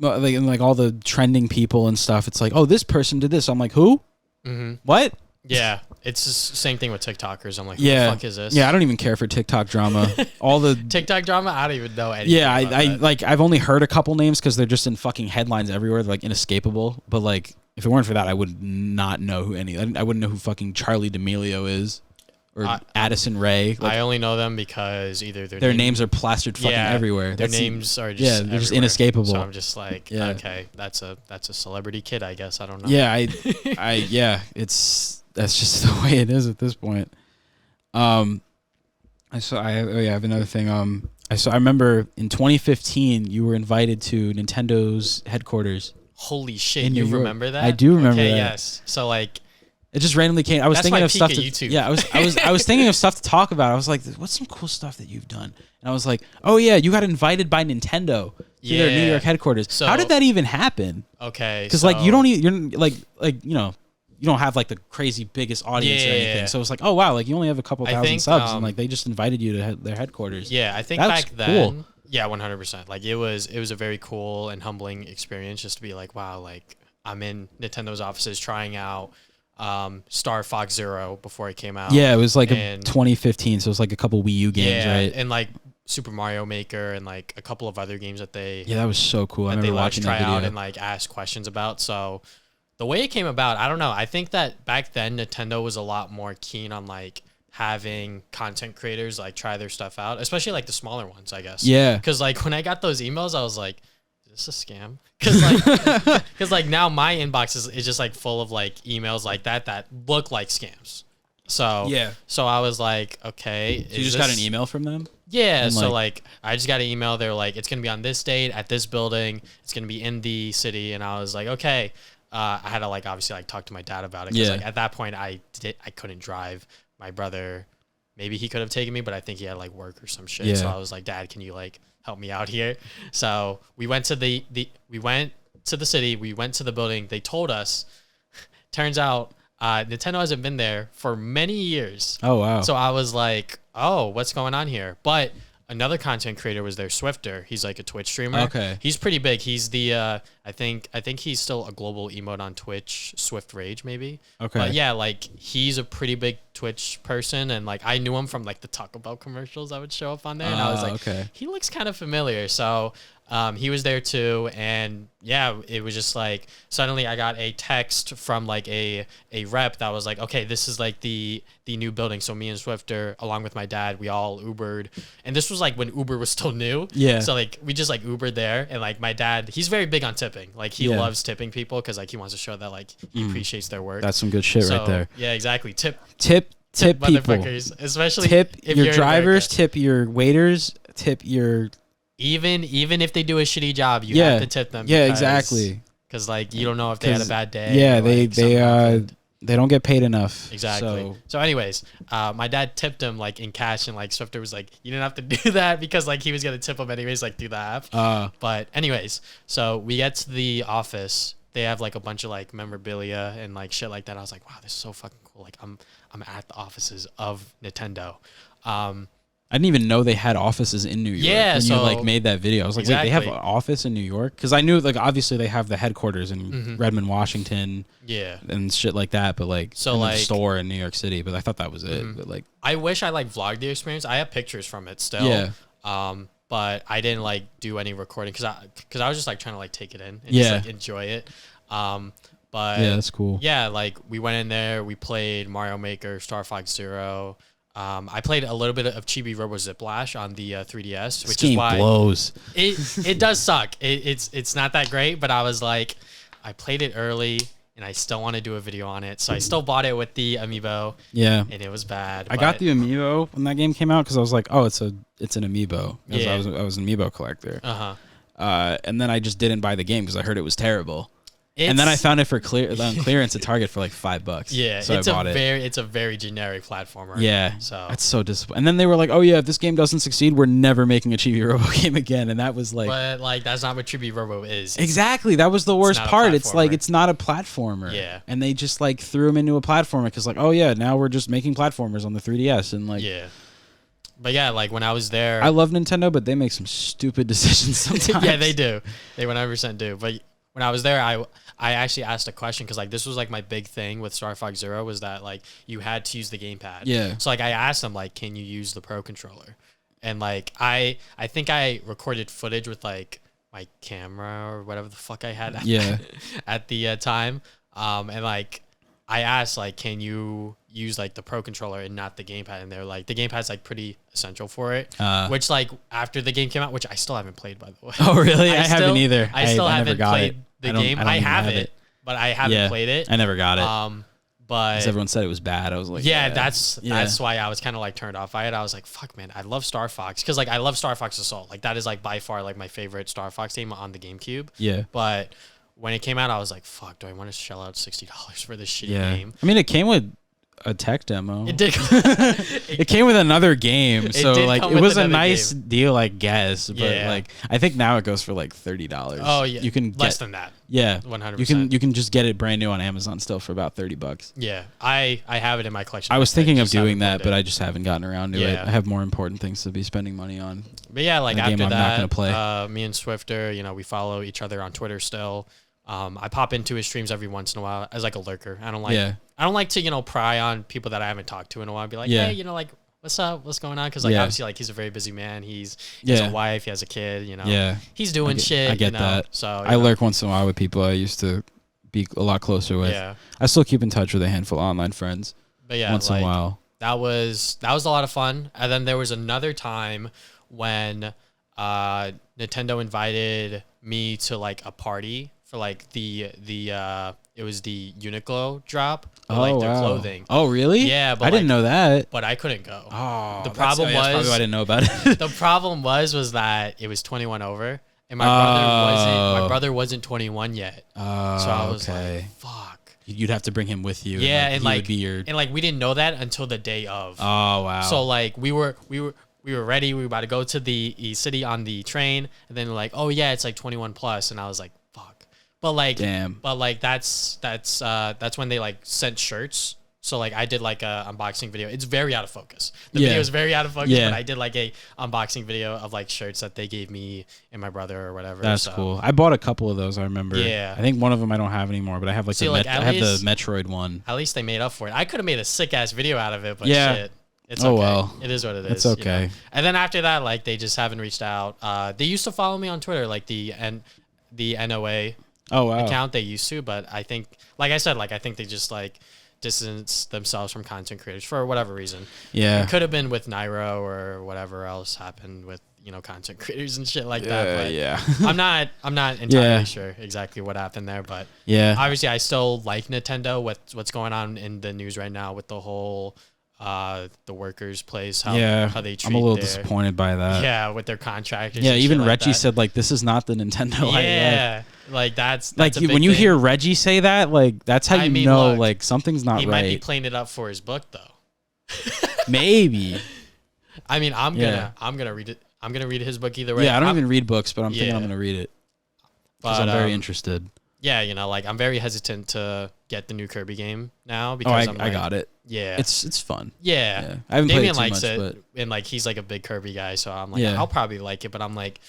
all the trending people and stuff. It's like, oh, this person did this. I'm like, who? Mm-hmm. What? Yeah, it's the same thing with TikTokers. I'm like, who the fuck is this? Yeah, I don't even care for TikTok drama. All the TikTok drama, I don't even know anything. Yeah, I've only heard a couple names because they're just in fucking headlines everywhere. They're like inescapable. But like, if it weren't for that, I would not know who I wouldn't know who fucking Charlie D'Amelio is. Or Addison Ray. Like, I only know them because either their names are plastered fucking everywhere. Their names are just they're just inescapable. So I'm just like, okay, that's a celebrity kid, I guess. I don't know. Yeah, that's just the way it is at this point. I have another thing. I remember in 2015 you were invited to Nintendo's headquarters. Holy shit! You remember that? I do remember that. Yes. So like. It just randomly came. I was thinking of stuff to YouTube. Yeah, I was thinking of stuff to talk about. I was like, what's some cool stuff that you've done? And I was like, oh yeah, you got invited by Nintendo to their New York headquarters. So, how did that even happen? Okay. Because like you don't you're like you know, you don't have like the crazy biggest audience or anything. So it's like, oh wow, like you only have a couple thousand subs and like they just invited you to their headquarters. Yeah, I think back then. Yeah, 100%. Like it was a very cool and humbling experience just to be like, wow, like I'm in Nintendo's offices trying out Star Fox Zero before it came out. Yeah, it was like 2015, so it was like a couple Wii U games, right? And like Super Mario Maker and like a couple of other games that they that was so cool. I remember watching that video. Out and like ask questions about. So the way it came about, I don't know. I think that back then Nintendo was a lot more keen on like having content creators like try their stuff out, especially like the smaller ones, I guess. Yeah. Because like when I got those emails, I was like, is this a scam? Because like now my inbox is just like full of like emails like that look like scams. So so I was like, okay. So you just got an email from them? Yeah. And so like I just got an email. They were like, it's gonna be on this date at this building. It's gonna be in the city. And I was like, okay. I had to like obviously like talk to my dad about it because like at that point I couldn't drive. My brother, maybe he could have taken me, but I think he had like work or some shit. Yeah. So I was like, Dad, can you like help me out here? So we went to the city. We went to the building. They told us. Turns out Nintendo hasn't been there for many years. Oh wow! So I was like, oh, what's going on here? But another content creator was there, Swifter. He's like a Twitch streamer. Okay. He's pretty big. He's the I think he's still a global emote on Twitch, Swift Rage maybe. Okay. But yeah, like he's a pretty big Twitch person, and like I knew him from like the Taco Bell commercials that would show up on there, and I was like, okay. He looks kind of familiar. So He was there too, and yeah, it was just like suddenly I got a text from like a rep that was like, okay, this is like the new building. So me and Swifter, along with my dad, we all Ubered, and this was like when Uber was still new. Yeah. So like we just like Ubered there, and like my dad, he's very big on tipping. Like he loves tipping people because like he wants to show that like he appreciates their work. That's some good shit right there. Yeah, exactly. Tip people, especially tip your drivers, tip your waiters, tip your. Even if they do a shitty job, you have to tip them. Yeah, exactly. Because like you don't know if they had a bad day. Yeah, they don't get paid enough. Exactly. So anyways, my dad tipped him like in cash, and like Swifter was like, you didn't have to do that because like he was gonna tip him anyways, like through the app. But anyways, so we get to the office. They have like a bunch of like memorabilia and like shit like that. I was like, wow, this is so fucking cool. Like I'm at the offices of Nintendo. I didn't even know they had offices in New York. Yeah, when so you like made that video, I was like, exactly. wait, they have an office in New York? Because I knew like obviously they have the headquarters in Redmond, Washington, and shit like that. But like, so like the store in New York City. But I thought that was it. But like, I wish I like vlogged the experience. I have pictures from it still. Yeah. But I didn't like do any recording because I was just like trying to like take it in and just like enjoy it. But yeah, that's cool. Yeah, like we went in there, we played Mario Maker, Star Fox Zero. I played a little bit of Chibi Robo Ziplash on the 3DS, which is why blows. It does suck. It's not that great, but I was like, I played it early and I still want to do a video on it, so I still bought it with the amiibo. Yeah, and it was bad. I got the amiibo when that game came out because I was like, oh, it's an amiibo. Yeah. I was an amiibo collector. And then I just didn't buy the game because I heard it was terrible. And then I found it for clearance at Target for like $5. Yeah, so I bought it. It's a very generic platformer. Yeah, so that's so disappointing. And then they were like, "Oh yeah, if this game doesn't succeed, we're never making a Chibi Robo game again." And that was like, but like that's not what Chibi Robo is. Exactly, that was the worst part. It's like it's not a platformer. Yeah, and they just like threw him into a platformer because like, oh yeah, now we're just making platformers on the 3DS and like yeah. But yeah, like when I was there, I love Nintendo, but they make some stupid decisions sometimes. Yeah, they do. They 100% do. But when I was there, I actually asked a question because like this was like my big thing with Star Fox Zero was that like you had to use the gamepad. Yeah. So like I asked them like, can you use the Pro controller? And like I think I recorded footage with like my camera or whatever the fuck I had. At the time. And like I asked like, can you use like the Pro controller and not the gamepad? And they're like, the gamepad's like pretty essential for it. Which like after the game came out, which I still haven't played by the way. Oh really? I haven't either. I still haven't played the game. I have it, but I haven't played it. I never got it. But everyone said it was bad. I was like, that's why I was kind of like turned off by it. I was like, fuck man, I love Star Fox because like I love Star Fox Assault. Like that is like by far like my favorite Star Fox game on the GameCube. Yeah. But when it came out, I was like, fuck, do I want to shell out $60 for this shitty game? I mean, it came with a tech demo. It did. It came with another game, so like it was a nice deal, I guess. But like, I think now it goes for like $30. Oh yeah, you can less than that. Yeah, 100%. You can just get it brand new on Amazon still for about $30. Yeah, I have it in my collection. I was thinking of doing that, but I just haven't gotten around to it. Yeah. I have more important things to be spending money on. But yeah, like after I'm not that, gonna play. Me and Swifter, you know, we follow each other on Twitter still. I pop into his streams every once in a while as like a lurker. I don't like to, you know, pry on people that I haven't talked to in a while. Be like, hey, you know, like, what's up? What's going on? Because like obviously like he's a very busy man. He has a wife. He has a kid. You know. He's doing shit. I get you know? that. So I lurk once in a while with people I used to be a lot closer with. Yeah. I still keep in touch with a handful of online friends. But yeah, once in a while. That was a lot of fun. And then there was another time when Nintendo invited me to like a party for like it was the Uniqlo drop of like their clothing. Oh really? Yeah, but I didn't know that. But I couldn't go. Oh, the problem was that's probably why I didn't know about it. The problem was that it was 21 over, and my brother wasn't 21 yet. So I was like, fuck. You'd have to bring him with you. Yeah, and like we didn't know that until the day of. Oh wow. So like we were ready. We were about to go to the city on the train, and then like, oh yeah, it's like 21 plus, and I was like, fuck. But like, damn. But like that's when they like sent shirts. So like I did like a unboxing video. It's very out of focus. The video is very out of focus, but I did like a unboxing video of like shirts that they gave me and my brother or whatever. That's cool. I bought a couple of those. I remember. Yeah. I think one of them I don't have anymore, but I have like I have the Metroid one. At least they made up for it. I could have made a sick ass video out of it, but shit. It's okay. Well. It is what it is. It's okay. You know? And then after that, like they just haven't reached out. They used to follow me on Twitter, like the NOA account they used to, but I think, like I said, like I think they just like distance themselves from content creators for whatever reason. Yeah. It could have been with Nairo or whatever else happened with, you know, content creators and shit like that. But yeah. I'm not entirely sure exactly what happened there, but obviously I still like Nintendo with what's going on in the news right now with the whole the workers place, how they treat. I'm a little disappointed by that. Yeah, with their contractors. Yeah, even Reggie like said like this is not the Nintendo. Yeah, like that's like when you hear Reggie say that, like that's how you know look, like something's not right. He might be playing it up for his book though. Maybe. I mean, I'm gonna read it. I'm gonna read his book either way. Yeah, I don't even read books, but I'm thinking I'm gonna read it because I'm very interested. Yeah, you know, like I'm very hesitant to get the new Kirby game now because I got it. Yeah, it's fun. Yeah, I haven't Damian played it likes too much, it, and like he's like a big Kirby guy, so I'm like, I'll probably like it, but I'm like,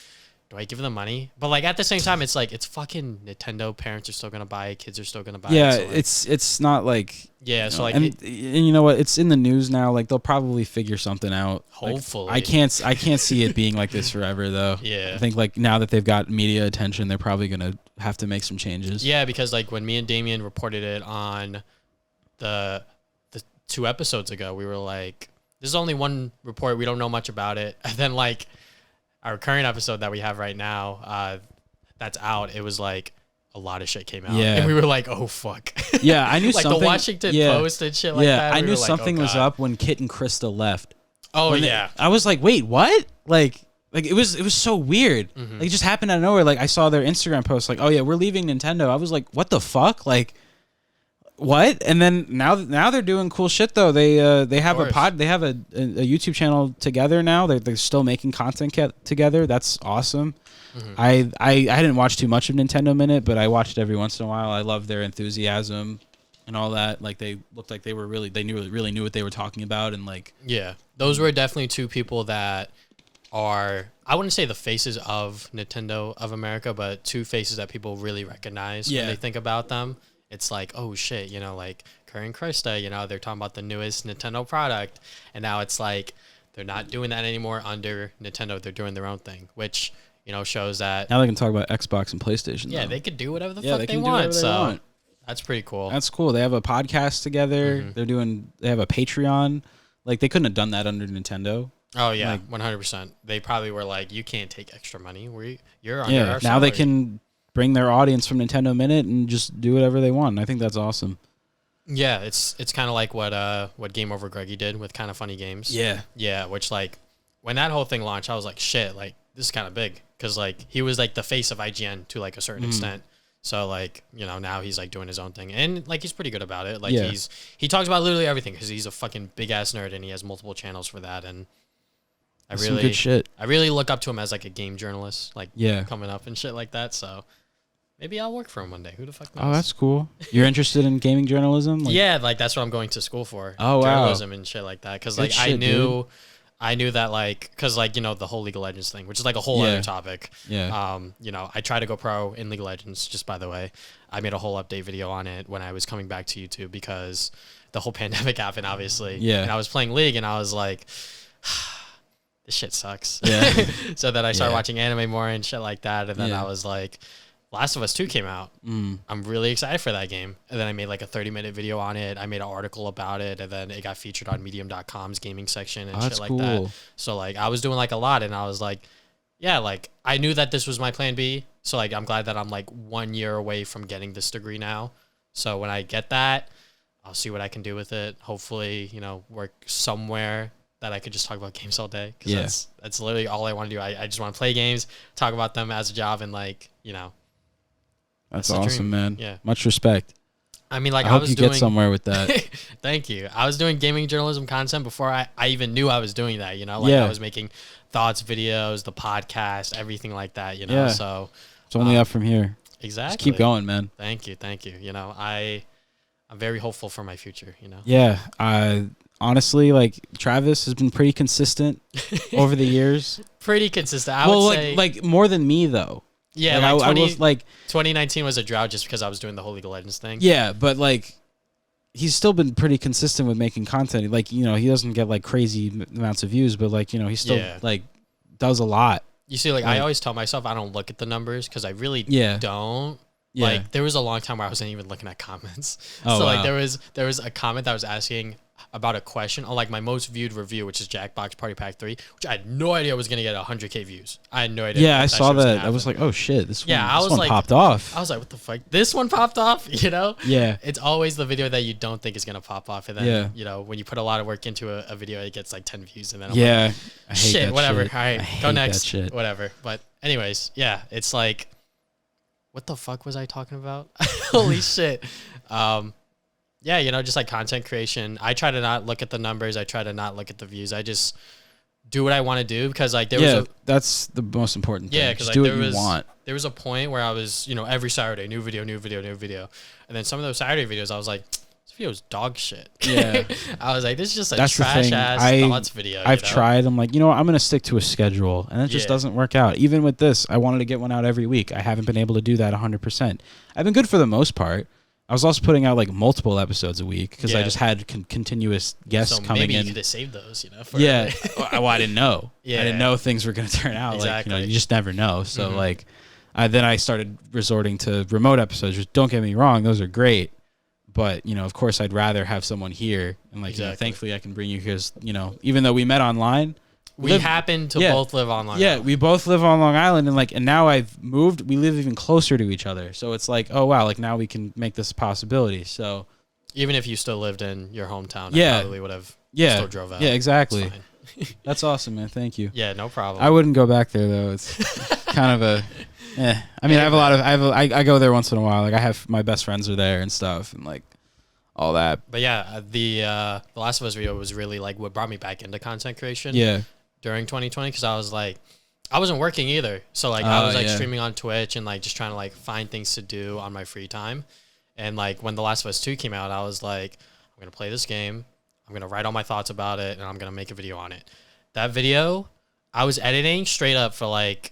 do I give them money? But like at the same time, it's like it's fucking Nintendo. Parents are still gonna buy it. Kids are still gonna buy it. Yeah, so like, it's not like so like and you know what? It's in the news now. Like they'll probably figure something out. Hopefully, like, I can't see it being like this forever though. Yeah, I think like now that they've got media attention, they're probably gonna have to make some changes. Yeah, because like when me and Damien reported it on the 2 episodes ago, we were like, there's only one report. We don't know much about it. And then like our current episode that we have right now, that's out. It was like a lot of shit came out. Yeah. And we were like, oh, fuck. Yeah, I knew like something. the Washington Post and shit like that. I knew like, something was up when Kit and Krista left. Oh, yeah. I was like, wait, what? Like it was so weird. Mm-hmm. Like it just happened out of nowhere. Like I saw their Instagram post like, oh yeah, we're leaving Nintendo. I was like, what the fuck? Like what? And then now they're doing cool shit though. They have a YouTube channel together now. They're still making content together. That's awesome. Mm-hmm. I didn't watch too much of Nintendo Minute, but I watched it every once in a while. I love their enthusiasm and all that. Like they looked like they really knew what they were talking about, and like those were definitely 2 people that are, I wouldn't say the faces of Nintendo of America, but 2 faces that people really recognize when they think about them. It's like, oh shit, you know, like Curry and Krista, you know, they're talking about the newest Nintendo product, and now it's like they're not doing that anymore under Nintendo. They're doing their own thing, which, you know, shows that now they can talk about Xbox and PlayStation. Yeah, though. They could do whatever the fuck they want. So that's pretty cool. That's cool. They have a podcast together. Mm-hmm. They have a Patreon. Like they couldn't have done that under Nintendo. Oh yeah, 100%. They probably were like, you can't take extra money. You're under our salary. Now they can bring their audience from Nintendo Minute and just do whatever they want. I think that's awesome. Yeah, it's kind of like what Game Over Greggy did with Kind of Funny Games. Yeah, which like when that whole thing launched, I was like, shit, like this is kind of big because like he was like the face of IGN to like a certain extent. So like, you know, now he's like doing his own thing, and like he's pretty good about it. Like he talks about literally everything because he's a fucking big ass nerd and he has multiple channels for that. And some good shit. I really look up to him as like a game journalist, like coming up and shit like that. So maybe I'll work for him one day. Who the fuck knows? Oh, that's cool. You're interested in gaming journalism? Like, yeah, like that's what I'm going to school for. Oh, journalism and shit like that. Because like I knew that like, because like, you know, the whole League of Legends thing, which is like a whole other topic. Yeah. You know, I tried to go pro in League of Legends. Just by the way, I made a whole update video on it when I was coming back to YouTube because the whole pandemic happened, obviously. Yeah. And I was playing League and I was like, this shit sucks. Yeah. So then I started watching anime more and shit like that. And then I was like, Last of Us 2 came out. I'm really excited for that game. And then I made like a 30-minute video on it. I made an article about it. And then it got featured on medium.com's gaming section and shit like that. So like I was doing like a lot and I was like, yeah, like I knew that this was my plan B. So like I'm glad that I'm like 1 year away from getting this degree now. So when I get that, I'll see what I can do with it. Hopefully, you know, work somewhere that I could just talk about games all day. Because that's literally all I want to do. I just want to play games, talk about them as a job, and like, you know. That's awesome, man. Yeah. Much respect. I mean, like, I hope you get somewhere with that. Thank you. I was doing gaming journalism content before I even knew I was doing that, you know? Like, I was making thoughts videos, the podcast, everything like that, you know? So it's only up from here. Exactly. Just keep going, man. Thank you. You know, I'm very hopeful for my future, you know? Yeah. Honestly, like, Travis has been pretty consistent over the years. Pretty consistent. I would say. Like, more than me, though. Yeah, like I was like 2019 was a drought just because I was doing the whole League of Legends thing. Yeah, but like he's still been pretty consistent with making content. Like, you know, he doesn't get like crazy amounts of views, but like, you know, he still like does a lot. You see, like I always tell myself I don't look at the numbers because I really don't. Yeah. Like there was a long time where I wasn't even looking at comments. Oh, so wow. like there was a comment that was asking about a question on like my most viewed review, which is Jackbox Party Pack 3, which I had no idea was gonna get 100K views. I had no idea. Yeah, I saw that. I was like, oh shit, this one like, popped off. I was like, what the fuck? This one popped off, you know? Yeah. It's always the video that you don't think is gonna pop off, and then you know, when you put a lot of work into a video, it gets like 10 views, and then I'm like, I hate that whatever. Shit. All right, go next. Whatever. But anyways, yeah, it's like, what the fuck was I talking about? Holy shit. Yeah, you know, just like content creation. I try to not look at the numbers. I try to not look at the views. I just do what I want to do because like that's the most important thing. Yeah, because like do what you want. There was a point where I was, you know, every Saturday, new video. And then some of those Saturday videos, I was like, this video is dog shit. Yeah. I was like, this is just a trash ass thoughts video. I've tried. I'm like, you know what? I'm going to stick to a schedule. And it just doesn't work out. Even with this, I wanted to get one out every week. I haven't been able to do that 100%. I've been good for the most part. I was also putting out like multiple episodes a week because I just had continuous guests coming in. Maybe you could have saved those, you know? Well, I didn't know. I didn't know things were going to turn out. Exactly. Like, you know, you just never know. So like, then I started resorting to remote episodes. Just don't get me wrong; those are great. But you know, of course, I'd rather have someone here, and like, you know, thankfully, I can bring you because you know, even though we met online. We happen to both live on Long Island. Yeah, we both live on Long Island, and now I've moved. We live even closer to each other, so it's like, oh wow, like now we can make this a possibility. So even if you still lived in your hometown, I probably would have still drove out. Yeah, exactly. That's awesome, man. Thank you. Yeah, no problem. I wouldn't go back there though. It's kind of a. I mean, I go there once in a while. Like I have my best friends are there and stuff, and like all that. But yeah, the Last of Us video was really like what brought me back into content creation. Yeah. During 2020, because I was like, I wasn't working either, so like I was like streaming on Twitch and like just trying to like find things to do on my free time. And like when The Last of Us 2 came out, I was like, I'm gonna play this game, I'm gonna write all my thoughts about it, and I'm gonna make a video on it. That video, I was editing straight up for like,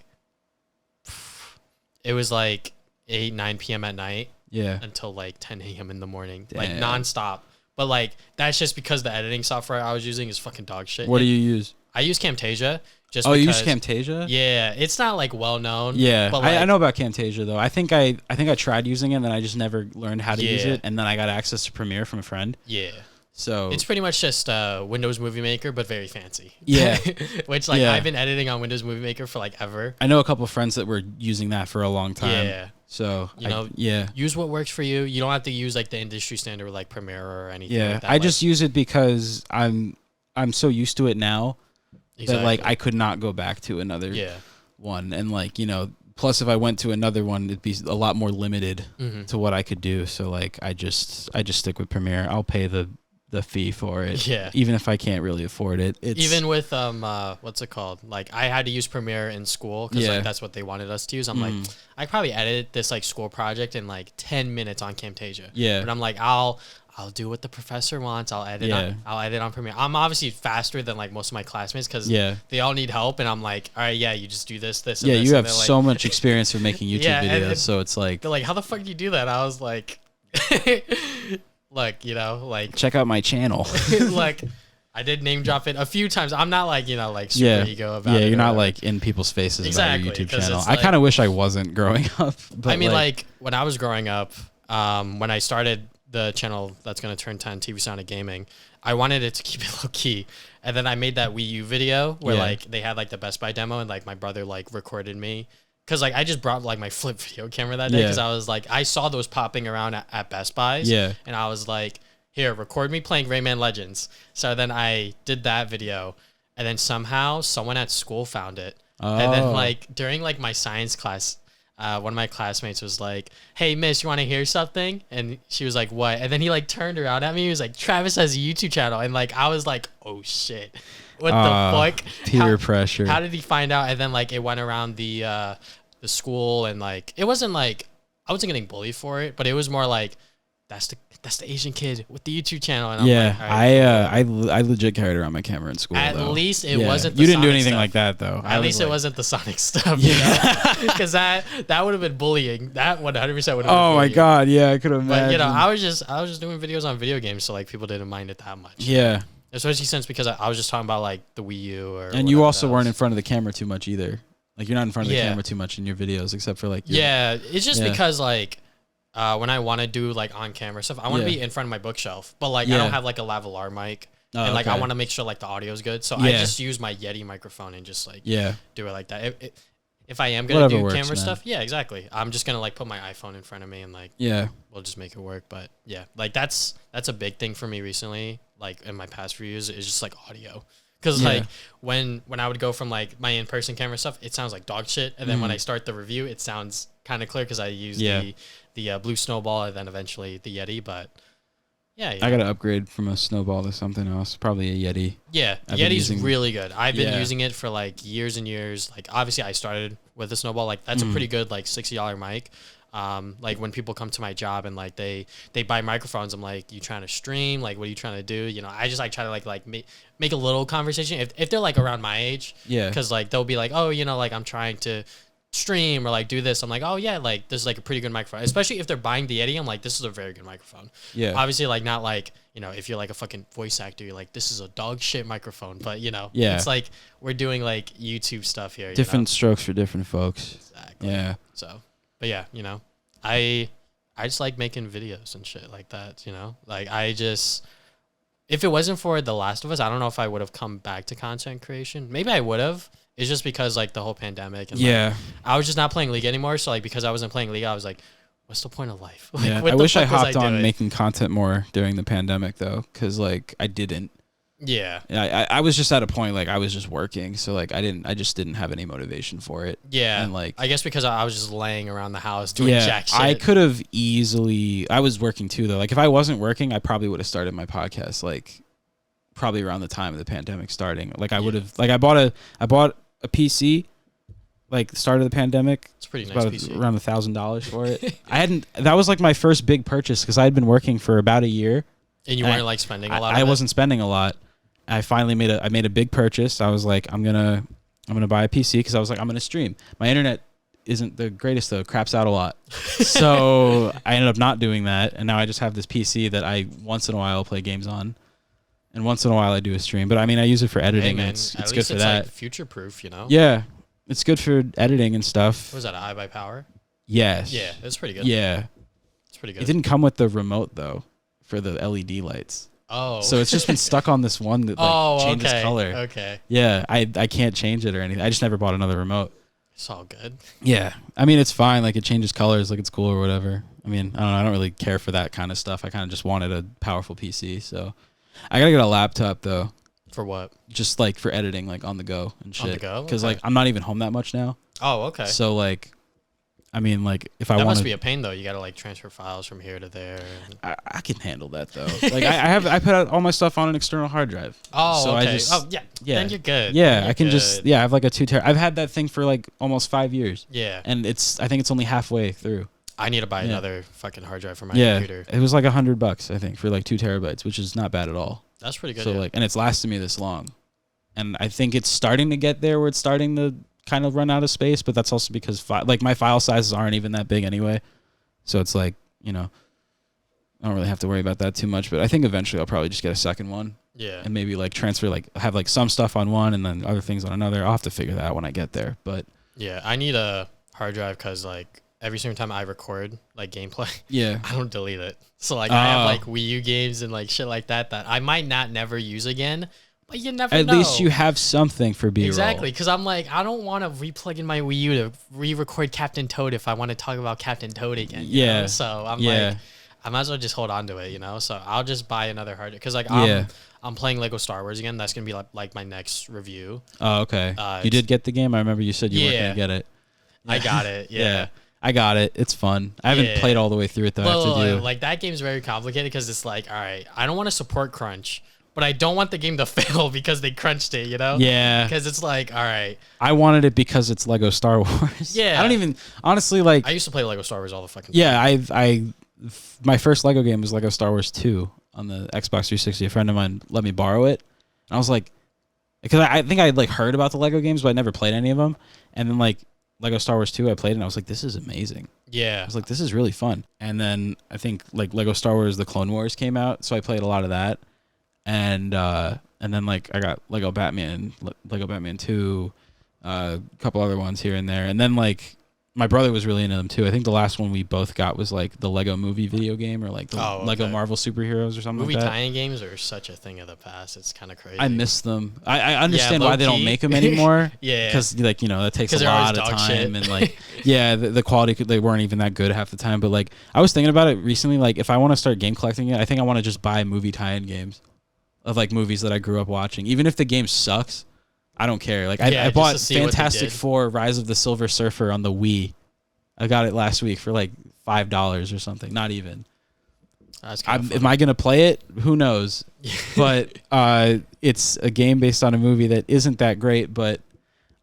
it was like 9 p.m. at night, until like 10 a.m. in the morning, like nonstop. But like that's just because the editing software I was using is fucking dog shit. What do you use? I use Camtasia. Just you use Camtasia? Yeah, it's not like well known. Yeah, but like, I know about Camtasia though. I think I tried using it, and then I just never learned how to use it, and then I got access to Premiere from a friend. Yeah. So it's pretty much just Windows Movie Maker, but very fancy. Yeah. Which like I've been editing on Windows Movie Maker for like ever. I know a couple of friends that were using that for a long time. Yeah. So you know, use what works for you. You don't have to use like the industry standard like Premiere or anything. Yeah, like that. I just use it because I'm so used to it now. That like I could not go back to another one, and like, you know, plus if I went to another one, it'd be a lot more limited to what I could do. So like I just stick with Premiere. I'll pay the fee for it. Yeah. Even if I can't really afford it. It's even with what's it called? Like I had to use Premiere in school because like that's what they wanted us to use. I'm like, I probably edited this like school project in like 10 minutes on Camtasia. Yeah. But I'm like, I'll do what the professor wants. I'll edit on Premiere. I'm obviously faster than like most of my classmates because they all need help, and I'm like, all right, you just do this, and this. You have so much experience with making YouTube videos, so it's like they're like, how the fuck do you do that? I was like, like, you know, like check out my channel. Like I did name drop it a few times. I'm not like, you know, like super ego about it. Yeah, you're not like in people's faces about your YouTube channel. Like, I kind of wish I wasn't growing up. But I mean, like when I was growing up, when I started the channel that's going to turn 10, TV Sonic Gaming, I wanted it to keep it low key. And then I made that Wii U video where like they had like the Best Buy demo, and like my brother like recorded me. Cause like I just brought like my flip video camera that day, cause I was like, I saw those popping around at Best Buys, and I was like, here, record me playing Rayman Legends. So then I did that video, and then somehow someone at school found it, and then like during like my science class, one of my classmates was like, hey miss, you want to hear something? And she was like, what? And then he like turned around at me, he was like, Travis has a YouTube channel. And like I was like, oh shit, what the fuck? Peer pressure. How did he find out? And then like it went around the school, and like it wasn't like I wasn't getting bullied for it, but it was more like that's the Asian kid with the YouTube channel. And I'm yeah, like, right, I legit carried around my camera in school. At though. least it wasn't. You didn't do Sonic anything stuff. like that though. At least it wasn't the Sonic stuff, because that would have been bullying. That 100% would have been. Oh my god, yeah, I could imagine. But you know, I was just doing videos on video games, so like people didn't mind it that much. Yeah, especially since because I was just talking about like the Wii U and you also weren't in front of the camera too much either. Like you're not in front of the camera too much in your videos, except for like it's just because like. When I want to do like on camera stuff, I want to be in front of my bookshelf, but like I don't have like a lavalier mic, and like I want to make sure like the audio is good, so I just use my Yeti microphone and just like do it like that. If I am gonna do camera stuff, exactly. I'm just gonna like put my iPhone in front of me and like we'll just make it work. But yeah, like that's a big thing for me recently. Like in my past few years, is just like audio. Because like when I would go from like my in-person camera stuff, it sounds like dog shit, and then when I start the review, it sounds kind of clear because I use the Blue Snowball and then eventually the Yeti. But yeah, I gotta upgrade from a Snowball to something else, probably a Yeti. Yeah, Yeti's really good. I've been using it for like years and years. Like obviously I started with a Snowball. Like that's a pretty good like $60 mic. Like when people come to my job and like they buy microphones, I'm like, you trying to stream? Like, what are you trying to do? You know, I just like try to like make a little conversation if they're like around my age. Yeah. Because like they'll be like, oh, you know, like I'm trying to stream or like do this. I'm like, oh yeah, like this is like a pretty good microphone. Especially if they're buying the Yeti, I'm like, this is a very good microphone. Yeah. Obviously, like not like, you know, if you're like a fucking voice actor, you're like, this is a dog shit microphone. But you know, it's like we're doing like YouTube stuff here. Different strokes for different folks. Exactly. Yeah. So, but yeah, you know. I just like making videos and shit like that, you know? Like, if it wasn't for The Last of Us, I don't know if I would have come back to content creation. Maybe I would have. It's just because, like, the whole pandemic. And, like, I was just not playing League anymore. So, like, because I wasn't playing League, I was like, what's the point of life? Like, I wish I hopped on making content more during the pandemic, though, because, like, I didn't. Yeah. I was just at a point, like, I was just working. So, like, I just didn't have any motivation for it. Yeah. And, like, I guess because I was just laying around the house doing jack shit. I could have easily, I was working too, though. Like, if I wasn't working, I probably would have started my podcast, like, probably around the time of the pandemic starting. Like, I would have, like, I bought a PC, like, the start of the pandemic. It's a pretty nice PC. Around $1,000 for it. That was, like, my first big purchase because I had been working for about a year. And you weren't, like, spending a lot I wasn't spending a lot. I finally made a big purchase. I was like, I'm gonna buy a PC because I was like, I'm gonna stream. My internet isn't the greatest though; craps out a lot. So I ended up not doing that, and now I just have this PC that I once in a while play games on, and once in a while I do a stream. But I mean, I use it for editing. Hey, man, it's at good least for it's that. Like future proof, you know. Yeah, it's good for editing and stuff. Was that an iBuyPower? Yes. Yeah, it's pretty good. Yeah, it's pretty good. It didn't come with the remote though for the LED lights. Oh. So it's just been stuck on this one that like changes color. Okay. Yeah, I can't change it or anything. I just never bought another remote. It's all good. Yeah. I mean, it's fine. Like it changes colors, like it's cool or whatever. I mean, I don't know. I don't really care for that kind of stuff. I kind of just wanted a powerful PC. So I got to get a laptop though. For what? Just like for editing, like on the go and shit. On the go? Because like I'm not even home that much now. Oh, okay. So like, I mean, like if I want, that must be a pain though. You got to like transfer files from here to there. I can handle that though. Like I put out all my stuff on an external hard drive. Oh, so okay. Yeah. Then you're good. Yeah, I can just I have like a 2 terabyte. I've had that thing for like almost 5 years. Yeah. And I think it's only halfway through. I need to buy another fucking hard drive for my computer. It was like $100 I think for like 2 terabytes, which is not bad at all. That's pretty good. So like, and it's lasted me this long, and I think it's starting to get there where it's starting to kind of run out of space, but that's also because like my file sizes aren't even that big anyway, so it's like, you know, I don't really have to worry about that too much. But I think eventually I'll probably just get a second one, and maybe like transfer, like have like some stuff on one and then other things on another. I'll have to figure that out when I get there. But yeah, I need a hard drive because like every single time I record like gameplay, I don't delete it. So like I have like Wii U games and like shit like that I might not never use again. But you never know. At least you have something for B-roll. Exactly, because I'm like, I don't want to re-plug in my Wii U to re-record Captain Toad if I want to talk about Captain Toad again. You know? So I'm like, I might as well just hold on to it, you know? So I'll just buy another hard drive. Because like I'm playing Lego Star Wars again. That's going to be like my next review. Oh, okay. You did get the game? I remember you said you weren't going to get it. I got it, yeah. I got it. It's fun. I haven't played all the way through it, though. I have to do. Like, that game's very complicated because it's like, all right, I don't want to support crunch, but I don't want the game to fail because they crunched it, you know? Yeah. Because it's like, all right. I wanted it because it's Lego Star Wars. Yeah. I don't even, honestly, like. I used to play Lego Star Wars all the fucking time. Yeah, my first Lego game was Lego Star Wars 2 on the Xbox 360. A friend of mine let me borrow it. And I was like, because I think I'd like heard about the Lego games, but I never played any of them. And then like Lego Star Wars 2, I played it and I was like, this is amazing. Yeah. I was like, this is really fun. And then I think like Lego Star Wars, The Clone Wars came out. So I played a lot of that. And then like I got Lego Batman 2, a couple other ones here and there. And then like my brother was really into them too. I think the last one we both got was like the Lego Movie video game or like the Lego Marvel superheroes or something movie like that. tie-in games are such a thing of the past. It's kind of crazy. I miss them. I understand why they don't make them anymore. Yeah. Because like, you know, that takes a lot of time and like, yeah, the quality, they weren't even that good half the time. But like, I was thinking about it recently. Like if I want to start game collecting it, I think I want to just buy movie tie-in games of like movies that I grew up watching. Even if the game sucks, I don't care. Like I bought Fantastic Four: Rise of the Silver Surfer on the Wii. I got it last week for like $5 or something. Not even. Am I gonna play it? Who knows? But it's a game based on a movie that isn't that great. But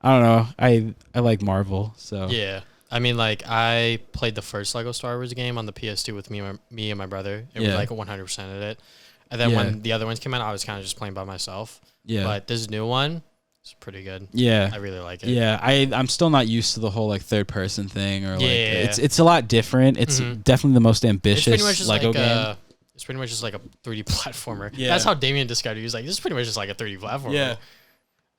I don't know. I like Marvel, so yeah. I mean, like I played the first Lego Star Wars game on the PS2 with me and my brother. It was like 100% of it. And then when the other ones came out, I was kind of just playing by myself. Yeah. But this new one. It's pretty good. Yeah. I really like it. Yeah. I'm still not used to the whole like third person thing or like it's a lot different. It's definitely the most ambitious Lego game. It's pretty much just like a 3D platformer. Yeah. That's how Damian described it. He was like, this is pretty much just like a 3D platformer. Yeah.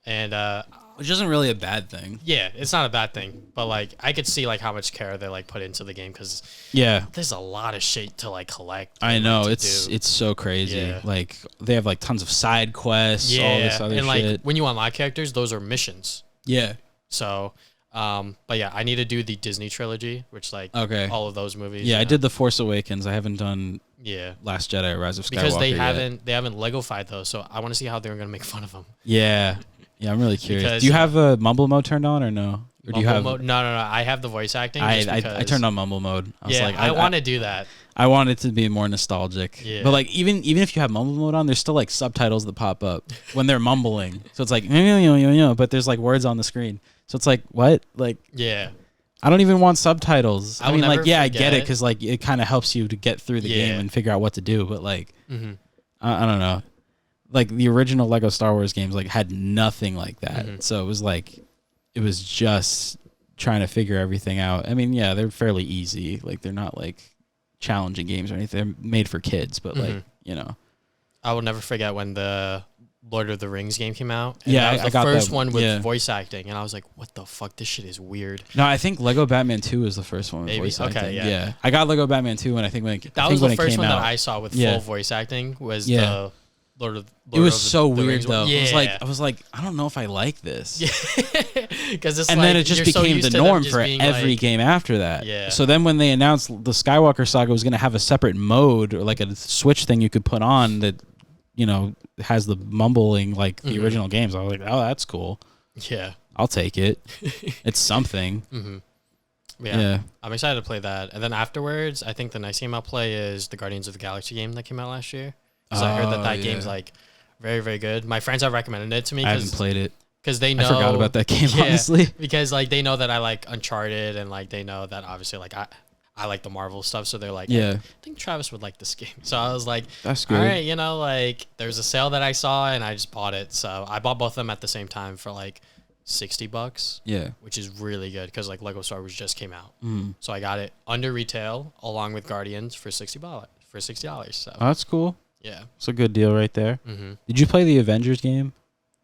And which isn't really a bad thing. Yeah, it's not a bad thing. But like I could see like how much care they like put into the game because there's a lot of shit to like collect. I know, it's so crazy. Yeah. Like they have like tons of side quests, all this other shit. And like when you unlock characters, those are missions. Yeah. So but yeah, I need to do the Disney trilogy, which like all of those movies. Yeah, I did The Force Awakens. I haven't done Last Jedi or Rise of Skywalker because they haven't Lego-fied those, so I want to see how they're gonna make fun of them. Yeah. Yeah, I'm really curious. Because do you have a mumble mode turned on or no? Or do you have mode? No. I have the voice acting. I turned on mumble mode. I want to do that. I want it to be more nostalgic. Yeah. But like even if you have mumble mode on, there's still like subtitles that pop up when they're mumbling. So it's like but there's like words on the screen. So it's like what? Like I don't even want subtitles. I mean like I get it because like it kind of helps you to get through the game and figure out what to do. But like I don't know. Like the original Lego Star Wars games like had nothing like that. So it was just trying to figure everything out. I mean, yeah, they're fairly easy. Like they're not like challenging games or anything. They're made for kids, but like, you know. I will never forget when the Lord of the Rings game came out. And that was the first one with voice acting, and I was like, what the fuck? This shit is weird. No, I think Lego Batman 2 was the first one with voice acting. Yeah. I got Lego Batman 2 and I think that was the first one that I saw with full voice acting was the Lord it was so weird though. Yeah. I was like, I don't know if I like this. Because and then it just became the norm for every game after that. Yeah. So then when they announced the Skywalker Saga was going to have a separate mode or like a Switch thing you could put on that, you know, has the mumbling like the original games, I was like, oh, that's cool. Yeah. I'll take it. It's something. Yeah. I'm excited to play that. And then afterwards, I think the next game I'll play is the Guardians of the Galaxy game that came out last year. Because I heard that game's like very, very good. My friends have recommended it to me. I haven't played it. Because they know. I forgot about that game, honestly. Because like they know that I like Uncharted and like they know that obviously like I like the Marvel stuff. So they're like, I think Travis would like this game. So I was like, that's good. All right, you know, like there's a sale that I saw and I just bought it. So I bought both of them at the same time for like $60. Yeah. Which is really good because like Lego Star Wars just came out. So I got it under retail along with Guardians for $60. So that's cool. Yeah. It's a good deal right there. Did you play the Avengers game?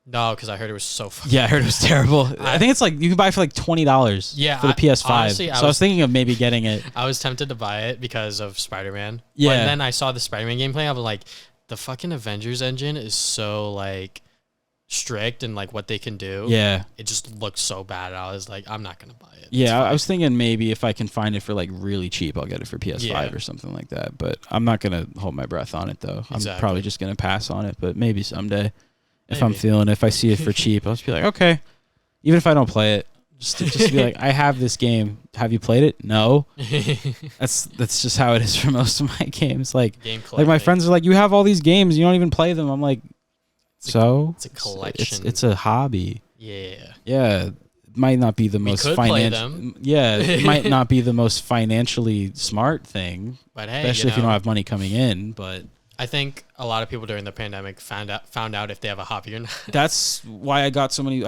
No, because I heard it was so fun. Yeah, I heard it was terrible. I think it's like you can buy it for like $20 for the PS5. Honestly, I was thinking of maybe getting it. I was tempted to buy it because of Spider-Man. Yeah. But then I saw the Spider-Man gameplay. I was like, the fucking Avengers engine is so like strict and like what they can do. Yeah. It just looked so bad. I was like, I'm not going to buy it. Yeah, I was thinking maybe if I can find it for like really cheap, I'll get it for PS5 or something like that. But I'm not going to hold my breath on it though. Exactly. I'm probably just going to pass on it, but maybe someday. If I'm feeling, if I see it for cheap, I'll just be like, okay. Even if I don't play it, just to be like, I have this game. Have you played it? No. That's just how it is for most of my games. Like my friends are like, you have all these games, you don't even play them. I'm like, it's a collection. It's a hobby. Yeah. Yeah. might not be the most it might not be the most financially smart thing, but hey, especially if you don't have money coming in. But I think a lot of people during the pandemic found out if they have a hobby or not. That's why I got so many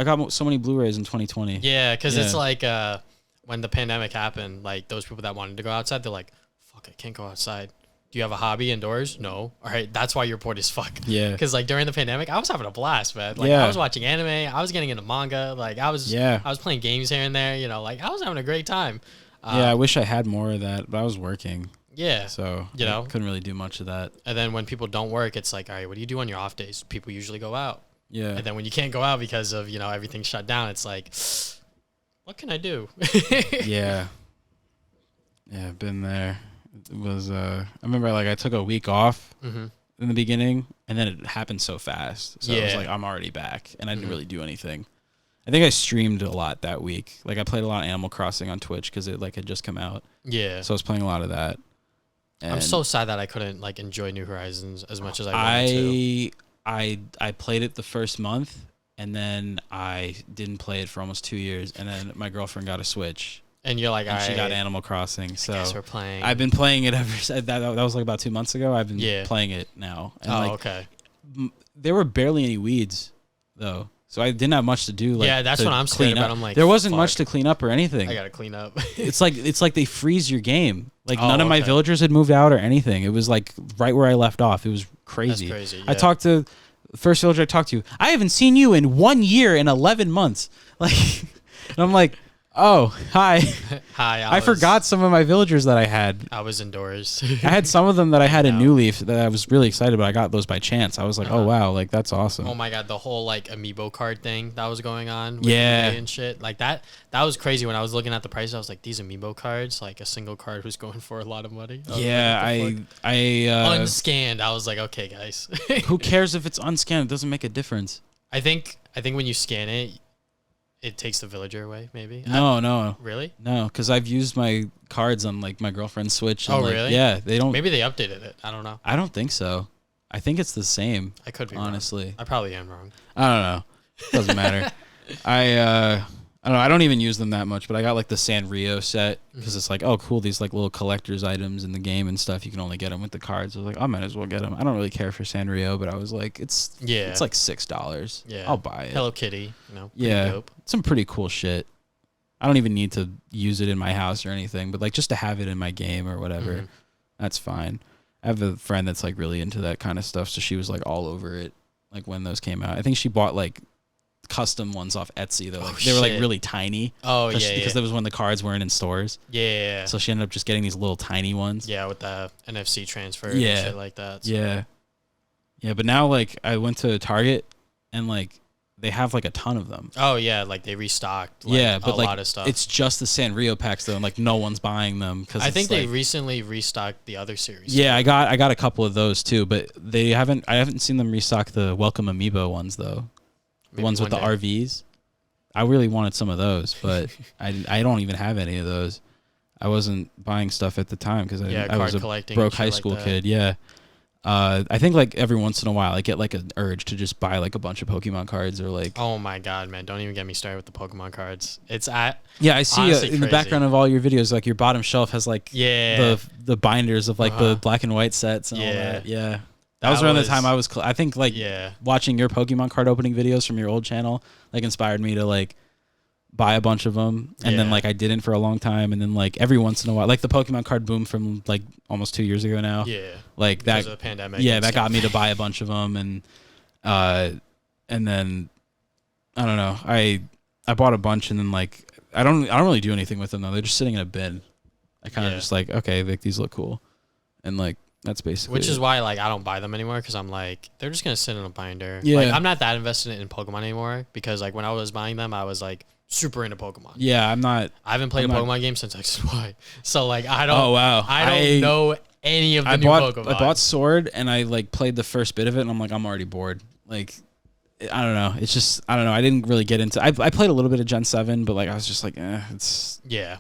Blu-rays in 2020. Yeah, because it's like when the pandemic happened, like those people that wanted to go outside, they're like, fuck, I can't go outside. Do you have a hobby indoors? No. All right, that's why you're bored as fuck. Yeah. Because like during the pandemic, I was having a blast, man. Like I was watching anime, I was getting into manga, like I was playing games here and there. You know, like I was having a great time. I wish I had more of that, but I was working. Yeah. So I couldn't really do much of that. And then when people don't work, it's like, all right, what do you do on your off days? People usually go out. Yeah. And then when you can't go out because of everything shut down, it's like, what can I do? Yeah. Yeah, been there. It was I remember like I took a week off in the beginning, and then it happened so fast. So I was like, I'm already back, and I didn't really do anything. I think I streamed a lot that week. Like I played a lot of Animal Crossing on Twitch because it like had just come out. Yeah. So I was playing a lot of that. And I'm so sad that I couldn't like enjoy New Horizons as much as I wanted to. I played it the first month, and then I didn't play it for almost 2 years, and then my girlfriend got a Switch. And you're like, she got Animal Crossing, so I guess we're playing. I've been playing it ever since. That was like about 2 months ago. I've been playing it now. And okay. There were barely any weeds, though, so I didn't have much to do. Like, that's what I'm scared about. I'm like, there wasn't much to clean up or anything. I gotta clean up. It's like they freeze your game. Like none of my villagers had moved out or anything. It was like right where I left off. It was crazy. That's crazy. Yeah. I talked to the first villager I talked to. I haven't seen you in 1 year and 11 months. Like, and I'm like, oh, hi. Hi. I forgot some of my villagers that I had. I was indoors. I had some of them that I had in New Leaf that I was really excited about. I got those by chance. I was like, oh, wow, like that's awesome. Oh, my God. The whole like amiibo card thing that was going on. With eBay and shit. Like that was crazy. When I was looking at the price, I was like, these amiibo cards, like a single card was going for a lot of money. I unscanned. I was like, okay, guys. Who cares if it's unscanned? It doesn't make a difference. I think when you scan it, it takes the villager away, maybe? No. Really? No, because I've used my cards on like my girlfriend's Switch. And, really? Yeah, they don't. Maybe they updated it. I don't know. I don't think so. I think it's the same. I could be honestly. Wrong. I probably am wrong. I don't know. Doesn't matter. I don't know. I don't even use them that much, but I got like the Sanrio set because it's like, oh, cool. These like little collector's items in the game and stuff. You can only get them with the cards. I was like, I might as well get them. I don't really care for Sanrio, but I was like, it's like $6. Yeah, I'll buy it. Hello Kitty, dope. Some pretty cool shit. I don't even need to use it in my house or anything, but like just to have it in my game or whatever, that's fine. I have a friend that's like really into that kind of stuff, so she was like all over it, like when those came out. I think she bought like custom ones off Etsy though. Like, they were like really tiny. Oh yeah, because that was when the cards weren't in stores. Yeah. So she ended up just getting these little tiny ones. Yeah, with the NFC transfer and shit like that. So. Yeah. Yeah, but now like I went to Target and like they have like a ton of them. Oh yeah, like they restocked. Like, but a lot of stuff. It's just the Sanrio packs though, and like no one's buying them because I think they recently restocked the other series. Yeah, I got a couple of those too, but I haven't seen them restock the Welcome Amiibo ones though. The ones with the RVs. I really wanted some of those, but I don't even have any of those. I wasn't buying stuff at the time because I was a broke high school kid. Yeah. I think like every once in a while I get like an urge to just buy like a bunch of Pokemon cards or like. Oh my God, man! Don't even get me started with the Pokemon cards. I see in the background of all your videos, like your bottom shelf has like the binders of like the black and white sets and all that. Yeah. That was around the time I was, I think like watching your Pokemon card opening videos from your old channel, like inspired me to like buy a bunch of them. And then like I didn't for a long time. And then like every once in a while, like the Pokemon card boom from like almost 2 years ago now. Yeah. Like because of the pandemic. Yeah. That got me to buy a bunch of them. And then I don't know. I bought a bunch and then like, I don't really do anything with them though. They're just sitting in a bin. I kind of just like, okay, like these look cool. And like, that's basically which is why like I don't buy them anymore because I'm like they're just gonna sit in a binder. Yeah, like, I'm not that invested in Pokemon anymore because like when I was buying them I was like super into Pokemon. Yeah, I haven't played a Pokemon game since X and Y, so like I don't. Oh wow, I don't know any of the new Pokemon. I bought Sword and I like played the first bit of it and I'm like I'm already bored. Like I don't know. It's just I don't know. I didn't really get into. I played a little bit of Gen 7, but like I was just like it's. Yeah,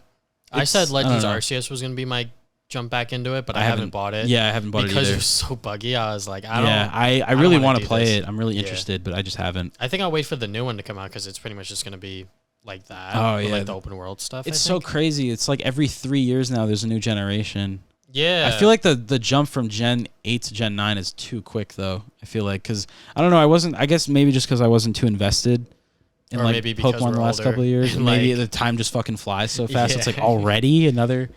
I said Legends Arceus was gonna be my jump back into it, but I haven't bought it. Yeah, I haven't bought it either. Because it was so buggy. I was like, I really want to play it. I'm really interested, but I just haven't. I think I'll wait for the new one to come out because it's pretty much just going to be like that. Oh yeah, like the open world stuff. It's so crazy. It's like every 3 years now there's a new generation. Yeah. I feel like the jump from Gen 8 to Gen 9 is too quick though. I feel like cuz I don't know, I guess maybe just cuz I wasn't too invested in like Pokemon the last couple of years. And maybe the time just fucking flies so fast. It's like already another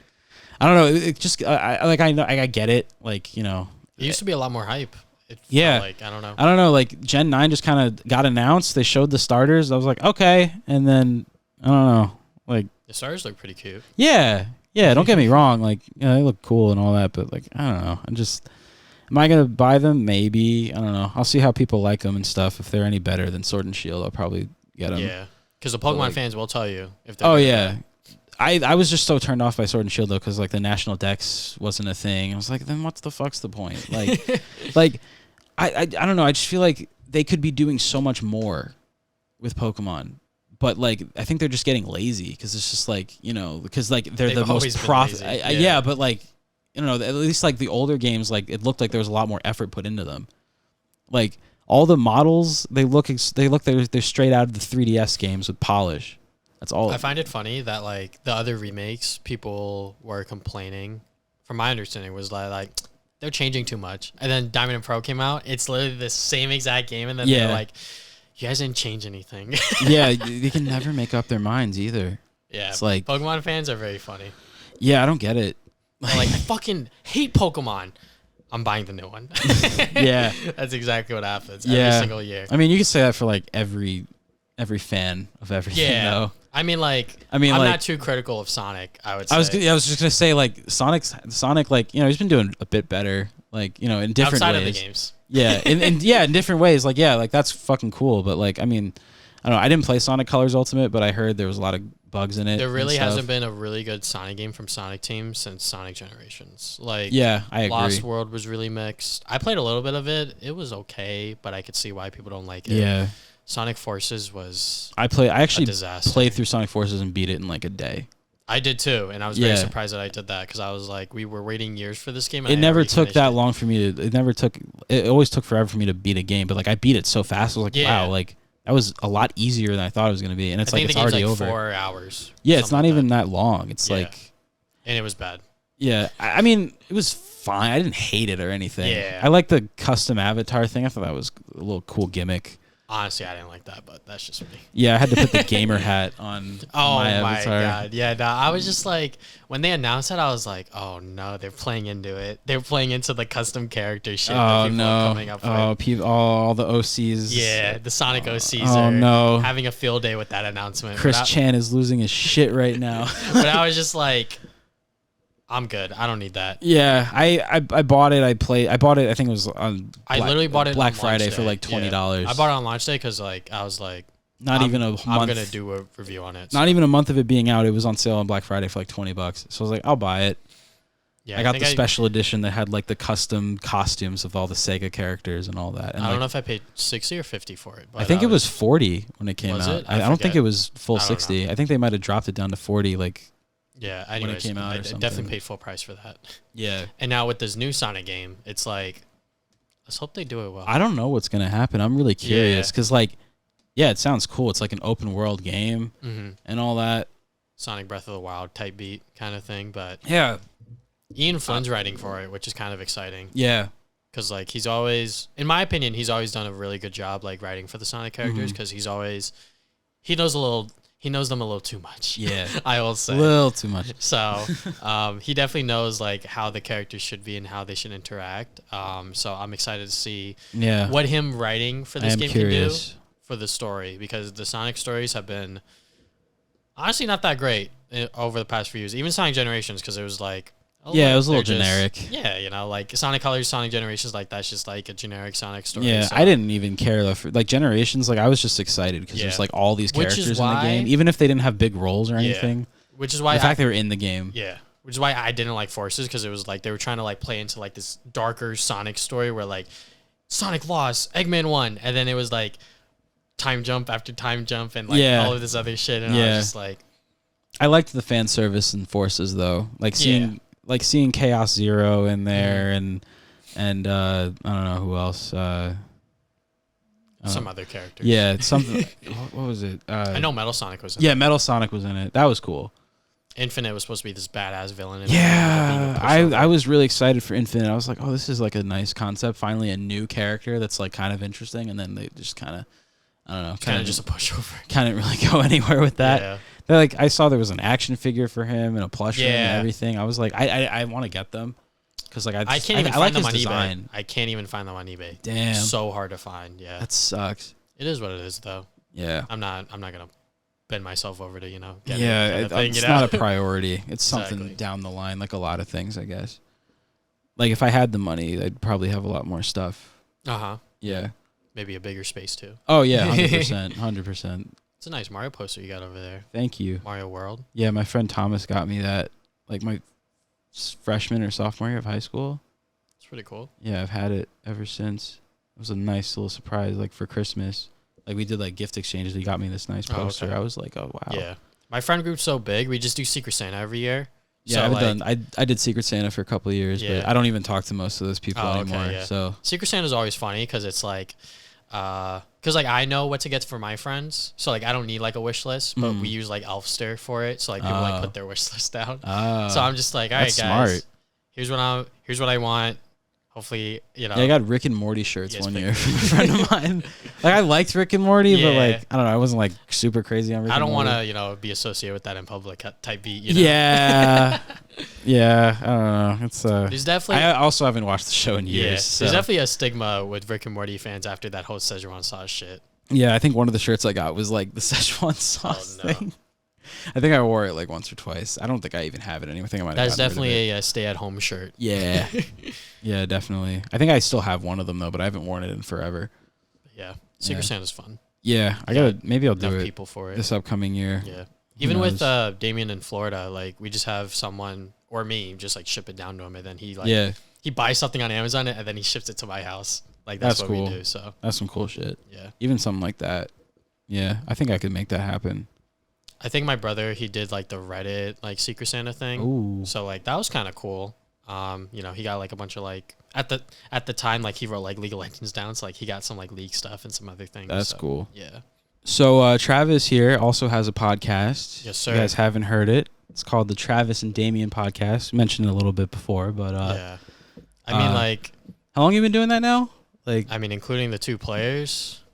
I don't know, it just I get it, like, you know. It used to be a lot more hype. Like, I don't know, like Gen 9 just kind of got announced. They showed the starters. I was like, okay, and then I don't know, like the starters look pretty cute. Yeah, don't get me wrong, like, you know, they look cool and all that, but like, I don't know. Am I gonna buy them? Maybe. I don't know. I'll see how people like them and stuff. If they're any better than Sword and Shield, I'll probably get them. Yeah, because the Pokemon fans will tell you if they're. Oh yeah. I was just so turned off by Sword and Shield though, because like the national dex wasn't a thing. I was like, then what the fuck's the point? Like, I don't know. I just feel like they could be doing so much more with Pokemon, but like I think they're just getting lazy because it's just like, you know, because like they're the most profit. Yeah, but like, you know, at least like the older games, like it looked like there was a lot more effort put into them. Like all the models, they're straight out of the 3DS games with polish. That's all. I find it funny that like the other remakes, people were complaining. From my understanding, was like they're changing too much. And then Diamond and Pearl came out. It's literally the same exact game, and then they're like, "You guys didn't change anything." Yeah, they can never make up their minds either. Yeah, it's like Pokemon fans are very funny. Yeah, I don't get it. Like I fucking hate Pokemon. I'm buying the new one. Yeah, that's exactly what happens every single year. I mean, you can say that for like every fan of everything. Though. I mean, I'm not too critical of Sonic. I would say. I was just gonna say like Sonic, like, you know, he's been doing a bit better, like, you know, in different outside ways. of the games. Yeah, in different ways. Like, yeah, like that's fucking cool. But like, I mean, I don't know. I didn't play Sonic Colors Ultimate, but I heard there was a lot of bugs in it. There really hasn't been a really good Sonic game from Sonic Team since Sonic Generations. Like, yeah, I agree. Lost World was really mixed. I played a little bit of it. It was okay, but I could see why people don't like it. Yeah. Sonic Forces was I actually a disaster. Played through Sonic Forces and beat it in like a day. I did too, and I was very surprised that I did that because I was like, we were waiting years for this game. It never took that long for me to. It always took forever for me to beat a game, but like I beat it so fast. I was like, wow, like that was a lot easier than I thought it was gonna be, and it's like it's already over. 4 hours. Yeah, it's not even that long. It's like, and it was bad. Yeah, I mean, it was fine. I didn't hate it or anything. Yeah, I like the custom avatar thing. I thought that was a little cool gimmick. Honestly, I didn't like that, but that's just me. Yeah, I had to put the gamer hat on. My avatar. My god! Yeah, no, I was just like, when they announced it, I was like, oh no, they're playing into it. They're playing into the custom character shit that people are coming up with. All the OCs. Yeah, the Sonic OCs are having a field day with that announcement. Chris Chan is losing his shit right now. But I was just like, I'm good. I don't need that. Yeah, I bought it. I bought it. I think it was on. I literally bought it Black Friday for like $20. I bought it on launch day because like I was like, not even a month. I'm gonna do a review on it. Not even a month of it being out. It was on sale on Black Friday for like $20. So I was like, I'll buy it. Yeah, I got the special edition that had like the custom costumes of all the Sega characters and all that. And I don't know if I paid $60 or $50 for it. But I think it was $40 when it came out. I don't think it was full $60. Know. I think they might have dropped it down to $40. Like. Yeah, anyways, when it came out, I definitely paid full price for that. Yeah. And now with this new Sonic game, it's like, let's hope they do it well. I don't know what's gonna happen. I'm really curious because, like, yeah, it sounds cool. It's like an open world game and all that. Sonic Breath of the Wild type beat kind of thing, but yeah, Ian Flynn's writing for it, which is kind of exciting. Yeah, because like he's always, in my opinion, he's always done a really good job like writing for the Sonic characters because he knows them a little too much. Yeah, I will say. A little too much. So he definitely knows like how the characters should be and how they should interact. So I'm excited to see what him writing for this game can do for the story, because the Sonic stories have been honestly not that great over the past few years. Even Sonic Generations, because it was like... it was a little generic. Yeah, you know, like Sonic Colors, Sonic Generations, like that's just like a generic Sonic story. Yeah, so. I didn't even care though. Like Generations, like I was just excited because there's like all these characters in the game, even if they didn't have big roles or anything. Which is why the fact they were in the game. Yeah, which is why I didn't like Forces, because it was like they were trying to like play into like this darker Sonic story where like Sonic lost, Eggman won, and then it was like time jump after time jump and like all of this other shit, and I was just like, I liked the fan service in Forces though, like seeing. Like seeing Chaos Zero in there and I don't know who else. some other characters. Yeah, it's something. What was it? I know Metal Sonic was in it. Yeah, Metal Sonic was in it. That was cool. Infinite was supposed to be this badass villain. Yeah, I was really excited for Infinite. I was like, oh, this is like a nice concept. Finally, a new character that's like kind of interesting. And then they just kind of, I don't know, kind of just a pushover. Kind of really go anywhere with that. Yeah. They're like, I saw there was an action figure for him and a plush and everything. I was like, I want to get them because like I can't even find them on eBay. I can't even find them on eBay. Damn, so hard to find. Yeah, that sucks. It is what it is, though. Yeah, I'm not gonna bend myself over to get it's not a priority. It's something down the line, like a lot of things, I guess. Like if I had the money, I'd probably have a lot more stuff. Yeah, maybe a bigger space too. Oh yeah, 100%. It's a nice Mario poster you got over there. Thank you. Mario World. Yeah, my friend Thomas got me that, like my freshman or sophomore year of high school. It's pretty cool. Yeah, I've had it ever since. It was a nice little surprise, like for Christmas. Like we did like gift exchanges. He got me this nice poster. Okay. I was like, oh wow. Yeah, my friend group's so big. We just do Secret Santa every year. Yeah, I did Secret Santa for a couple of years, but I don't even talk to most of those people anymore. Okay, yeah. So Secret Santa's always funny because it's like, because like I know what to get for my friends, so like I don't need like a wish list, but we use like Elfster for it, so like people like put their wish list down. So I'm just like, all right, guys, smart. Here's what I want. Hopefully, Yeah, I got Rick and Morty shirts one year from a friend of mine. Like I liked Rick and Morty, but like I don't know, I wasn't like super crazy on Rick. I don't want to be associated with that in public type beat. Yeah, yeah. I don't know. It's there's definitely. I also haven't watched the show in years. Yeah, so. There's definitely a stigma with Rick and Morty fans after that whole Szechuan sauce shit. Yeah, I think one of the shirts I got was like the Szechuan sauce thing. I think I wore it like once or twice. I don't think I even have it anymore. I think I might have. That's definitely a stay-at-home shirt. Yeah, yeah, definitely. I think I still have one of them though, but I haven't worn it in forever. Yeah, Secret Santa's fun. Yeah, maybe I'll do it. People for it this upcoming year. Yeah, even with Damien in Florida, like we just have someone or me just like ship it down to him, and then he buys something on Amazon and then he ships it to my house. Like that's what cool. We do. So that's some cool shit. Yeah, even something like that. Yeah, I think I could make that happen. I think my brother, he did like the Reddit like Secret Santa thing. Ooh. So like that was kind of cool. He got like a bunch of like at the time like he wrote like League of Legends down, so like he got some like league stuff and some other things. That's cool. Yeah. So Travis here also has a podcast. Yes, sir. You guys haven't heard it. It's called the Travis and Damian Podcast. We mentioned it a little bit before, but yeah. I mean like how long have you been doing that now? Like I mean including the two players.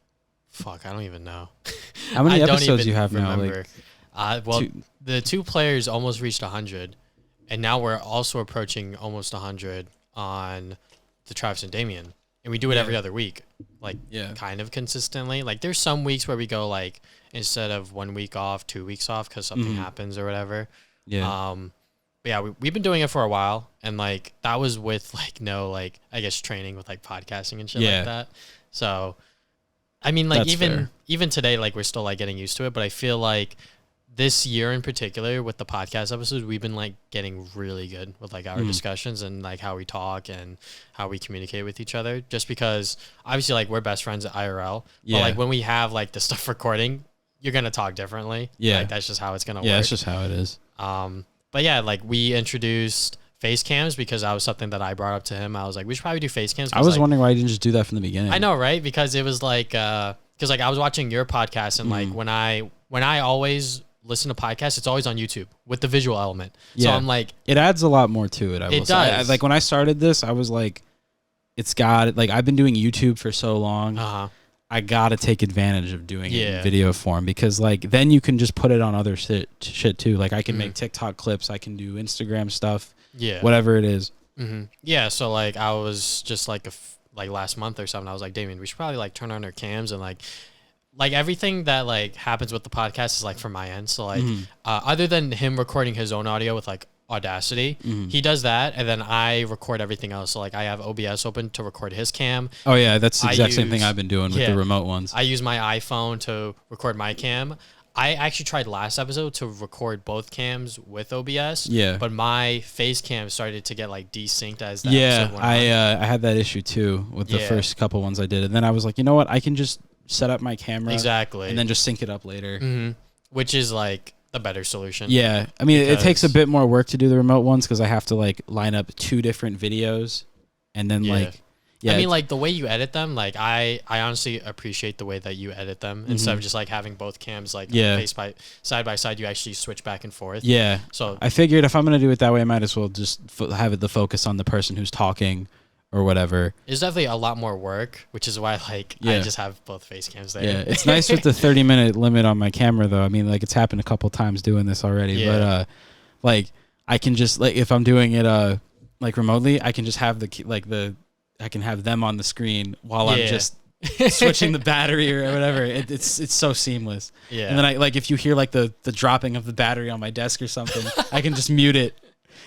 Fuck, I don't even know. How many episodes you have now? Like, the two players almost reached 100, and now we're also approaching almost 100 on the Travis and Damian, and we do it every other week, like kind of consistently. Like there's some weeks where we go like instead of 1 week off, 2 weeks off because something happens or whatever. Yeah. But yeah, we've been doing it for a while, and like that was with like no like I guess training with like podcasting and shit like that. So, I mean like that's even today like we're still like getting used to it, but I feel like this year in particular with the podcast episodes, we've been like getting really good with like our discussions and like how we talk and how we communicate with each other. Just because obviously like we're best friends at IRL, but like when we have like the stuff recording, you're gonna talk differently. Yeah, like that's just how it's gonna work. Yeah, that's just how it is. But yeah, like we introduced face cams because that was something that I brought up to him. I was like, we should probably do face cams. I was wondering why you didn't just do that from the beginning. I know, right? Because it was like, because like I was watching your podcast and like when I always listen to podcasts, it's always on YouTube with the visual element. So I'm like, it adds a lot more to it. I will say. Like when I started this, I was like, it's got like I've been doing YouTube for so long. I gotta take advantage of doing it in video form because like then you can just put it on other shit too. Like I can make TikTok clips, I can do Instagram stuff, whatever it is. Yeah, so like I was just like like last month or something, I was like, Damien, we should probably like turn on our cams and like everything that like happens with the podcast is like from my end. So like other than him recording his own audio with like Audacity, he does that, and then I record everything else. So like I have OBS open to record his cam. Oh yeah, that's the exact same thing I've been doing with the remote ones. I use my iPhone to record my cam. I actually tried last episode to record both cams with OBS. Yeah, but my face cam started to get like desynced as that. I had that issue too with the first couple ones I did, and then I was like, you know what, I can just set up my camera and then just sync it up later, which is like a better solution. Yeah, I mean it takes a bit more work to do the remote ones because I have to like line up two different videos and then like Yeah, I mean, like the way you edit them, like I honestly appreciate the way that you edit them instead of just like having both cams like side by side. You actually switch back and forth. Yeah. So I figured if I'm gonna do it that way, I might as well just have it the focus on the person who's talking or whatever. It's definitely a lot more work, which is why I just have both face cams there. Yeah, it's nice with the 30-minute limit on my camera though. I mean, like it's happened a couple times doing this already, but like I can just like if I'm doing it like remotely, I can just have I can have them on the screen while I'm just switching the battery or whatever. It's so seamless. Yeah. And then I like if you hear like the dropping of the battery on my desk or something, I can just mute it.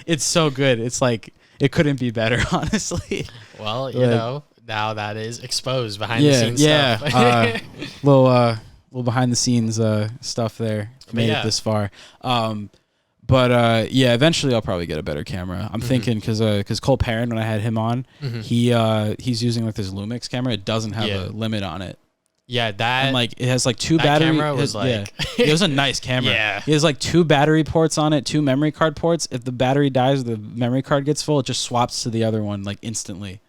It's so good. It's like it couldn't be better, honestly. Well, you know, now that is exposed behind the scenes stuff. Little behind the scenes stuff there. Made it this far. But eventually I'll probably get a better camera. I'm thinking because Cole Perrin, when I had him on, he's using like this Lumix camera. It doesn't have a limit on it. Yeah, and like it has like two battery. Camera was it was a nice camera. Yeah, it has like 2 battery ports on it, 2 memory card ports. If the battery dies, the memory card gets full. It just swaps to the other one like instantly,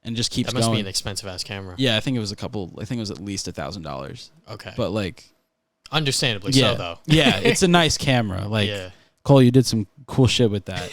and just keeps going. That must be an expensive ass camera. Yeah, I think it was at least $1,000. Okay, but like, understandably so though. Yeah, it's a nice camera. Like. Yeah. Cole, you did some cool shit with that.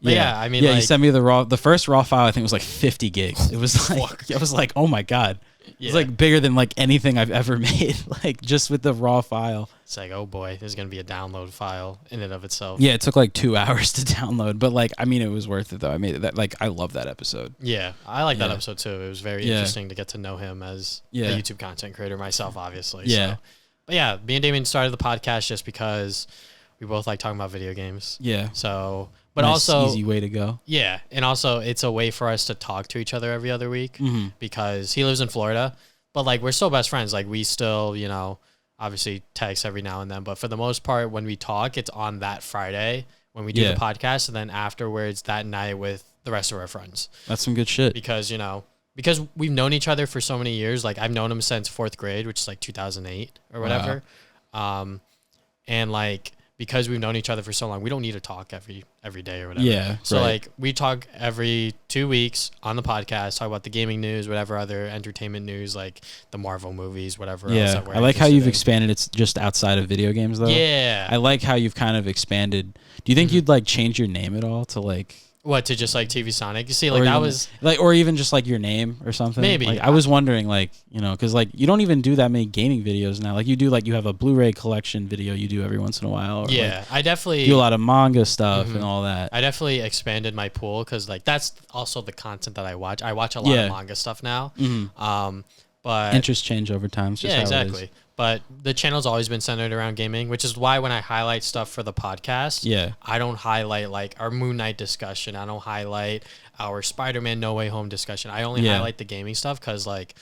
I mean, you sent me the first raw file. I think was like 50 gigs. It was like, I was like, oh my god, it's like bigger than like anything I've ever made. Like just with the raw file. It's like, oh boy, there's gonna be a download file in and of itself. Yeah, it took like 2 hours to download, but like, I mean, it was worth it though. I made it that like, I love that episode. Yeah, I like that episode too. It was very interesting to get to know him as a YouTube content creator myself, obviously. Yeah, so. But yeah, me and Damien started the podcast just because we both like talking about video games. Yeah. So, but also easy way to go. Yeah, and also it's a way for us to talk to each other every other week because he lives in Florida, but like we're still best friends. Like we still, you know, obviously text every now and then, but for the most part, when we talk, it's on that Friday when we do the podcast, and then afterwards that night with the rest of our friends. That's some good shit. Because because we've known each other for so many years. Like I've known him since 4th grade, which is like 2008 or whatever. Wow. And like. Because we've known each other for so long, we don't need to talk every day or whatever. Yeah. So like we talk every 2 weeks on the podcast, talk about the gaming news, whatever other entertainment news, like the Marvel movies, whatever else that we're I like how you've expanded it's just outside of video games though. Yeah. I like how you've kind of expanded. Do you think you'd like change your name at all to like what, to just like TV Sonic? You see, like that was like, or even just like your name or something. Maybe. Like I was wondering, like, you know, because like you don't even do that many gaming videos now. Like you do, like you have a Blu-ray collection video you do every once in a while. Or yeah, like, I definitely do a lot of manga stuff and all that. I definitely expanded my pool because like that's also the content that I watch. I watch a lot of manga stuff now. But interests change over time. It's just how exactly. It is. But the channel's always been centered around gaming, which is why when I highlight stuff for the podcast, I don't highlight like our Moon Knight discussion. I don't highlight our Spider-Man No Way Home discussion. I only highlight the gaming stuff because like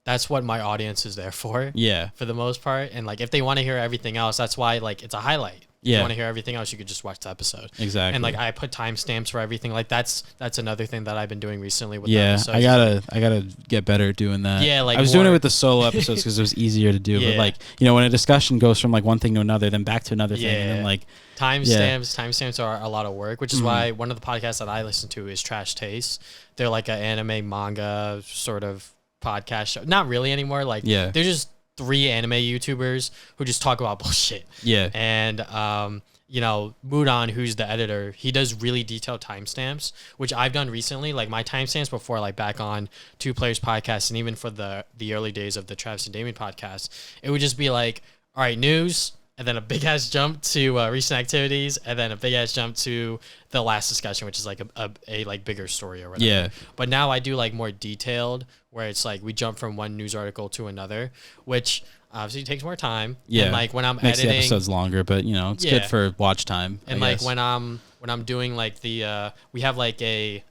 that's what my audience is there for. Yeah. For the most part. And like if they want to hear everything else, that's why like it's a highlight. If you want to hear everything else, you could just watch the episode. Exactly. And like I put timestamps for everything. Like that's another thing that I've been doing recently with the episodes. I gotta get better at doing that. Yeah, like I was doing it with the solo episodes because it was easier to do. But like, you know, when a discussion goes from like one thing to another, then back to another thing, and then like timestamps are a lot of work, which is why one of the podcasts that I listen to is Trash Taste. They're like an anime manga sort of podcast show. Not really anymore. Like they're just 3 anime YouTubers who just talk about bullshit. Yeah. And you know, Mudon, who's the editor, he does really detailed timestamps, which I've done recently. Like my timestamps before, like back on Two Players Podcast, and even for the early days of the Travis Damian Podcast, it would just be like, all right, news, and then a big ass jump to recent activities, and then a big ass jump to the last discussion, which is like a like bigger story or whatever. Yeah. But now I do like more detailed, where it's like we jump from one news article to another, which obviously takes more time. Yeah. And like when I'm makes editing, the episodes longer, but you know it's good for watch time. And like when I'm doing like the we have like a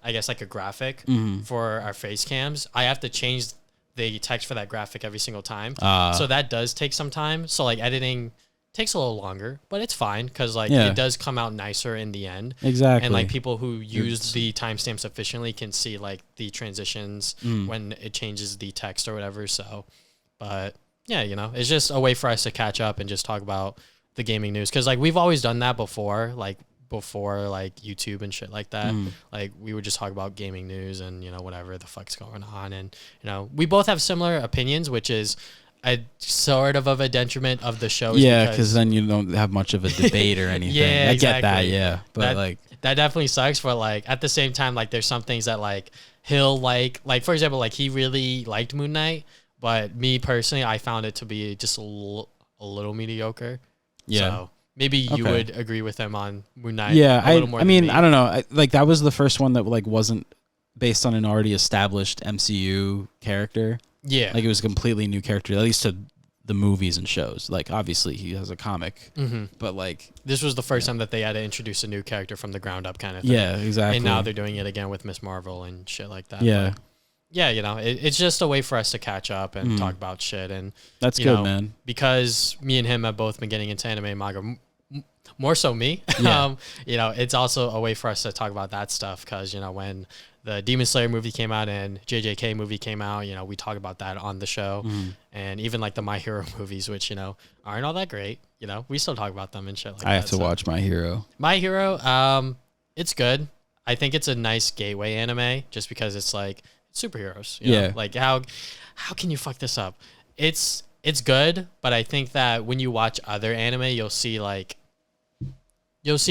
graphic for our face cams. I have to change the text for that graphic every single time. So that does take some time. So like editing takes a little longer, but it's fine because like it does come out nicer in the end. Exactly. And like people who use the timestamps efficiently can see like the transitions when it changes the text or whatever. So, but yeah, you know, it's just a way for us to catch up and just talk about the gaming news because like we've always done that before. Like before like YouTube and shit like that. Like we would just talk about gaming news and, you know, whatever the fuck's going on. And, you know, we both have similar opinions, which is a sort of a detriment of the show. Yeah, because then you don't have much of a debate or anything. Yeah, I exactly. get that, yeah. But that definitely sucks. But like at the same time, like there's some things that like he'll like for example, like he really liked Moon Knight, but me personally, I found it to be just a little mediocre. Yeah. So maybe you would agree with him on Moon Knight. Yeah, I mean, I don't know. Like that was the first one that like wasn't based on an already established MCU character. Yeah, like it was a completely new character, at least to the movies and shows. Like obviously he has a comic, but like this was the first time that they had to introduce a new character from the ground up, kind of thing. Yeah, exactly. And now they're doing it again with Miss Marvel and shit like that. Yeah. But yeah, you know, it's just a way for us to catch up and talk about shit. And that's good, man. Because me and him have both been getting into anime and manga, more so me. Yeah. You know, it's also a way for us to talk about that stuff because, you know, when the Demon Slayer movie came out and JJK movie came out, you know, we talk about that on the show. And even like the My Hero movies, which, you know, aren't all that great. You know, we still talk about them and shit like that. I have to watch My Hero. My Hero, it's good. I think it's a nice gateway anime just because it's like superheroes. You know? Like how can you fuck this up? It's good, but I think that when you watch other anime, you'll see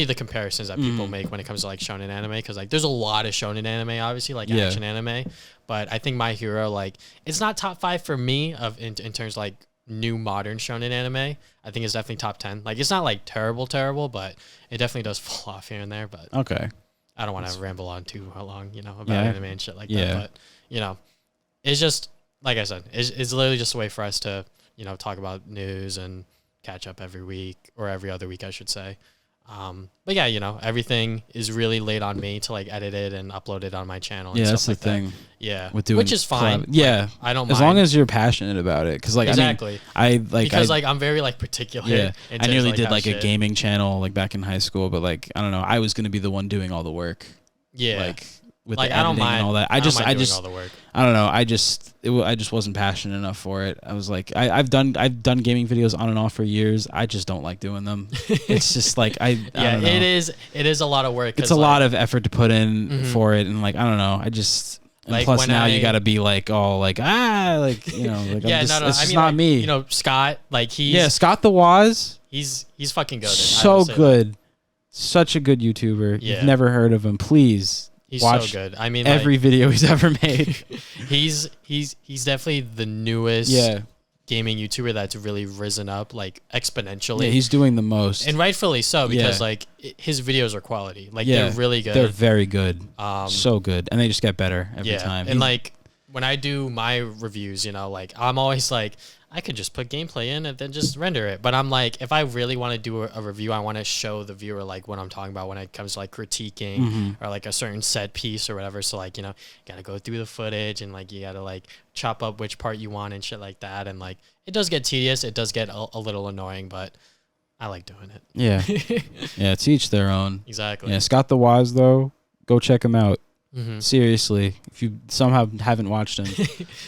the comparisons that people make when it comes to like shonen anime, because like there's a lot of shonen anime, obviously, like action anime, but I think My Hero, like it's not top 5 for me in terms of, like new modern shonen anime. I think it's definitely top 10. Like it's not like terrible, but it definitely does fall off here and there. But okay, I don't want to ramble on too long, you know, about anime and shit like that. But you know, it's just like I said, it's literally just a way for us to, you know, talk about news and catch up every week or every other week, I should say. But yeah, you know, everything is really laid on me to like edit it and upload it on my channel. And that's stuff the like thing. That. Yeah, with doing which is fine. Yeah, like, I don't mind. As long as you're passionate about it, because like exactly. Because I'm very like particular. Yeah, I nearly did like a gaming channel like back in high school, but like I don't know, I was gonna be the one doing all the work. Yeah, like with like the editing I don't mind and all that. I just all the work. I don't know. I just wasn't passionate enough for it. I was like, I've done gaming videos on and off for years. I just don't like doing them. It's just like I don't know. It is a lot of work. It's a lot of effort to put in for it, and like I don't know. I just and like plus now you got to be like all like like you know like yeah, it's just not like, me. You know, Scott, like Scott the Waz. He's fucking good. So good, such a good YouTuber. Yeah. You've never heard of him? Please. He's watch so good. I mean, every video he's ever made. he's definitely the newest gaming YouTuber that's really risen up like exponentially. Yeah, he's doing the most, and rightfully so because like his videos are quality. Like they're really good. They're very good. So good, and they just get better every time. And like when I do my reviews, you know, like I'm always like, I could just put gameplay in and then just render it. But I'm like, if I really want to do a review, I want to show the viewer like what I'm talking about when it comes to like critiquing or like a certain set piece or whatever. So like, you know, you got to go through the footage and like you got to like chop up which part you want and shit like that. And like it does get tedious. It does get a little annoying, but I like doing it. Yeah. Yeah, to each their own. Exactly. Yeah, Scott the Waz though, go check him out. Seriously, if you somehow haven't watched him,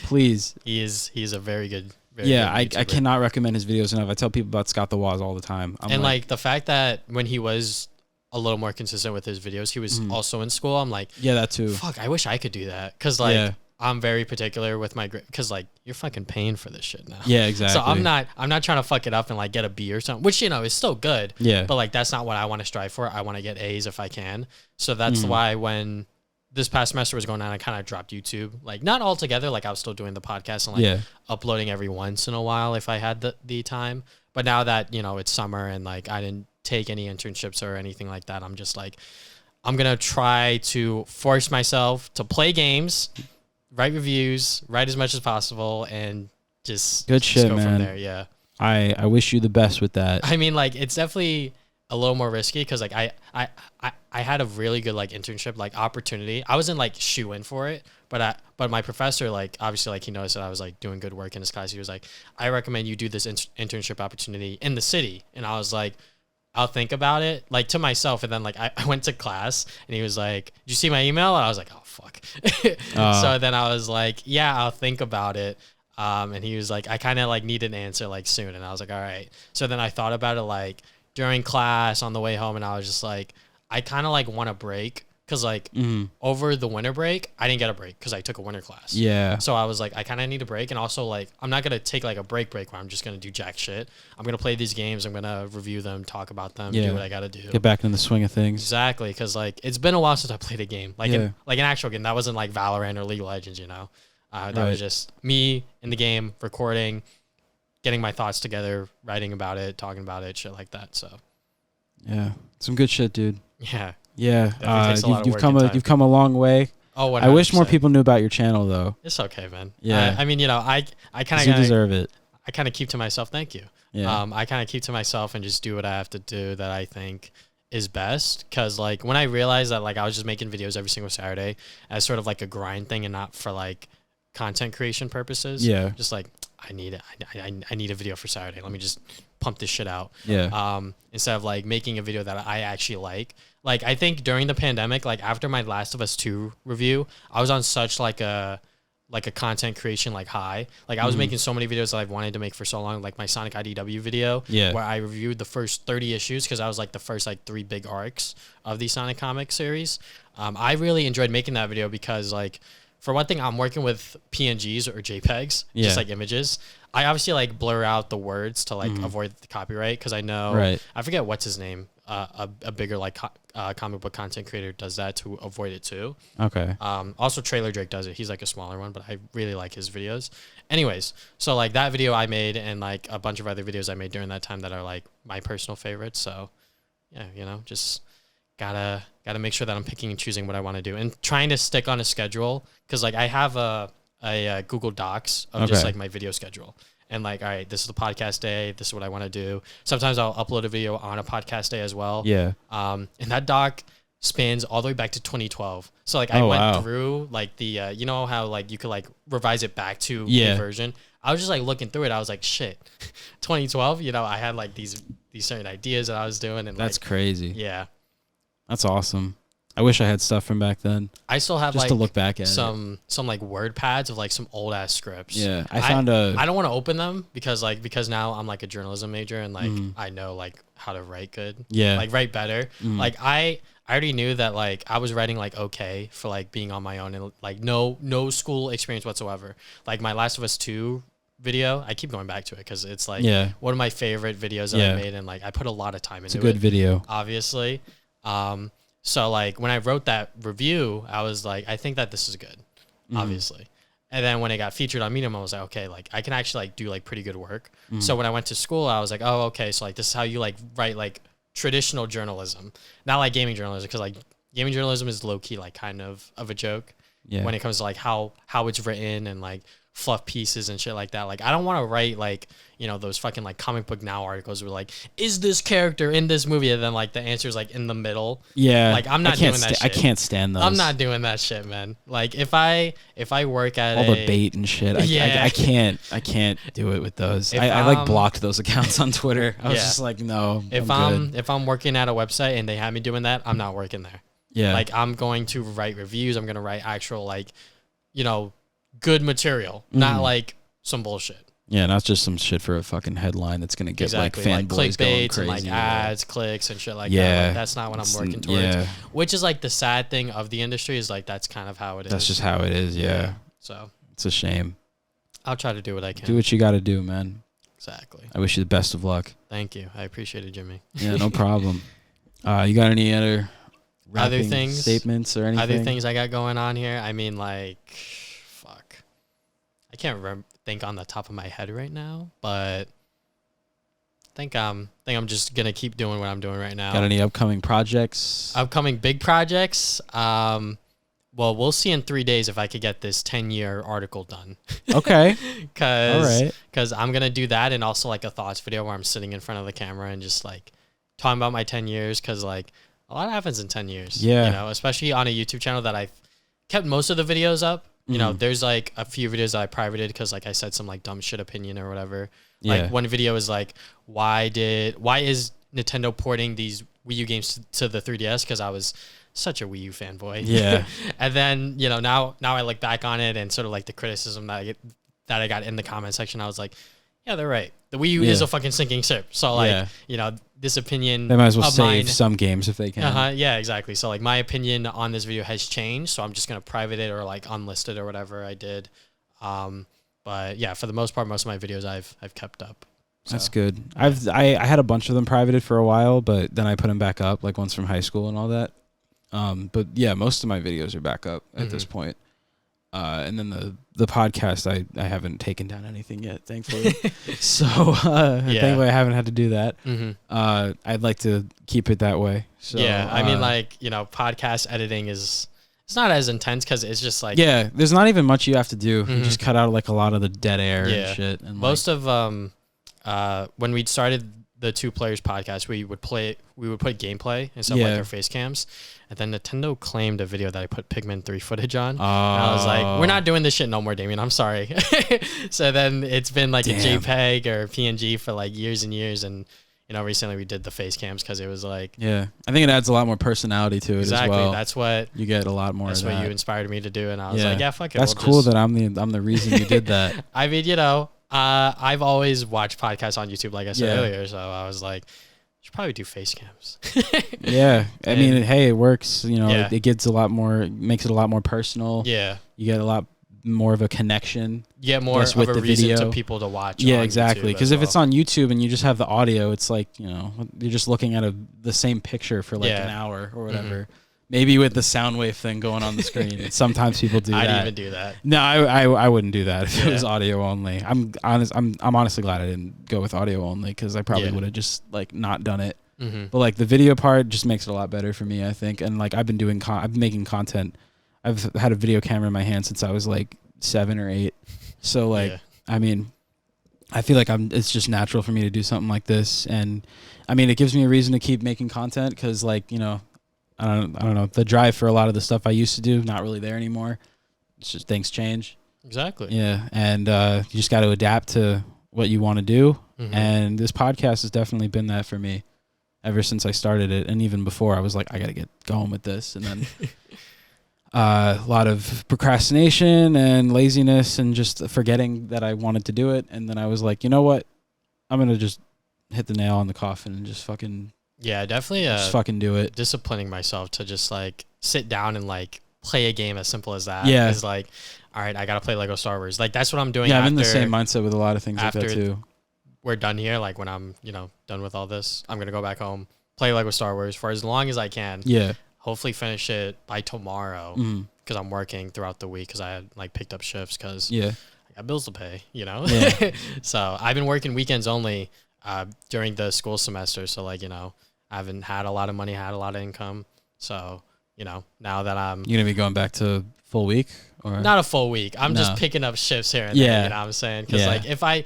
please. He's a very good. I cannot recommend his videos enough. I tell people about Scott the Waz all the time. And like the fact that when he was a little more consistent with his videos, he was also in school. I'm like, yeah, that too. Fuck, I wish I could do that because like I'm very particular with my because like you're fucking paying for this shit now. Yeah, exactly. So I'm not trying to fuck it up and like get a B or something, which you know is still good. Yeah. But like that's not what I want to strive for. I want to get A's if I can. So that's why when this past semester was going on, I kind of dropped YouTube. Like not altogether, like I was still doing the podcast and like uploading every once in a while if I had the time. But now that, you know, it's summer and like I didn't take any internships or anything like that, I'm just like, I'm going to try to force myself to play games, write reviews, write as much as possible, and just good shit, go man. From there. Yeah. I wish you the best with that. I mean, like it's definitely a little more risky because like I had a really good like internship like opportunity. I wasn't like shoe in for it, but my professor like obviously like he noticed that I was like doing good work in his class. He was like, I recommend you do this internship opportunity in the city, and I was like, I'll think about it, like to myself. And then like I went to class and he was like, did you see my email? And I was like, oh fuck. So then I was like, yeah, I'll think about it. And he was like, I kind of like need an answer like soon. And I was like, all right. So then I thought about it like during class on the way home, and I was just like, I kind of like want a break. Because, like, over the winter break, I didn't get a break because I took a winter class. Yeah. So I was like, I kind of need a break. And also, like, I'm not going to take, like, a break where I'm just going to do jack shit. I'm going to play these games. I'm going to review them, talk about them, do what I got to do. Get back in the swing of things. Exactly. Because, like, it's been a while since I played a game. Like, an actual game. That wasn't, like, Valorant or League of Legends, you know? That was just me in the game, recording, getting my thoughts together, writing about it, talking about it, shit like that. So. Yeah. Some good shit, dude. Yeah. Yeah, you've come a long way. Oh, 100%. I wish more people knew about your channel, though. It's okay, man. Yeah, I mean, you know, I kind of deserve it. I kind of keep to myself. Thank you. Yeah. I kind of keep to myself and just do what I have to do that I think is best. Cause like when I realized that like I was just making videos every single Saturday as sort of like a grind thing and not for like content creation purposes. Yeah. Just like I need a video for Saturday. Let me just pump this shit out. Yeah. Instead of like making a video that I actually like. Like I think during the pandemic, like after my Last of Us 2 review, I was on such like a content creation like high. Like I was making so many videos that I've wanted to make for so long, like my Sonic IDW video where I reviewed the first 30 issues because I was like the first like 3 big arcs of the Sonic comic series. I really enjoyed making that video because like for one thing, I'm working with PNGs or JPEGs, just like images. I obviously like blur out the words to like avoid the copyright because I know I forget what's his name. A bigger like comic book content creator does that to avoid it too. Okay. Also Trailer Drake does it. He's like a smaller one, but I really like his videos. Anyways, so like that video I made and like a bunch of other videos I made during that time that are like my personal favorites. So yeah, you know, just gotta make sure that I'm picking and choosing what I want to do and trying to stick on a schedule because like I have a Google Docs of just like my video schedule. And like, all right, this is the podcast day. This is what I want to do. Sometimes I'll upload a video on a podcast day as well. Yeah. And that doc spans all the way back to 2012. So like I went through like the, you know how like you could like revise it back to the version. I was just like looking through it. I was like, shit, 2012. You know, I had like these certain ideas that I was doing, and that's like, crazy. Yeah. That's awesome. I wish I had stuff from back then. I still have just like to look back at some like word pads of like some old ass scripts. Yeah, I don't want to open them because now I'm like a journalism major and like I know like how to write good. Yeah, like write better. Like I already knew that like I was writing like okay for like being on my own and like no school experience whatsoever. Like my Last of Us 2 video, I keep going back to it because it's like one of my favorite videos that I made and like I put a lot of time into it. It's a good video, obviously. So like when I wrote that review, I was like, I think that this is good, obviously. And then when it got featured on Medium, I was like, okay, like I can actually like do like pretty good work. So when I went to school, I was like, oh, okay. So like this is how you like write like traditional journalism, not like gaming journalism, because like gaming journalism is low key like kind of a joke when it comes to like how it's written and like fluff pieces and shit like that. Like I don't want to write like, you know, those fucking like Comic Book Now articles where like, is this character in this movie? And then like the answer is like in the middle. Yeah. Like I'm not doing that shit. I can't stand those. I'm not doing that shit, man. Like if I work at all the bait and shit, I can't do it with those. I like blocked those accounts on Twitter. I was just like, no. If I'm working at a website and they have me doing that, I'm not working there. Yeah. Like I'm going to write reviews. I'm going to write actual like, you know, good material, not like some bullshit. Yeah, not just some shit for a fucking headline that's gonna get like fanboys going crazy. And like ads, clicks, and shit like that. Like, that's not what I'm working towards. Yeah. Which is like the sad thing of the industry is like that's kind of how it is. That's just how it is. Yeah. So it's a shame. I'll try to do what I can. Do what you got to do, man. Exactly. I wish you the best of luck. Thank you. I appreciate it, Jimmy. Yeah, no problem. You got any other things, statements or anything? Other things I got going on here? I mean, like. I can't think on the top of my head right now, but I think I'm just gonna keep doing what I'm doing right now. Got any upcoming projects? Upcoming big projects? Well, we'll see in 3 days if I could get this 10-year article done. Okay. Because I'm gonna do that and also like a thoughts video where I'm sitting in front of the camera and just like talking about my 10 years because like a lot happens in 10 years. Yeah. You know, especially on a YouTube channel that I've kept most of the videos up. You know, there's like a few videos that I privated because like I said some like dumb shit opinion or whatever. Like one video is like, why is Nintendo porting these Wii U games to the 3DS? Because I was such a Wii U fanboy. Yeah. And then, you know, now I look back on it and sort of like the criticism that I got in the comment section, I was like, yeah, they're right. The Wii U is a fucking sinking ship. So like, you know, this opinion. They might as well save some games if they can. Yeah, exactly. So like my opinion on this video has changed. So I'm just going to private it or like unlist it or whatever I did. But yeah, for the most part, most of my videos I've kept up. So. That's good. I had a bunch of them privated for a while, but then I put them back up, like ones from high school and all that. But yeah, most of my videos are back up at this point. And then the podcast, I haven't taken down anything yet, thankfully. So thankfully I haven't had to do that. I'd like to keep it that way. So, yeah, I mean, like, you know, podcast editing it's not as intense because it's just like there's not even much you have to do. You just cut out like a lot of the dead air and shit. And most of when we started the Two Players podcast, we would put gameplay instead of like our face cams. And then Nintendo claimed a video that I put Pikmin 3 footage on. And I was like, we're not doing this shit no more, Damien. I'm sorry. So then it's been like a JPEG or PNG for like years and years. And, you know, recently we did the face cams because it was like... Yeah. I think it adds a lot more personality to it as well. Exactly. That's what... You get a lot more That's of that. what you inspired me to do. And I was like, yeah, fuck it. That's cool that I'm the reason you did that. I mean, you know... I've always watched podcasts on YouTube, like I said earlier, so I was like, should probably do face cams. I mean, hey, it works. You know, it gets a lot more, makes it a lot more personal. Yeah, you get a lot more of a connection. Yeah, more of a reason to people to watch. Yeah, exactly. Because if it's on YouTube and you just have the audio, it's like, you know, you're just looking at the same picture for like an hour or whatever. Maybe with the sound wave thing going on the screen. Sometimes people do that. I'd even do that. No, I wouldn't do that if it was audio only. I'm honestly glad I didn't go with audio only because I probably would have just like not done it. But like the video part just makes it a lot better for me, I think. And like I've been making content. I've had a video camera in my hand since I was like 7 or 8. So like I mean, I feel like it's just natural for me to do something like this. And I mean, it gives me a reason to keep making content because like, you know, I don't know. The drive for a lot of the stuff I used to do, not really there anymore. It's just things change. Exactly. Yeah. And you just got to adapt to what you want to do. And this podcast has definitely been that for me ever since I started it. And even before I was like, I got to get going with this. And then a lot of procrastination and laziness and just forgetting that I wanted to do it. And then I was like, you know what? I'm going to just hit the nail on the coffin and just fucking... Yeah, definitely. Just fucking do it. Disciplining myself to just like sit down and like play a game as simple as that. Yeah. Is like, all right, I gotta play Lego Star Wars. Like that's what I'm doing. Yeah, I'm in the same mindset with a lot of things like that too. We're done here. Like when I'm, you know, done with all this, I'm gonna go back home, play Lego Star Wars for as long as I can. Yeah. Hopefully finish it by tomorrow because I'm working throughout the week because I had like picked up shifts because I got bills to pay. You know. Yeah. So I've been working weekends only during the school semester. So like, you know. I haven't had a lot of money, had a lot of income. So, you know, now that I'm... You're going to be going back to full week? Or not a full week. I'm just picking up shifts here and there, you know what I'm saying? Because, like, if I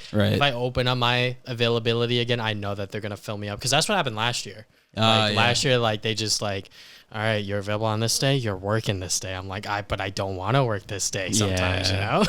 open up my availability again, I know that they're going to fill me up. Because that's what happened last year. Last year, like, they just, like, all right, you're available on this day, you're working this day. I'm like, but I don't want to work this day sometimes, you know?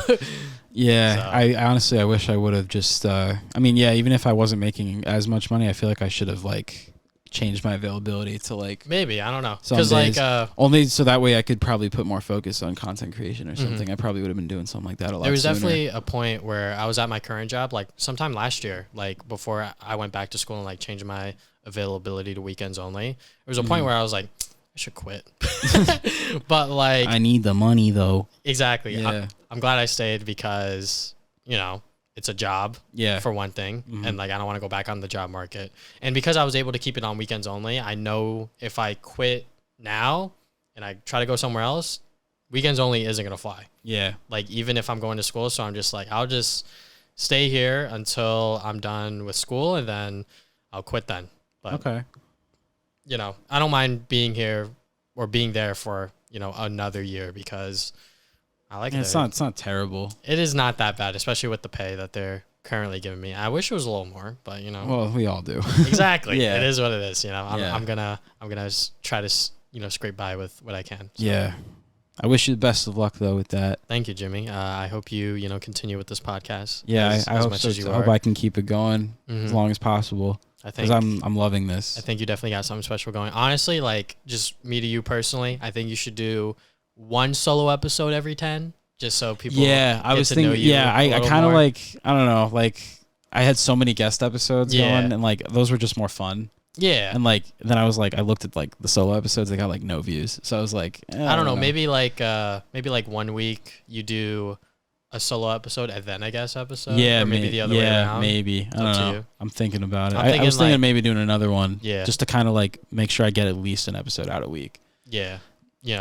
Yeah, so. I honestly, I wish I would have just... I mean, yeah, even if I wasn't making as much money, I feel like I should have, like... change my availability to like maybe I don't know because like only so that way I could probably put more focus on content creation or something. I probably would have been doing something like that a lot. There was sooner. Definitely a point where I was at my current job like sometime last year, like before I went back to school and like changing my availability to weekends only. There was a point where I was like, I should quit, but like I need the money though. Exactly. Yeah. I'm glad I stayed because you know. It's a job, for one thing, and like I don't want to go back on the job market. And because I was able to keep it on weekends only, I know if I quit now and I try to go somewhere else, weekends only isn't gonna fly. Yeah, like even if I'm going to school, so I'm just like I'll just stay here until I'm done with school, and then I'll quit then. But you know, I don't mind being here or being there for you know another year because. I like it. It's not terrible. It is not that bad, especially with the pay that they're currently giving me. I wish it was a little more, but you know. Well, we all do. Exactly. It is what it is. You know, I'm gonna try to you know scrape by with what I can. So. Yeah. I wish you the best of luck though with that. Thank you, Jimmy. I hope you continue with this podcast. Yeah, I hope so. I hope I can keep it going as long as possible. Because I'm loving this. I think you definitely got something special going. Honestly, like just me to you personally, I think you should do. One solo episode every 10, just so people I was thinking. Yeah, I kind of like I don't know. Like I had so many guest episodes going, and like those were just more fun. Yeah. And like then I was like, I looked at like the solo episodes, they got like no views. So I was like, I don't know, maybe like 1 week you do a solo episode and then a guest episode. Yeah, or maybe the other way around. Maybe. I don't know. I'm thinking about it. I was thinking maybe doing another one. Yeah. Just to kind of like make sure I get at least an episode out a week. Yeah.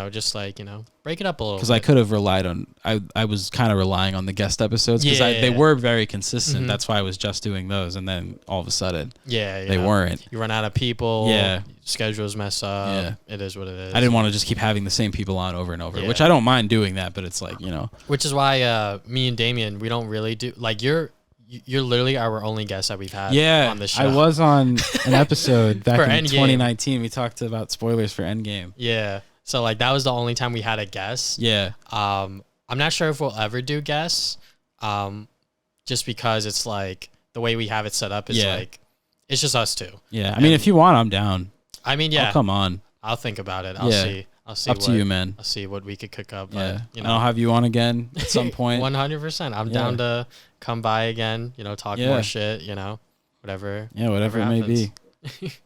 Just like, break it up a little. Because I could have relied on, I was kind of relying on the guest episodes because they were very consistent. Mm-hmm. That's why I was just doing those. And then all of a sudden, they weren't. You run out of people. Yeah. Schedules mess up. Yeah. It is what it is. I didn't want to just keep having the same people on over and over, which I don't mind doing that, but it's like, Which is why me and Damian, we don't really do, like you're literally our only guest that we've had on the show. I was on an episode back in 2019. We talked about spoilers for Endgame. Yeah. So like that was the only time we had a guest. Yeah. I'm not sure if we'll ever do guests. Just because it's like the way we have it set up is like it's just us two. Yeah. I mean, if you want, I'm down. I mean, yeah. I'll come on. I'll think about it. I'll see. Up to you, man. I'll see what we could cook up. Yeah. But, I'll have you on again at some point. 100%. I'm down to come by again, talk more shit, whatever. Yeah, whatever it may be.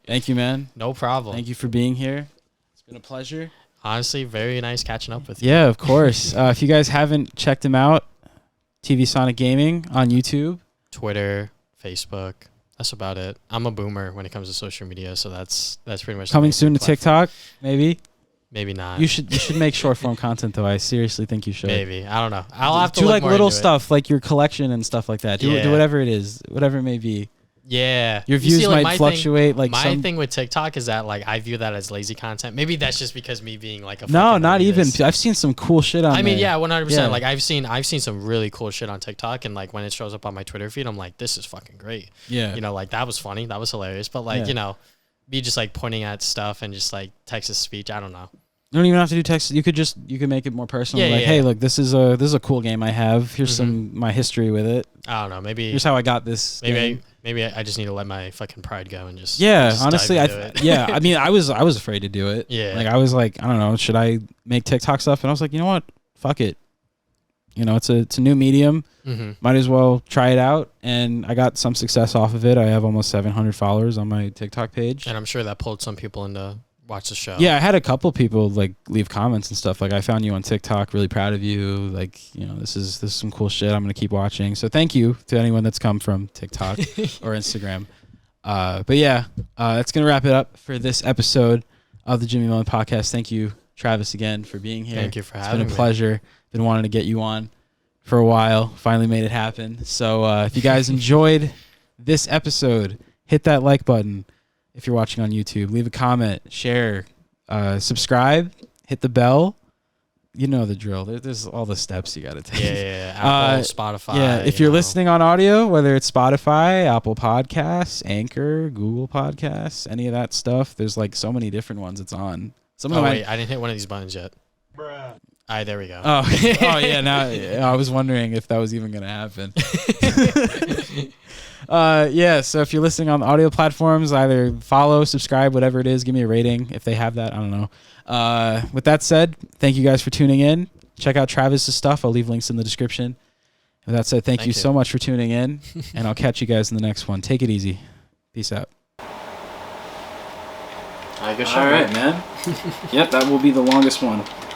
Thank you, man. No problem. Thank you for being here. It's been a pleasure. Honestly, very nice catching up with you. Yeah, of course. If you guys haven't checked him out, TV Sonic Gaming on YouTube, Twitter, Facebook. That's about it. I'm a boomer when it comes to social media, so that's pretty much coming soon to TikTok. Maybe not. You should make short form content though. I seriously think you should. Maybe. I don't know. I'll have to do look like more little into stuff, like your collection and stuff like that. Do whatever it is, whatever it may be. Yeah. Your views might fluctuate. My thing with TikTok is that like I view that as lazy content. Maybe that's just because me being like a no, not even. I've seen some cool shit on. I mean, yeah, 100%. Like I've seen some really cool shit on TikTok, and like when it shows up on my Twitter feed, I'm like, this is fucking great. Yeah. Like that was funny, that was hilarious. But like be just like pointing at stuff and just like text to speech. I don't know. You don't even have to do text. You could make it more personal. Hey, look, this is a cool game I have. Here's my history with it. I don't know. Maybe here's how I got this. Maybe I just need to let my fucking pride go and just honestly, I mean, I was afraid to do it. Yeah, like I was like, I don't know, should I make TikTok stuff? And I was like, you know what, fuck it. It's a new medium. Might as well try it out. And I got some success off of it. I have almost 700 followers on my TikTok page, and I'm sure that pulled some people into watch the show. Yeah, I had a couple people like leave comments and stuff. Like, I found you on TikTok, really proud of you. Like, this is some cool shit. I'm gonna keep watching. So thank you to anyone that's come from TikTok or Instagram. But yeah, that's gonna wrap it up for this episode of the Jimmy Mullen Podcast. Thank you, Travis, again for being here. Thank you for having me. It's been a pleasure. Been wanting to get you on for a while. Finally made it happen. So if you guys enjoyed this episode, hit that like button. If you're watching on YouTube, leave a comment, share, subscribe, hit the bell. You know the drill. There's all the steps you got to take. Yeah. Apple, Spotify. Yeah, if you're listening on audio, whether it's Spotify, Apple Podcasts, Anchor, Google Podcasts, any of that stuff, there's like so many different ones it's on. Wait, I didn't hit one of these buttons yet. Bruh. All right, there we go. Oh, yeah. Now I was wondering if that was even going to happen. So if you're listening on the audio platforms, either follow, subscribe, whatever it is, give me a rating if they have that. I don't know. With that said, thank you guys for tuning in. Check out Travis's stuff. I'll leave links in the description. With that said, thank you so much for tuning in, and I'll catch you guys in the next one. Take it easy. Peace out. All right, man. Yep, that will be the longest one.